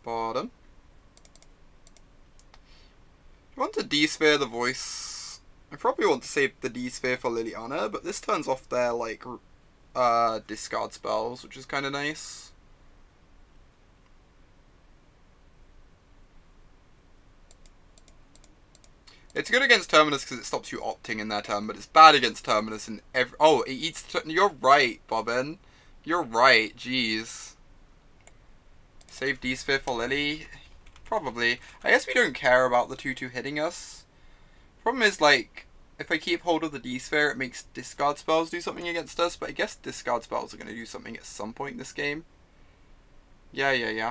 Pardon. I want to D-sphere the voice. I probably want to save the D-sphere for Liliana, but this turns off their like discard spells, which is kind of nice. It's good against Terminus because it stops you opting in their turn, but it's bad against Terminus in every... Oh, it eats... You're right, Bobbin. You're right, jeez. Save D-sphere for Lily? Probably. I guess we don't care about the 2-2 hitting us. Problem is, like, if I keep hold of the D-sphere, it makes discard spells do something against us, but I guess discard spells are going to do something at some point in this game. Yeah,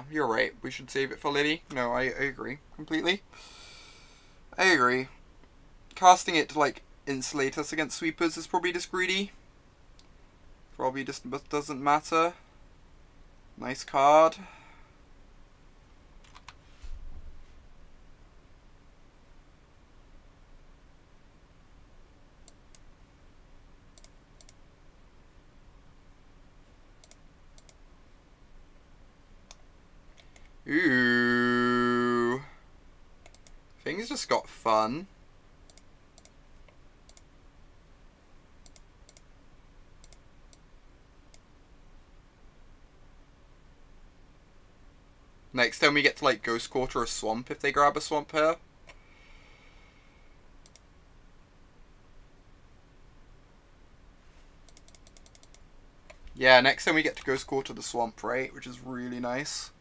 you're right. We should save it for Lily. No, I agree. Completely. I agree. Casting it to, like, insulate us against sweepers is probably just greedy. Probably just doesn't matter. Nice card. Ooh. Things just got fun. Next time we get to like Ghost Quarter or Swamp if they grab a Swamp here. Yeah, next time we get to Ghost Quarter the Swamp, right? Which is really nice.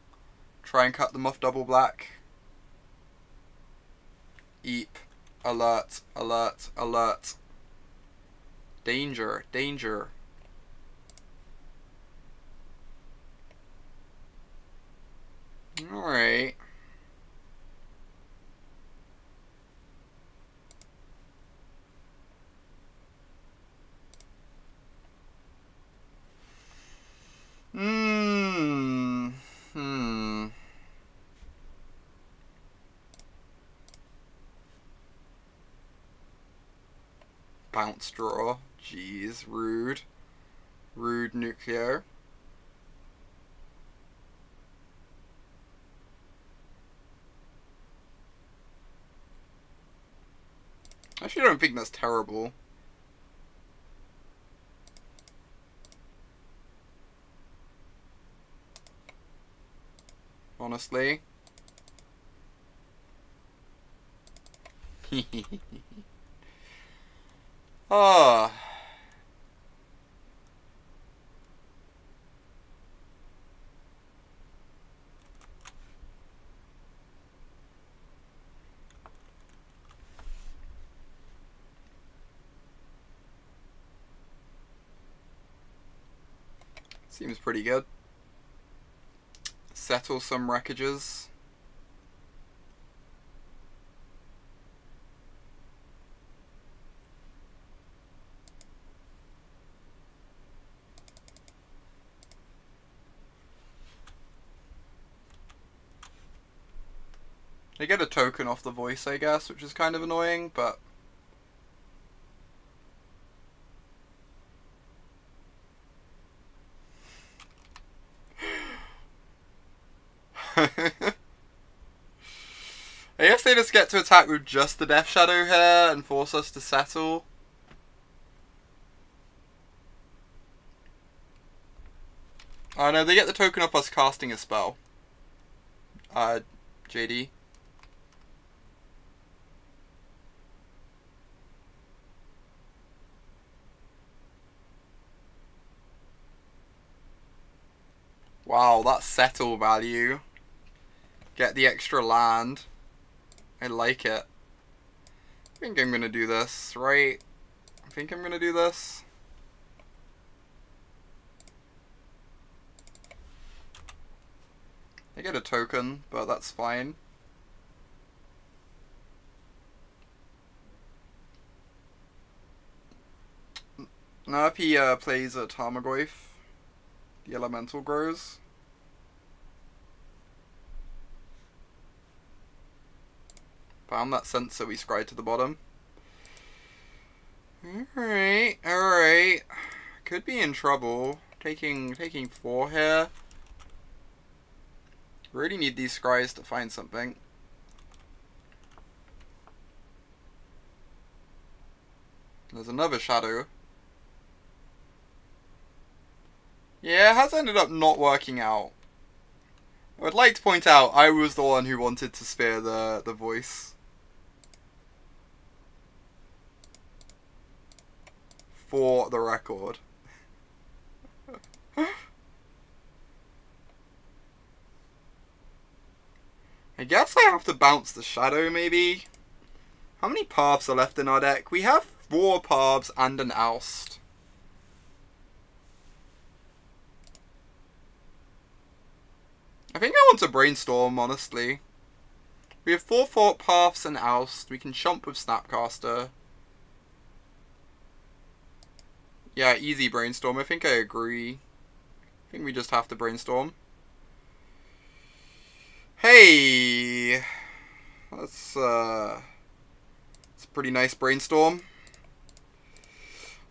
Try and cut them off double black. Eep. Alert. Alert. Alert. Danger. Danger. Alright. Bounce draw. Jeez, rude. Rude nuclear. Actually, I don't think that's terrible. Honestly. Ah. Seems pretty good. Settle some wreckages. They get a token off the voice, I guess, which is kind of annoying, but... I guess they just get to attack with just the Death Shadow here and force us to settle. Oh no, they get the token of us casting a spell. JD. Wow, that's settle value. Get the extra land. I like it. I think I'm gonna do this, right? I think I'm gonna do this. I get a token, but that's fine. Now if he plays a Tarmogoyf, the elemental grows. Found that Censor we scryed to the bottom. Alright, alright. Could be in trouble. Taking 4 here. Really need these scries to find something. There's another shadow. Yeah, it has ended up not working out. I would like to point out I was the one who wanted to spare the voice. For the record. I guess I have to bounce the shadow, maybe? How many paths are left in our deck? We have 4 paths and an Oust. I think I want to brainstorm, honestly. We have 4 paths and Oust. We can chomp with Snapcaster. Yeah, easy brainstorm. I think I agree. I think we just have to brainstorm. Hey! That's a pretty nice brainstorm.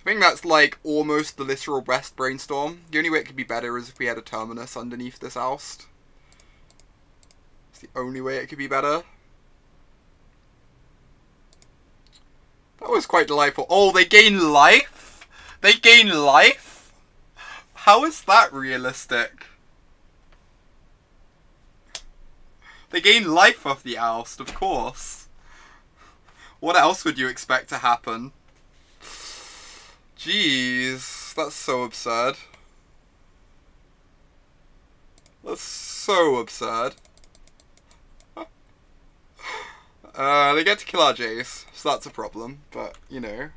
I think that's like almost the literal best brainstorm. The only way it could be better is if we had a Terminus underneath this Oust. It's the only way it could be better. That was quite delightful. Oh, they gain life? They gain life? How is that realistic? They gain life off the Oust, of course. What else would you expect to happen? Jeez, that's so absurd. That's so absurd. They get to kill our Jace, so that's a problem, but, you know.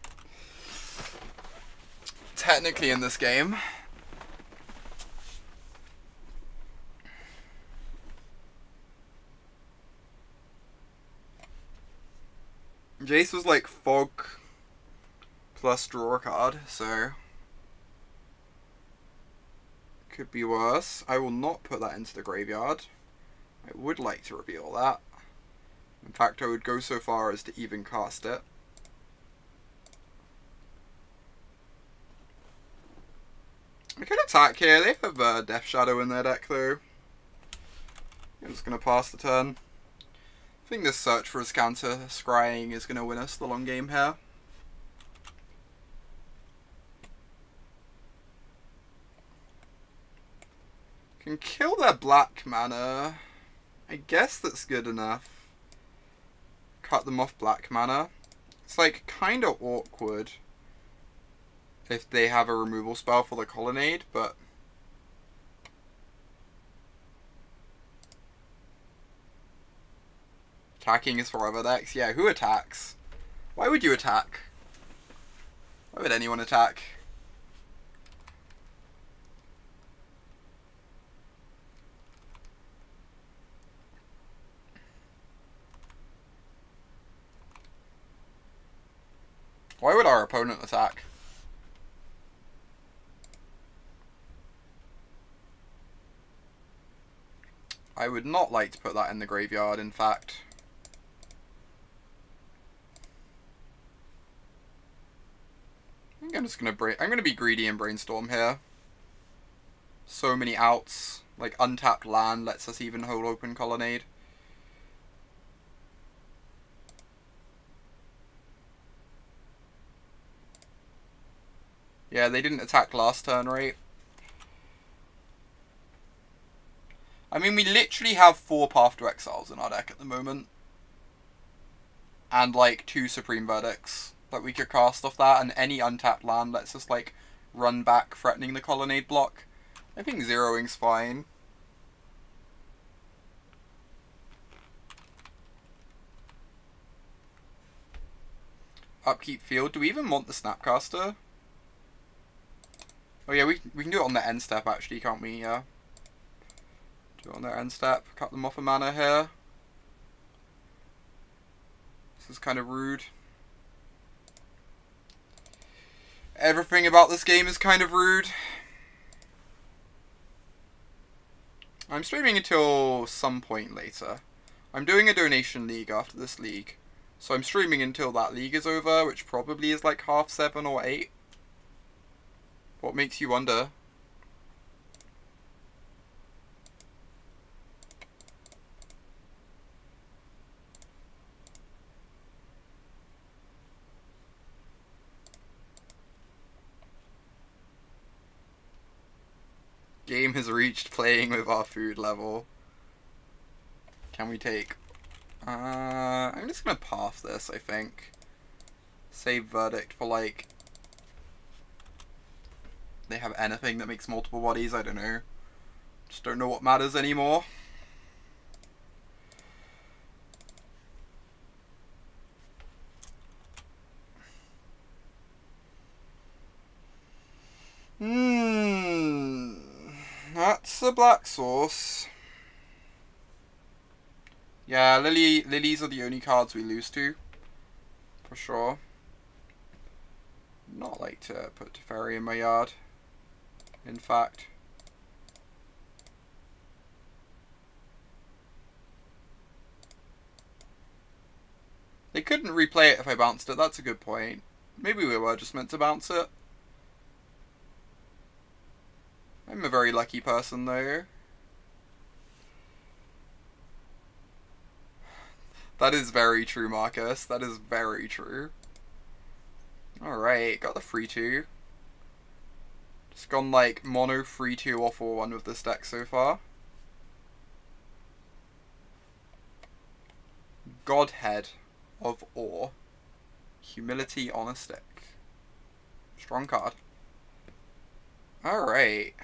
Technically in this game. Jace was like Fog plus draw a card, so could be worse. I will not put that into the graveyard. I would like to reveal that. In fact, I would go so far as to even cast it. I could attack here. They have Death Shadow in their deck, though. I'm just going to pass the turn. I think this search for Azcanta scrying is going to win us the long game here. Can kill their black mana. I guess that's good enough. Cut them off black mana. It's like kind of awkward. if they have a removal spell for the Colonnade, but... Attacking is forever decks. Yeah, who attacks? Why would you attack? Why would anyone attack? Why would our opponent attack? I would not like to put that in the graveyard, in fact. I think I'm just gonna I'm gonna be greedy and brainstorm here. So many outs. Like, untapped land lets us even hold open Colonnade. Yeah, they didn't attack last turn, right? I mean, we literally have 4 Path to Exiles in our deck at the moment. And, like, 2 Supreme Verdicts that we could cast off that, and any untapped land lets us, like, run back, threatening the Colonnade block. I think zeroing's fine. Upkeep field. Do we even want the Snapcaster? Oh yeah, we can do it on the end step actually, can't we? Yeah. Do it on their end step. Cut them off a mana here. This is kind of rude. Everything about this game is kind of rude. I'm streaming until some point later. I'm doing a donation league after this league. So I'm streaming until that league is over, which probably is like 7:30 or 8. What makes you wonder? Game has reached playing with our food level. Can we take... I'm just gonna path this, I think. Save Verdict for, like... They have anything that makes multiple bodies, I don't know. Just don't know what matters anymore. That's a black source. Yeah, lilies are the only cards we lose to. For sure. Not like to put Teferi in my yard. In fact. They couldn't replay it if I bounced it, that's a good point. Maybe we were just meant to bounce it. I'm a very lucky person though. That is very true, Marcus. That is very true. Alright, got the 3-2. Just gone like mono 3-2 or 4-1 with this deck so far. Godhead of Awe. Humility on a stick. Strong card. Alright.